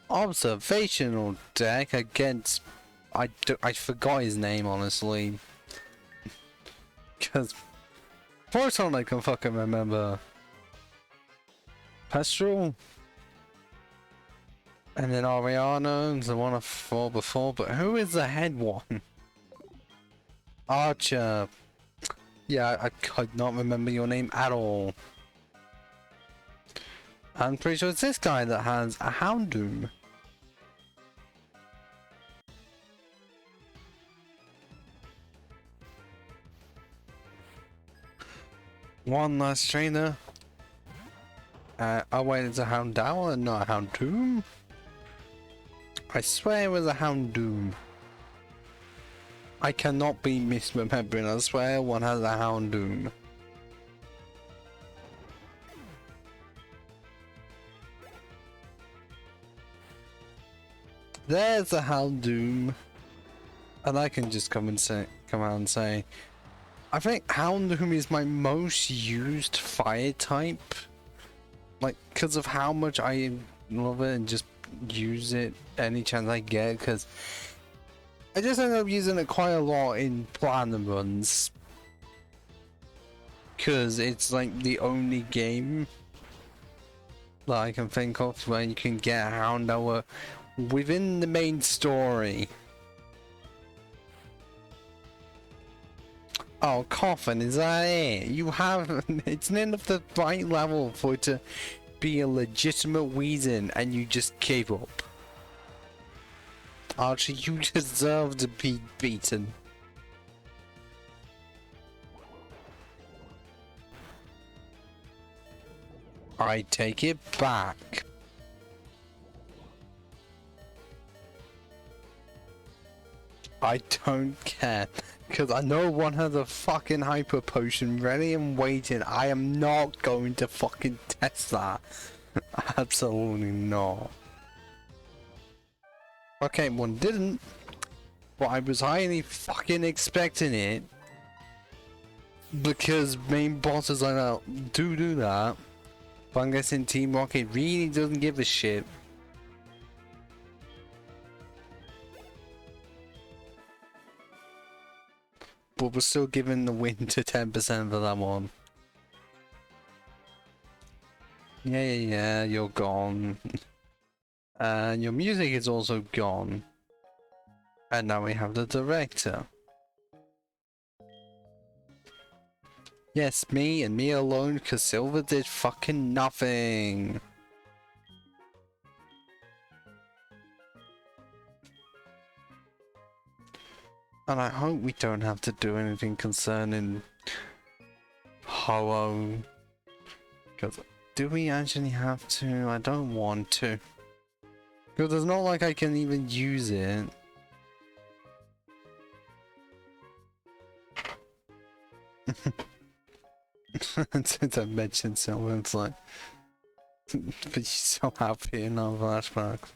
Speaker 1: observational deck against I forgot his name honestly. Cause first one I can fucking remember. Pestral? And then Ariana, the one I fought before, but who is the head one? Archer. Yeah, I could not remember your name at all. I'm pretty sure it's this guy that has a Houndoom. One last trainer. Oh wait, it's a Houndour and not a Houndoom? I swear it was a Houndoom. I cannot be misremembering, I swear one has a Houndoom. There's a Houndoom. And I can just come out and say, I think Houndoom is my most used fire type. Like, because of how much I love it and just use it any chance I get, because I just end up using it quite a lot in platinum runs. Because it's like the only game that I can think of where you can get a Houndour within the main story. Oh, Coffin, is that it? You have... It's not of the right level for it to be a legitimate reason, and you just gave up. Archie, you deserve to be beaten. I take it back. I don't care, because I know one has a fucking hyper potion ready and waiting. I am not going to fucking test that. Absolutely not. Okay, one didn't, but I was highly fucking expecting it, because main bosses like that do that. But I'm guessing Team Rocket really doesn't give a shit. But we're still giving the win to 10% for that one. Yeah, you're gone. And your music is also gone. And now we have the director. Yes, me and me alone, because Silver did fucking nothing. And I hope we don't have to do anything concerning Ho-Oh. Because do we actually have to? I don't want to. Because it's not like I can even use it. Since I mentioned Silver, it's like... but you're so happy in our flashbacks.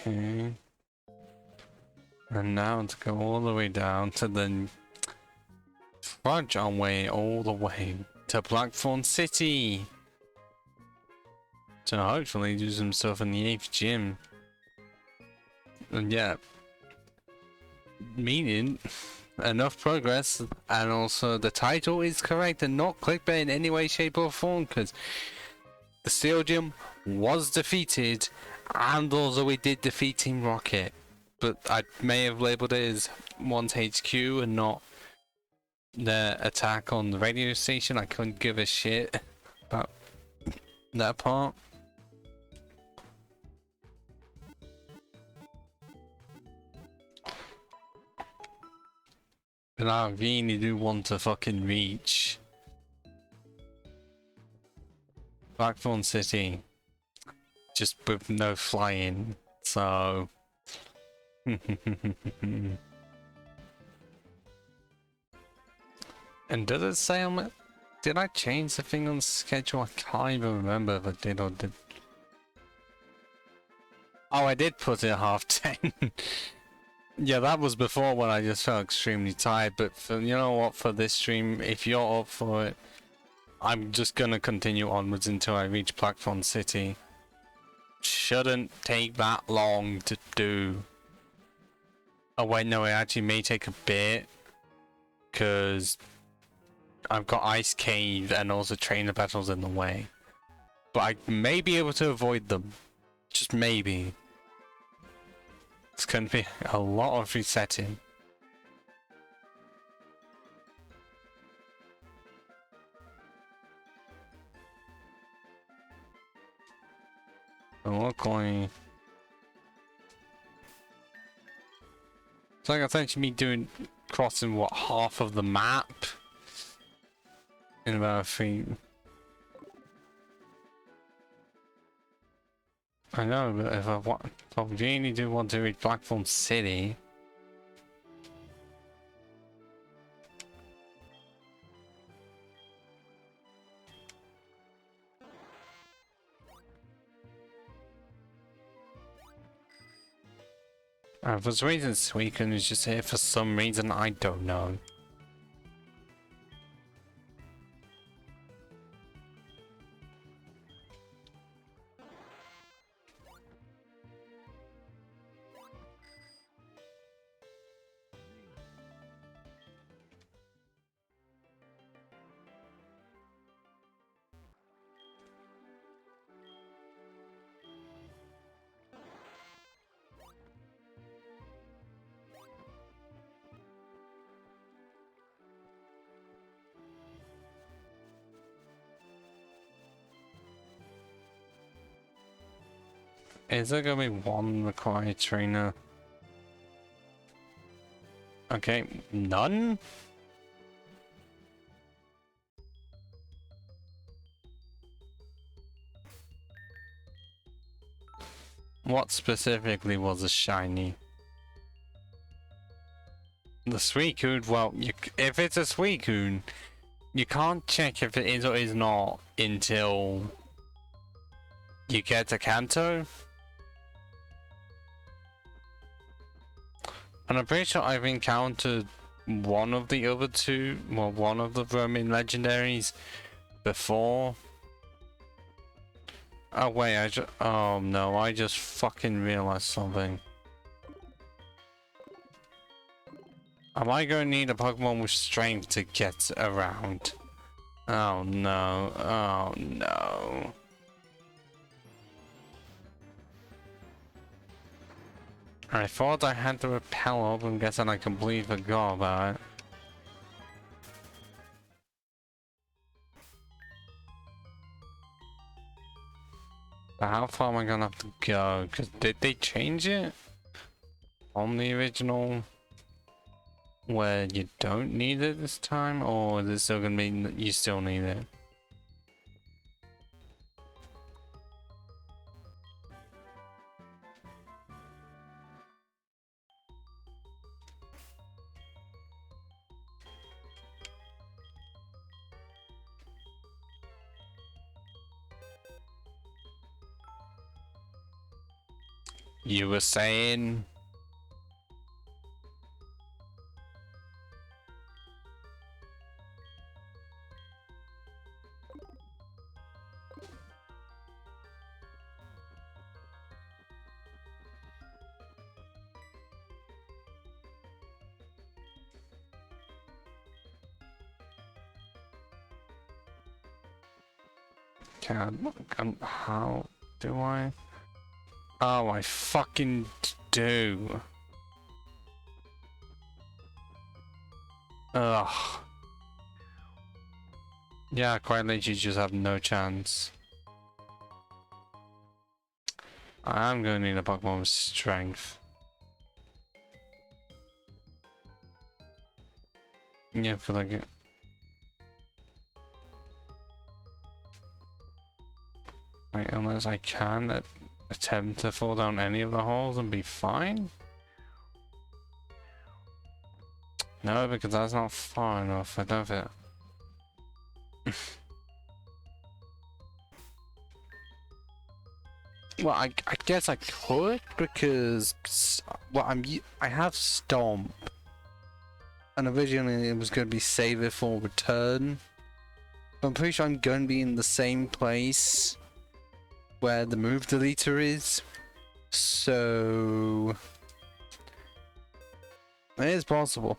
Speaker 1: Okay. And now to go all the way down to the trudge our way all the way to Blackthorn City to hopefully do some stuff in the 8th gym. And yeah, meaning enough progress, and also the title is correct and not clickbait in any way, shape or form, because the Steel Gym was defeated, and also we did defeat Team Rocket. But I may have labelled it as one's HQ and not the attack on the radio station. I couldn't give a shit about that part. But I really do want to fucking reach Blackthorn City, just with no flying, so... And does it say on it? Did I change the thing on schedule? I can't even remember if I did or did. Oh, I did put it at 10:30. Yeah, that was before when I just felt extremely tired, but for, you know what, for this stream, if you're up for it, I'm just gonna continue onwards until I reach Platform City. Shouldn't take that long to do. Oh wait, no, it actually may take a bit, because I've got Ice Cave and also Trainer Battles in the way. But I may be able to avoid them. Just maybe. It's going to be a lot of resetting. Luckily, it's like essentially me doing crossing what, half of the map in about 3. I know, but if I really do want to reach Platform City. For some reason, Suicune is just here for some reason, I don't know. Is there gonna be one required trainer? Okay, none? What specifically was a shiny? The Suicune, well, if it's a Suicune, you can't check if it is or is not until you get to Kanto. And I'm pretty sure I've encountered one of the other two, well, one of the Roman legendaries before. Oh wait, oh no, I just fucking realized something. Am I going to need a Pokemon with strength to get around? Oh no, oh no. I thought I had to repel up, I'm guessing I completely forgot about it. But how far am I gonna have to go? Because did they change it? On the original? Where you don't need it this time? Or is it still gonna be you still need it? You were saying? How do I? Oh, I fucking do. Ugh. Yeah, quite literally just have no chance. I am gonna need a Pokemon with strength. Yeah, for like it. Wait, unless I can attempt to fall down any of the holes and be fine? No, because that's not far enough, I don't think. Well, I guess I could because well, I have Stomp, and originally it was going to be save it for return. But I'm pretty sure I'm going to be in the same place where the move deleter is, so it is possible.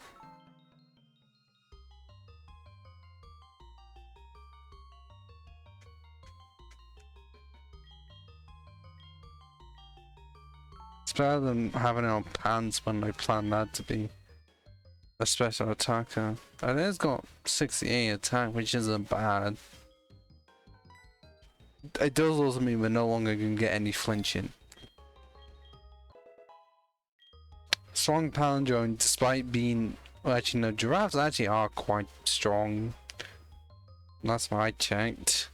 Speaker 1: It's better than having it on pants when I plan that to be a special attacker. And it's got 68 attack, which isn't bad. It does also mean we're no longer going to get any flinching. Strong palindrome, despite being... Well, actually, no, giraffes actually are quite strong. That's what I checked.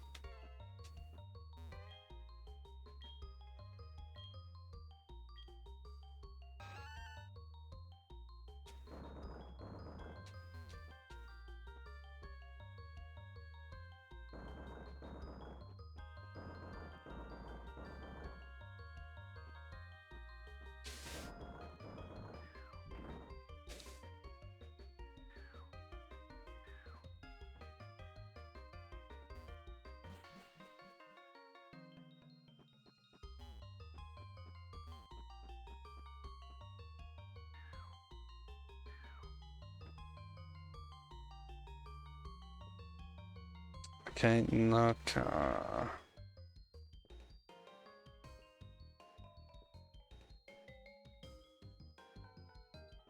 Speaker 1: Okay, Naka.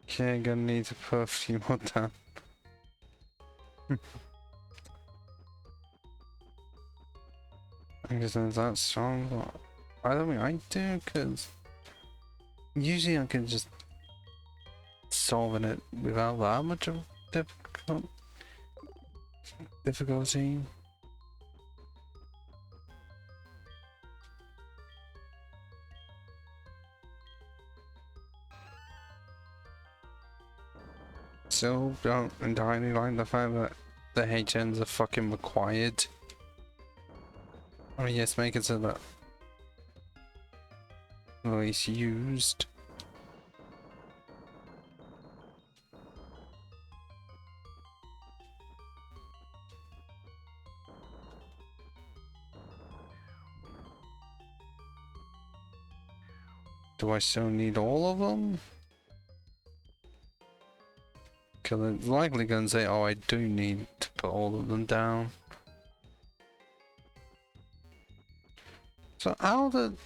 Speaker 1: Okay, gonna need to put a few more down. I guess it's that strong, but I don't think I do, because usually I can just solve it without that much of difficulty. Still don't entirely like the fact that the HNs are fucking required. I mean, yes, make it so that at least used. Do I still need all of them? Because it's likely going to say, oh, I do need to put all of them down. So how did...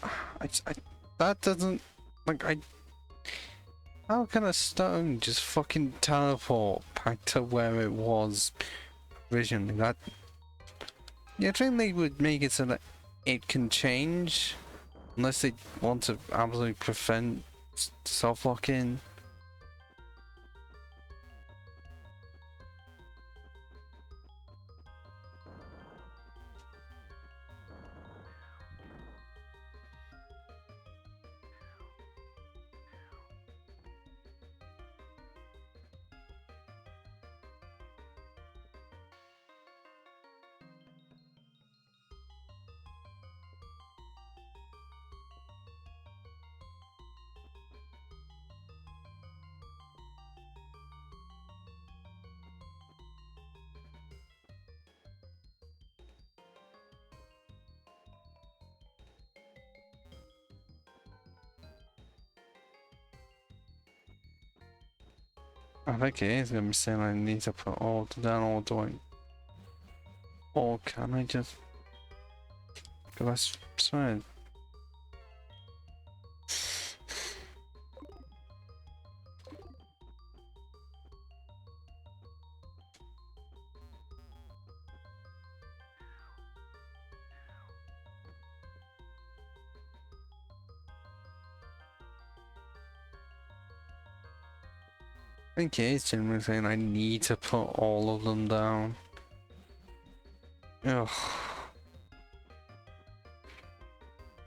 Speaker 1: that doesn't... Like, how can a stone just fucking teleport back to where it was originally? That... You think they would make it so that it can change? Unless they want to absolutely prevent self-lock-in. I think it is going to be saying I need to put all down, or do I... Or can I just... Because I swear... I think it is generally saying I need to put all of them down. Ugh.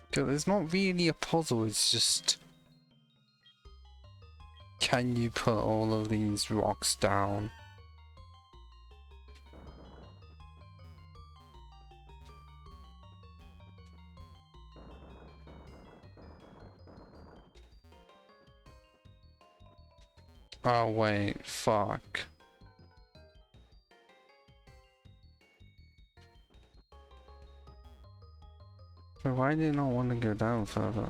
Speaker 1: Because it's not really a puzzle, it's just... Can you put all of these rocks down? Oh wait, fuck. But why did I not want to go down further?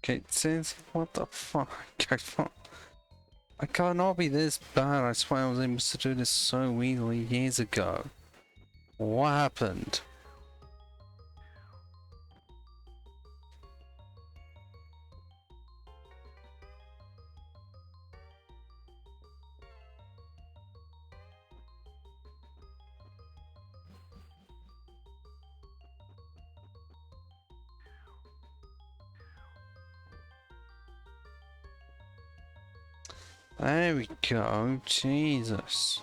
Speaker 1: Okay, since what the fuck? I cannot be this bad. I swear I was able to do this so easily years ago. What happened? There we go. Jesus.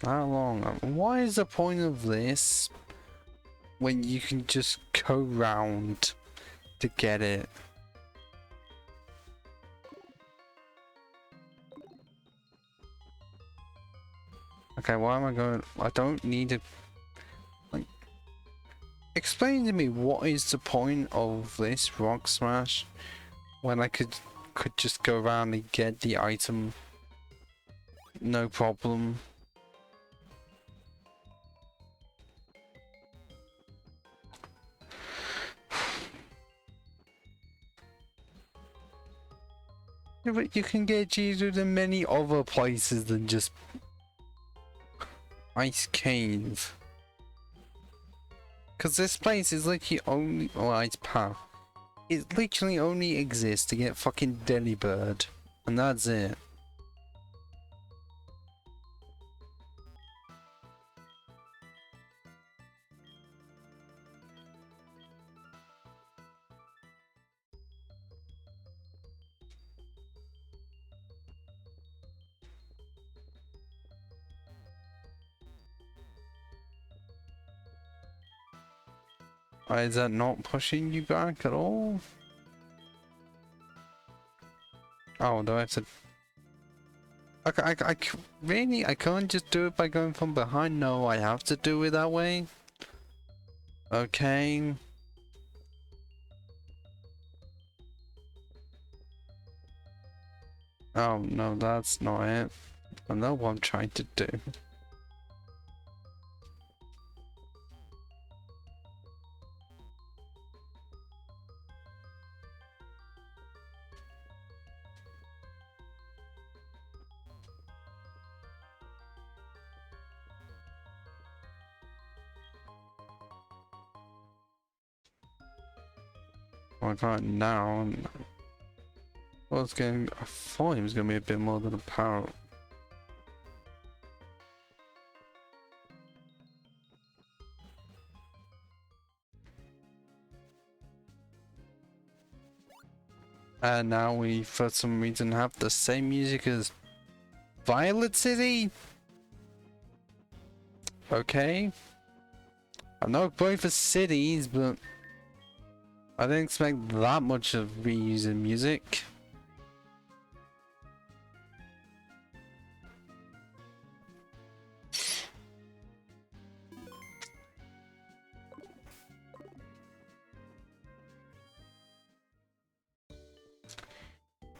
Speaker 1: How long? What is the point of this when you can just go round to get it? Okay, why am I going? I don't need to. Like, explain to me what is the point of this rock smash when I could just go around and get the item, no problem. Yeah, but you can get Geodude in many other places than just Ice Cave. Because this place is literally only, or Ice Path. It literally only exists to get fucking Delibird. And that's it. Is that not pushing you back at all? Oh, do I have to... Really? I can't just do it by going from behind? No, I have to do it that way? Okay. Oh, no, that's not it. I know what I'm trying to do. I can't now. Well, it's going. I thought it was going to be a bit more than a power. And now we, for some reason, have the same music as Violet City. Okay. I know both are cities, but I didn't expect that much of reusing music.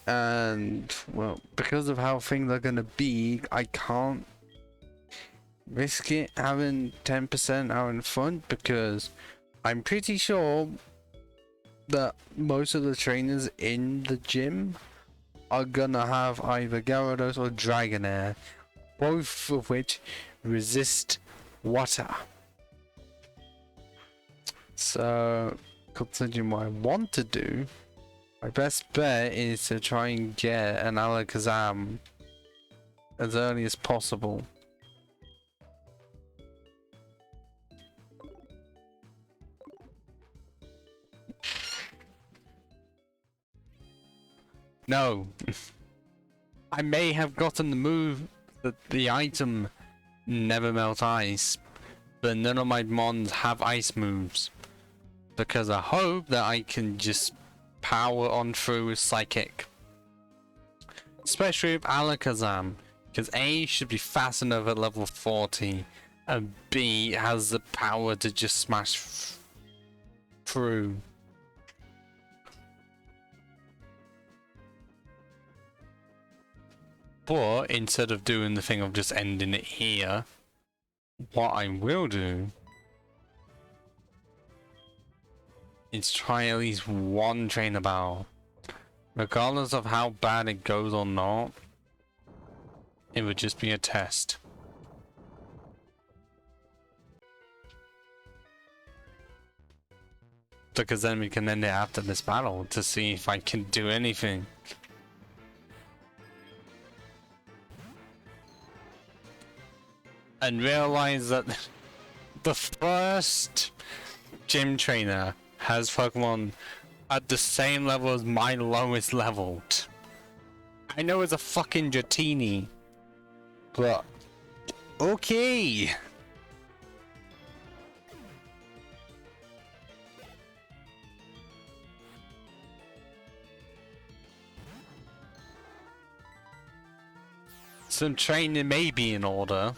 Speaker 1: And, well, because of how things are gonna be, I can't risk it having 10% out in front because I'm pretty sure that most of the trainers in the gym are gonna have either Gyarados or Dragonair, both of which
Speaker 2: resist water.
Speaker 1: So, considering what I want to do, my best bet is to try and get an Alakazam as early as possible. No. I may have gotten the move that the item never melt ice, but none of my mons have ice moves. Because I hope that I can just power on through with Psychic. Especially with Alakazam, because A should be fast enough at level 40, and B has the power to just smash through. But instead of doing the thing of just ending it here, what I will do is try at least one trainer battle. Regardless of how bad it goes or not, it would just be a test. Because then we can end it after this battle to see if I can do anything. And realize that the first gym trainer has Pokemon at the same level as my lowest leveled. I know it's a fucking Dratini, but okay. Some training may be in order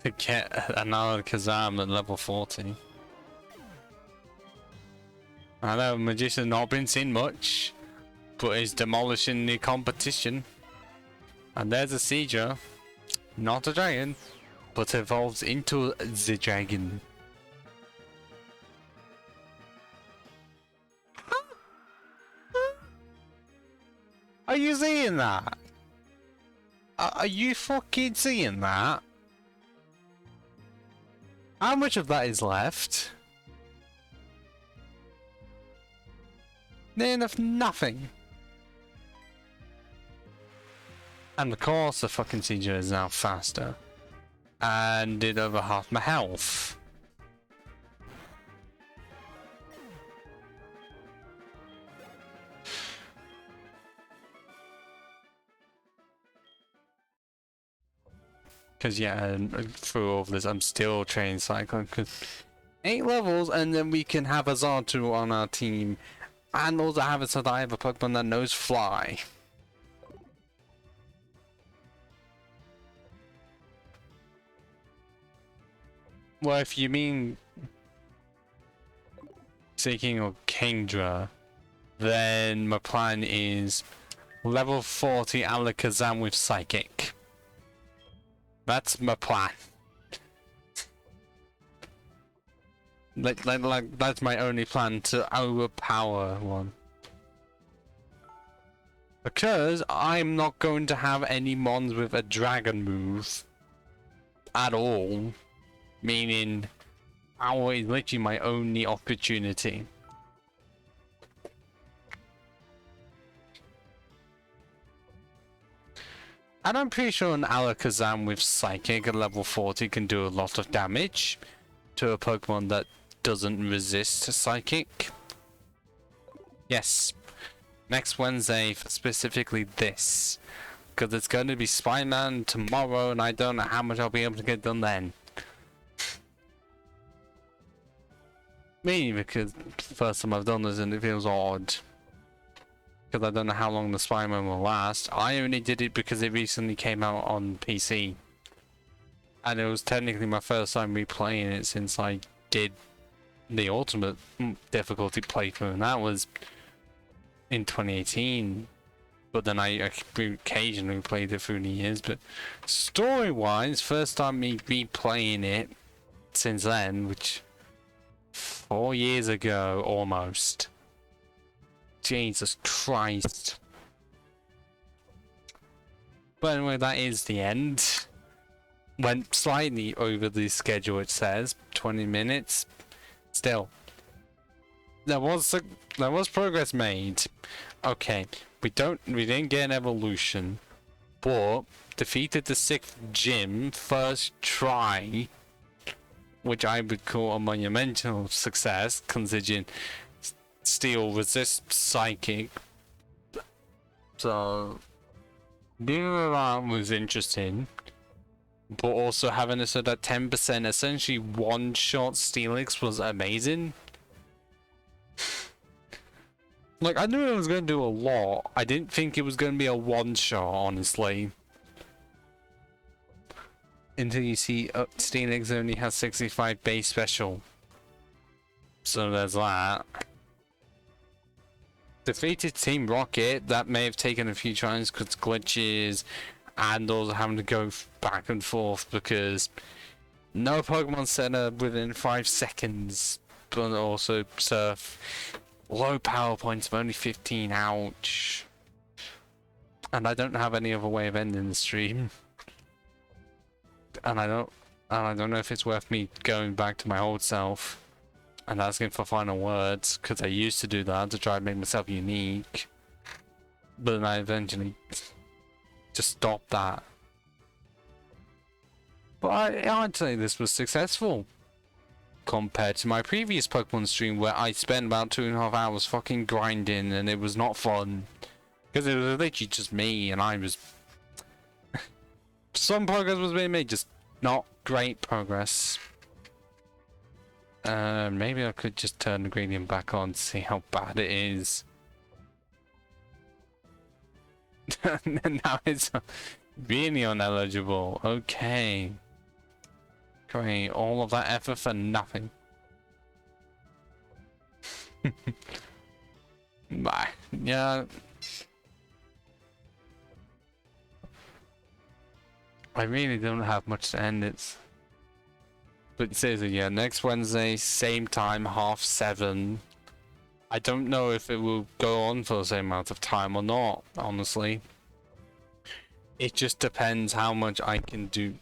Speaker 1: to get another Kazam at level 40. I know Magician's not been seen much, but is demolishing the competition. And there's a Seeger, not a dragon, but evolves into the dragon. Are you seeing that? Are you fucking seeing that? How much of that is left? Near enough nothing. And of course the fucking Seeger is now faster. And did over half my health. Because yeah, through all of this I'm still training Cyclone. Cause 8 levels and then we can have a Zartu on our team. And also have it so that I have a Pokemon that knows Fly. Well, if you mean Seeking or Kingdra, then my plan is level 40 Alakazam with Psychic. That's my plan. Like that's my only plan, to overpower one. Because I'm not going to have any mons with a dragon move at all. Meaning, Power is literally my only opportunity. And I'm pretty sure an Alakazam with Psychic at level 40 can do a lot of damage to a Pokemon that doesn't resist Psychic. Yes. Next Wednesday, specifically this. Because it's going to be Spider-Man tomorrow and I don't know how much I'll be able to get done then. Mainly because first time I've done this and it feels odd. Because I don't know how long the Spider-Man will last. I only did it because it recently came out on PC. And it was technically my first time replaying it since I did the ultimate difficulty playthrough. And that was in 2018. But then I occasionally played it through the years. But story-wise, first time me replaying it since then, which 4 years ago almost. Jesus Christ. But anyway, that is the end.
Speaker 2: Went slightly over the schedule, it says 20 minutes. Still, there was progress made. Okay, we didn't get an evolution, but defeated the 6th gym first try, which I would call a monumental success, considering Steel resists Psychic. So doing that was interesting. But also having it so that 10% essentially one-shot Steelix was amazing. Like, I knew it was going to do a lot. I didn't think it was going to be a one-shot, honestly. Until you see Steelix only has 65 base special. So there's that. Defeated Team Rocket. That may have taken a few tries because glitches. And also having to go back and forth because no Pokemon Center within 5 seconds, but also Surf. Low power points of only 15, ouch. And I don't have any other way of ending the stream. And I don't know if it's worth me going back to my old self and asking for final words, because I used to do that to try and make myself unique. But then I eventually just stop that. But I'd say this was successful compared to my previous Pokemon stream where I spent about 2.5 hours fucking grinding and it was not fun because it was literally just me and I was some progress was being made, just not great progress. Maybe I could just turn the gradient back on to see how bad it is. Now it's really ineligible. Okay. Great. All of that effort for nothing. Bye. Yeah. I really don't have much to end it. But seriously, yeah, next Wednesday, same time, 7:30. I don't know if it will go on for the same amount of time or not, honestly. It just depends how much I can do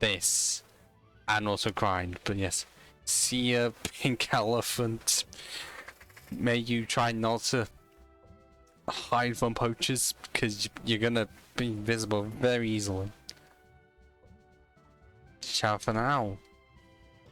Speaker 2: this and also grind. But yes, see ya, Pink Elephant. May you try not to hide from poachers, because you're gonna be visible very easily. Ciao for now.